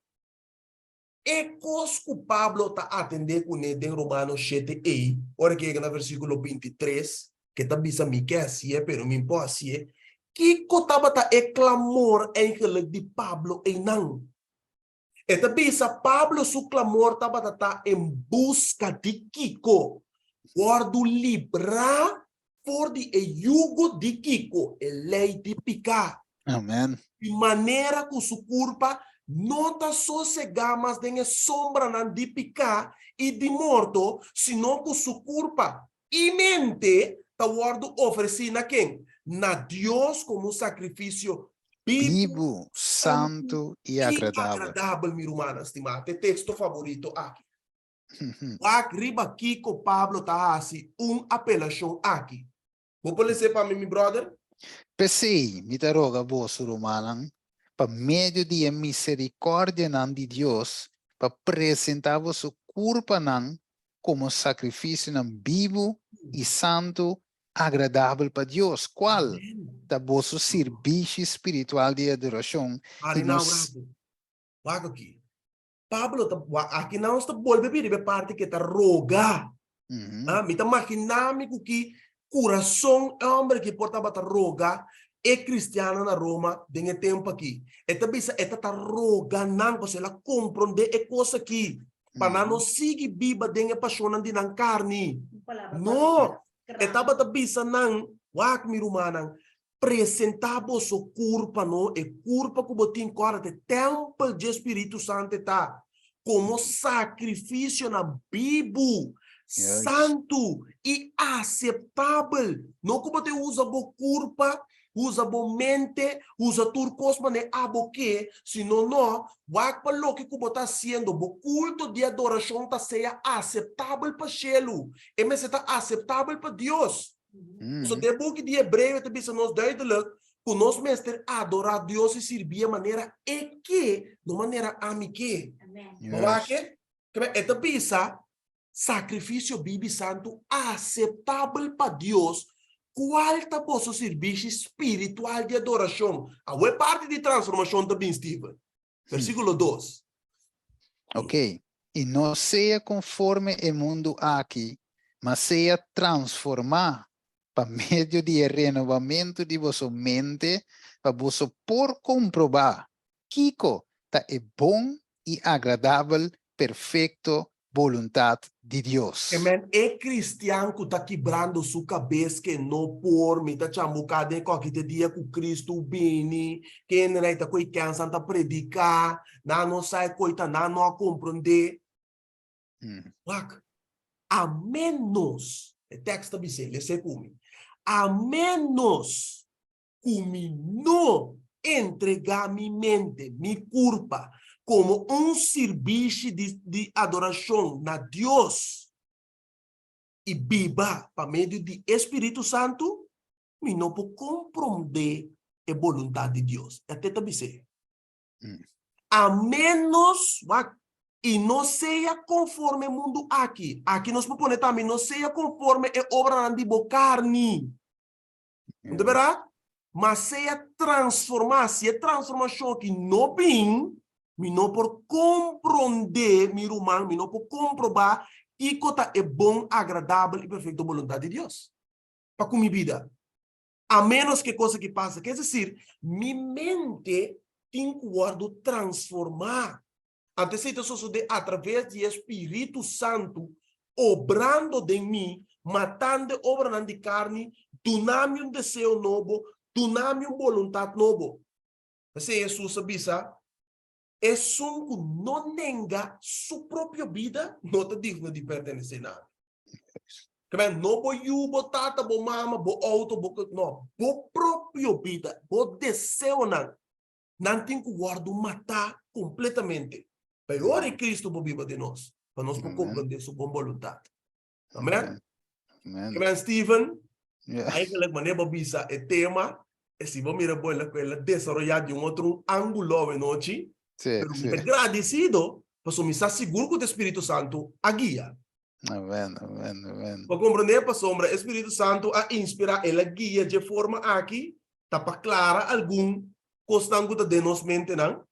E coisa que Pablo está atendendo com ele em Romanos 7, ora que no versículo 23, que está dizendo que é assim, pero me importa assim, que estava é clamor em de Pablo e não. E também Pablo, seu clamor estava em busca de Kiko, guardo livrar por de jugo de Kiko, a lei de picar. Amém. De maneira que sua culpa não está sossegar mais de sombra de picar e de morto, senão que sua culpa e mente está oferecida a quem? Na Deus como sacrifício Vivo, santo e agradável. Agradável, minha irmã estimada. É texto favorito aqui. Arriba aqui que Pablo está assim, apelação aqui. Vou poder ser para mim, meu brother? Pensei, me taroga vosso romanan, para meio de misericórdia de Deus, para apresentar vosso corpo como sacrifício vivo e santo, agradável para Deus. Qual? Da vosso serviço espiritual de adoração. Aqui. Pablo, aqui não está volvendo a parte que está roga. Me está imaginando que coração é homem que portava a roga é cristiano na Roma dentro tempo aqui. Esta bisa está roga não para ela compreender é coisa aqui. Para não seguir viva dentro paixão de não carne. Não. Estava a bisa não. Wak mi rumana. Apresentava o seu corpo, não? E corpo que botin agora de templo de Espírito Santo está como sacrifício na Bíblia. Yes. Santo e aceitável. Não como você usa o corpo, usa a mente, usa tudo coisa mané aboque, senão não, vai para o que você está sendo, o culto de adoração está seja aceitável para o cielo, e mas está aceitável para Deus. So de book de Hebreu também se nos duidelijk, que nós mestre adorar Deus e servir de maneira de maneira amique. Mas que é também sacrifício Bíblia Santo aceitável para Deus. Qual é o vosso serviço espiritual de adoração? A parte de transformação também, Steve. Versículo 2. Ok. E não seja conforme o mundo aqui, mas seja transformar para meio de renovamento de vossa mente, para você por comprovar que é bom e agradável, perfeito, vontade de Deus. Amen. É cristiano que está quebrando sua cabeça que não por me está chamando de qualquer dia que Cristo vem, que não está com cansa de predicar, não sai coisa, não compreender. A menos, o texto diz, lê comigo, a menos que me não entregar minha mente, minha culpa, como serviço de adoração na Deus e viva para meio de Espírito Santo, me não pode compreender a vontade de Deus. Até também a menos e não seja conforme o mundo aqui. Aqui nós podemos também não seja conforme a obra de carne. Não é verdade? Mas seja transformar, se é transformação que não vem, mi não por compreender, mi irmão, mi não por comprovar que coisa é bom, agradável e perfeita vontade de Deus. Para com minha vida. A menos que coisa que passa. Quer dizer, minha mente tem que transformar. Antes de suceder através do Espírito Santo, obrando de mim, matando obra de carne, dando um desejo novo, dando uma vontade nova. Assim, Jesus avisa, é um que não nega sua própria vida, não está digno de pertencer a nada. Não vou eu, vou tata, vou mama, vou auto, não. Vou própria vida, vou desejo não tem que guardar matar completamente. Pior é Cristo por viva de nós, para nós compreender sua boa vontade. Amém? Amém, Steven? Yeah. Aí que a maneira bisa é tema, e se vamos mirar boa ela desarrollar de outro ângulo noite, Sí, pero sí. agradecido, para me estar seguro que o Espírito Santo a guia. Amén, amén, amén. Para compreender, para sombra, o Espírito Santo a inspirar, ela guia de forma aqui, tá para clara algum constante de nós mente, não?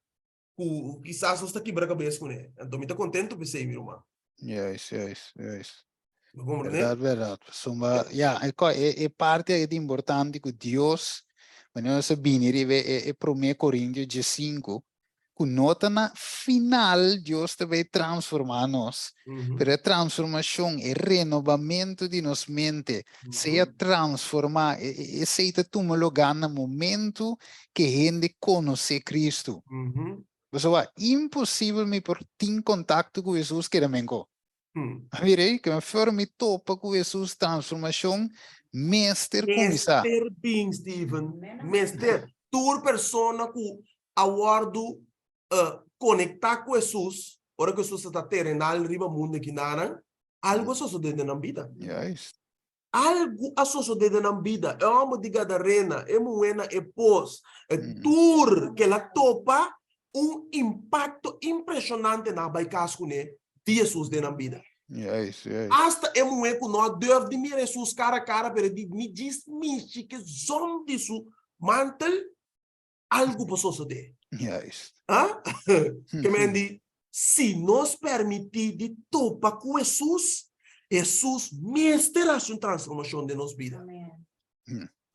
Quizás está quebra a cabeça com ele. Então, me está contente por ser, meu irmão. Yes, yes, yes. Para compreender? Verdade, verdade. Sumba, yeah, é parte é importante que Deus, quando nós vinir é 1 Coríntios 5, que nota na final Deus vai transformar nós. Pero a transformação é renovamento de nossa mente. Se a transformar, é seita toma lugar no momento que a gente conhece Cristo. Pessoal, impossível me por ter contato com Jesus que era mengo. Virei que me for me topa com Jesus transformação, mestre começar. Mester bem, Steven. Mester, tu persona que aguardo conectar com Jesus, ora que Jesus está terrenal, riba mundo aqui nana, algo sucede na vida. Yes. Algo sucede na vida. É uma diga da rena, é moena, é pós. É tour que ela topa impacto impressionante na baicasco, né? De Jesus na vida. Yes, yes. Hasta é moen que nós devemos de mirar Jesus cara a cara, pero me diz que zom de su mantel, algo posso suceder. Yes. Ah? Que me diz, se nos permitir de topar com Jesus, Jesus mestra sua transformação de nossa vida. Amém.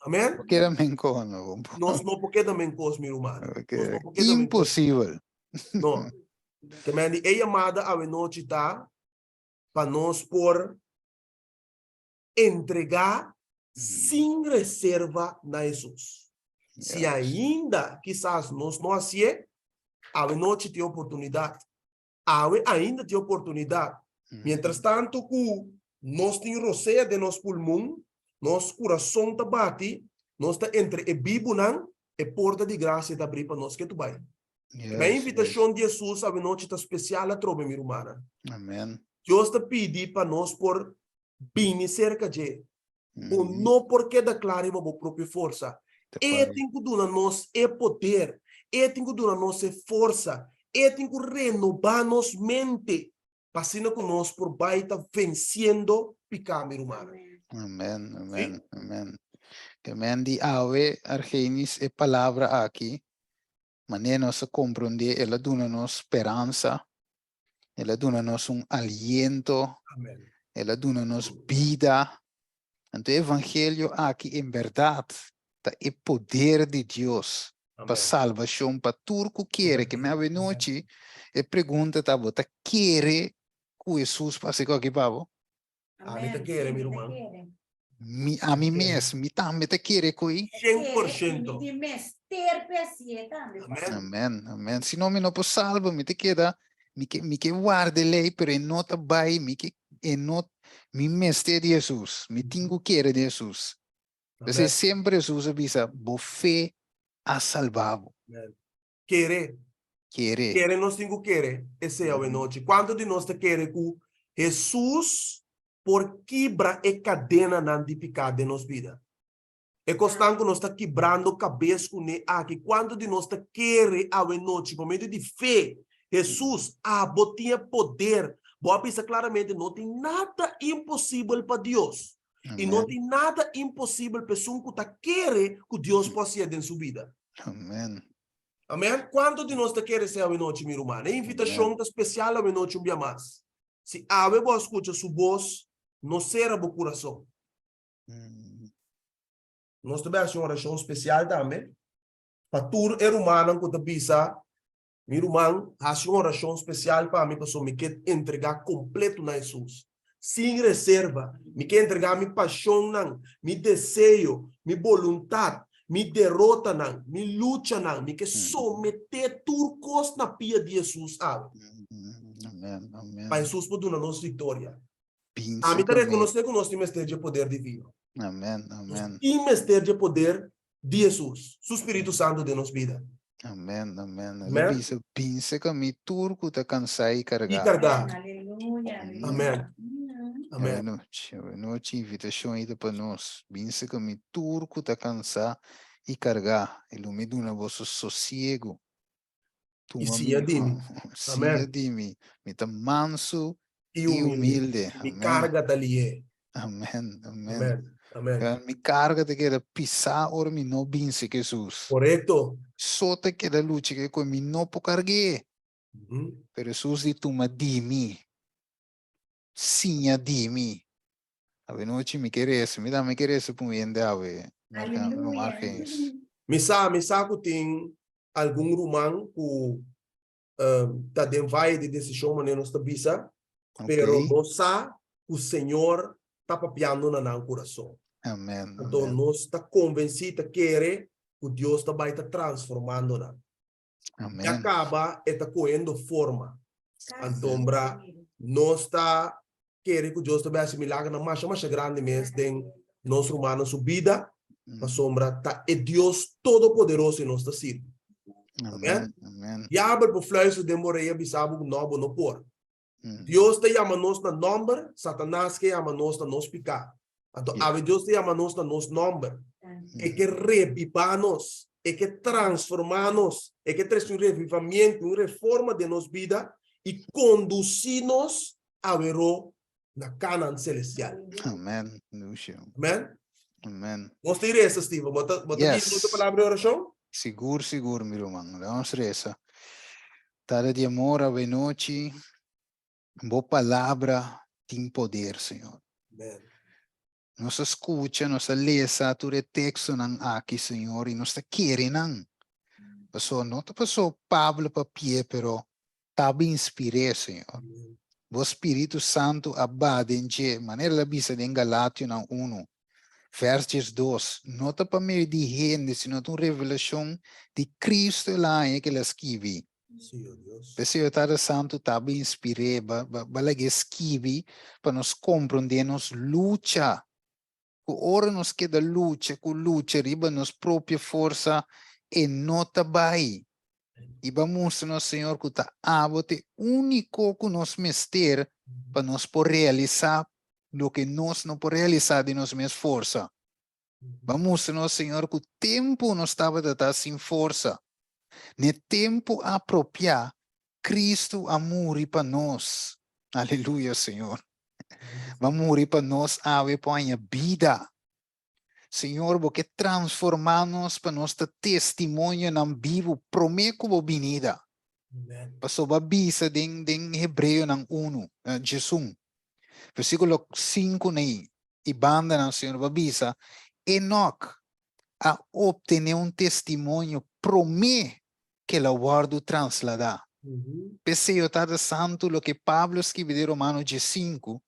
Amém? Porque era mengo, não. Nós não podemos também cos, meu irmão. Okay. Impossível. Não. Que me diz, é chamada a noite tá para nós por entregar sem reserva na Jesus. Se ainda, quizás, nós não assim, a noite tem oportunidade. Ainda tem oportunidade. Mientras tanto, que nós temos roceia de nosso pulmão, nosso coração está bate, nós está entre a Bíblia e a porta de graça está abrir para nós que tu vai. A invitação de Jesus a noite está especial a trobe, minha irmã. Amém. Deus te pede para nós por bem cerca de ou não porque declare uma própria força. E tem que dar nós é poder, e tem que dar nós é força, e tem que renovar nossa mente, para que nós por baita vencendo pecado, meu irmão. Amém, amém, amém. Amém. Di ave Argenis é palavra aqui, mas nós compreender, ela dá-nos esperança. Ela dá-nos aliento. Amém. Ela dá-nos vida. Então, o evangelho aqui, em verdade, é poder de Deus para salvação, para tudo que quer. Que me noite, a pergunta está, você quer que Jesus passe aqui para você? A mim te quer, meu irmão. A mim mesmo, me também te quer aqui? 100%. Amém, amém. Se não me não posso salvar, me te queda. Me que guarde lei, pero não está bem, me que não me mestre de Jesus, me tenho que querer de Jesus. Você sempre Jesus avisa, bo fé a salvado. Querer. Querer, nós temos que querer. Esse é a noite. Quando de nós te querer que Jesus por quebra a cadena de pecado de nossa vida. É constante que nós está quebrando a cabeça com ele aqui. Quando de nós te querer a noite, por meio de fé, Jesus, tinha poder. Boa pensa claramente, não tem nada impossível para Deus. Amém. E não tem nada impossível para pessoa que quer que Deus possa ir em sua vida. Amém. Amém? Quanto de nós te quer ser a noite, meu irmão? É invitação especial a noite um dia mais. Se a vez escuta sua voz, não será o coração. Nós temos uma oração especial também. Para todo ser humano que te pisa, meu irmão, faz uma oração especial para mim, para me quer entregar completo na Jesus. Sem reserva. Me quer entregar minha paixão, meu desejo, minha vontade, minha derrota, minha luta, me quer someter tudo coisa na pia de Jesus. Amém, amém. Para Jesus poder dar nossa vitória. Pensa A mim comigo. reconhecer que nós temos de poder divino. Amém, amém. Temos de poder de Jesus. O Espírito Santo de nossa vida. Amém, amém. Amém? Bisa pensa comigo, turco tá cansado e E carregar. carregar. Aleluia. Amém. Amém. Noite invitação aí para nós. Pensa comigo, turco tá cansado e carregar. Ele me dá um vosso sossego. E sia de mim. Sia de mim. Me tá manso E e humilde. humilde. Me Amém. carga dali. Amém, amém. Amém. Amém. Me carga de que pisar ora me não binse Jesus. Correto. Só te que luta que com me não po cargue. Uhum. Pero Jesus di tuma di mi. Sinha di mi. Ave noite me queres, me dá me queres por mim de ave. Marca no Aleluia. marques. Me sabe que tem algum romano que tá dentro vai de decisão maneira nós bisa, pero Ok. nós sabe que o Senhor tá papiando na nosso coração. Amém. Então Amém. nós está convencido que Deus está vai estar transformando na. E Amém. acaba está coendo forma. Então, Sim, bra, querido. nós está querendo que Deus também faça milagre na mais grande mesmo tem nosso humano subida, a sombra tá é Deus todo poderoso em nossa vida. Amém. Amém. E abre por fluxo de moreia bisabo no por. Mm. Deus te chama nós na número, Satanás que chama nós na nos picar. Então, Yeah. a Deus te chama nós na nos número. É que revivar-nos, é que transformar-nos, é que trazer revivamento, uma reforma de nossa vida e conduzir-nos a ver na Canaã celestial. Amém. Lucio. Amém? Amém. Nós temos essa, Steve. Bota Yes. outra palavra de oração? Seguro, meu irmão. Vamos reza. Tara de amor a noite. Boa palavra tem poder, Senhor. Amém. Nossa escuta, nossa lesa, tu texto nang aqui, Senhor, e nossa querer nang. Passou, não passou Pablo papie, pero tabi inspiré, Senhor. O Espírito Santo abade em de maneira la bisa de Galatio nang 1, versos 2. Nota para meio de gente, sino uma revelação de Cristo lá em que ela escreve. Senhor Deus. Pessoa Tara Santo tabi inspiré, balagi escreve para nos compreender nos luta. Ora nos queda luta, riba nos própria força e nota bai. E vamos no Senhor que está abote único que nos mester para nos por realizar o que nós não por realizar de nos mesma força. Vamos no Senhor que o tempo não estava de estar sem força. No tempo apropriado, Cristo a morrer para nós. Aleluia, Senhor. Vamos morrer para nós, ave põe a vida. Senhor, porque transformar-nos para nosso testemunho não vivo, prometo a vinda. Passou a bisa em Hebreu ng 1, Jesus. Versículo 5 nem, e banda ng Senhor, babisa, Enoch a obtener testemunho, promete que la guardo translada. Peseo tada santo, lo que Pablo escreve de Romano 5,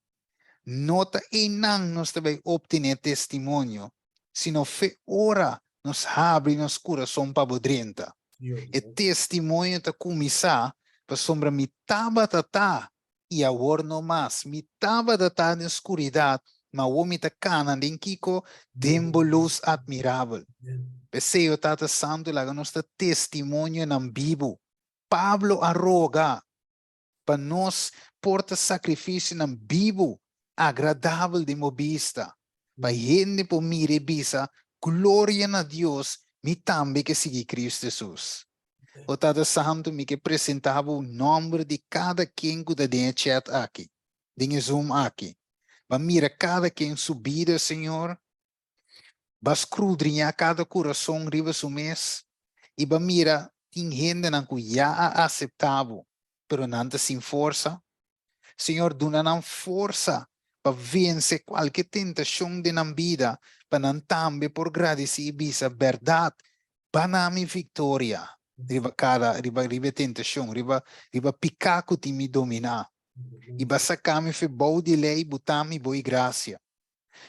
nota e não nos deve obter testemunho, sino fe ora nos abre nos coração para bodrenta. E testemunho ta começar para sombra mi taba tata e agora não mais mi taba tata na escuridade, mas o mi ta cana den kiko dembo luz admirável. Peseo tata santo laga nos testemunho nam vivo. Pablo arroga para nós porta sacrifício nam vivo, agradável de mobista. Para gente por mire bisa, glória a Deus, me também que siga Cristo Jesus. O Tata Santo me que apresentava o nome de cada quem que está dentro chat aqui, dentro Zoom aqui. Para mira cada quem subida, Senhor, para escrudrinhar cada coração riba su mês, e para mira tem gente que já aceitava, pero nada sem força. Senhor, dona-nos força para vencer qualquer tentação de nossa vida, para não também por agradecer a verdade, para nós vitória. Riba tentação, riba picar que me dominar. E para sacar me fe bom de lei, botar me boa graça.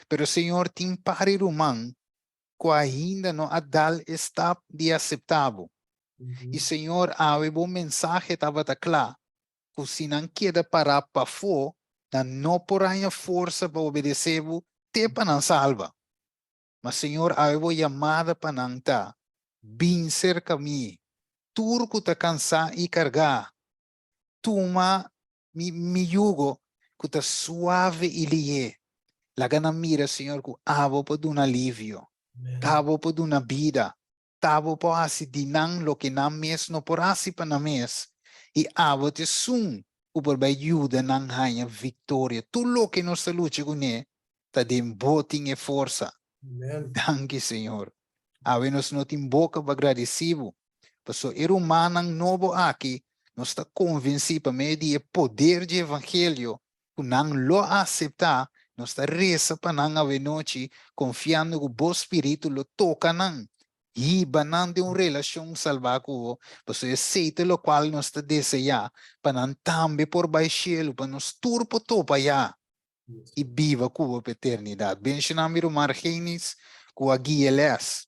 Pero Senhor, tem pare romano, que ainda não adal está de aceitável. E Senhor, a bom mensagem estava claro. Que se não queda parar para fora, não porá força para obedecer, te para não salva. Mas Senhor, a chamada para não estar. Bem cerca de mim. Turco te cansar e carregar. Toma mi yugo, que te suave e lié. La gana mira, Senhor, que abo para dar um alívio. Tabo para dar uma vida. Tabo para asidinar lo que não mes não por asi para não mes. E abo te sum, o por ajuda não ganha vitória. Tudo lo que nos luta com ele, tá de botin e força. Amen. Danke, Senhor. Ave nos não tem boca para agradecido. Passo ser humano novo aqui, nos está convencido para meio de poder de evangelho, que não lo aceitar, nos está reza para não haver noite, confiando que o bom espírito lo toca não. E banando de uma relação salva com o, passo aceita lo qual nos está desejar, para não também por baixo, para nos turpo topa já. E viva com a eternidade. Bem, se não miro margenis, com a guia les.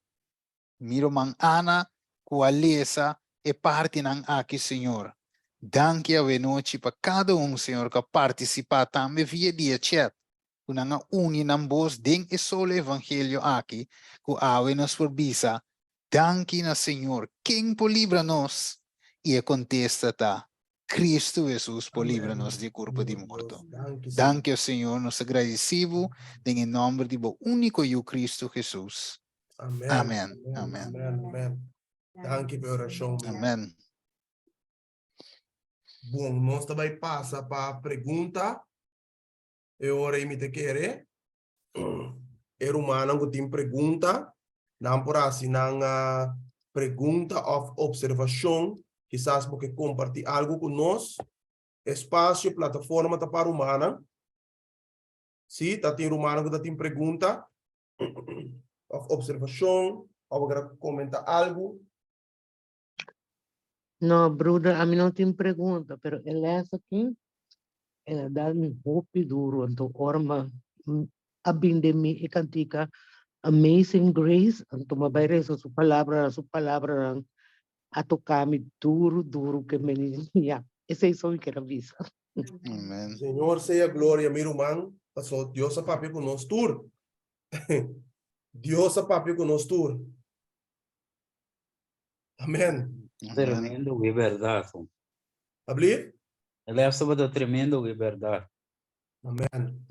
Miro man Ana, com a lesa, e parte ng aqui, Senhor. Danke a noite para cada Senhor, que participa também via dia chat. Kung nga uni ng boss, ding isole evangelho aqui, que ave nos forbisa. Danke na Senhor, quem por livra-nos? E contesta ta, Cristo Jesus por livra-nos de corpo de morto. Danke, Senhor, nos agradecemos em nome de o único eu Cristo Jesus. Amen. Amen. Amen. Amen. Amen. Amen. Danke pela oração. Amen. Bom, nós também passa para a pergunta. Eu orei me te querer. É humano que tem pergunta. Não por assim, não pergunta ou observação. Quizás porque compartilhar algo conosco. Espaço, plataforma tá para humana. Sim, tá tem humano que tem pergunta. Ou observação. Ou comentar algo. No, brother, a mim não tem pergunta, pero essa aqui, ela dá hope duro, então, orma, abinde-me e cantica Amazing Grace, então, mabayre sa su palabra, a tocar-me duro, que me niya. Esse é isso que eu avisa. Amen. Senhor, seja glória, meu irmão. Passou Deus a papi conosco. Deus a papi conosco. Amém. Amen. Tremendo de verdad. Abrir? Ele é sábado tremendo de verdad. Amém.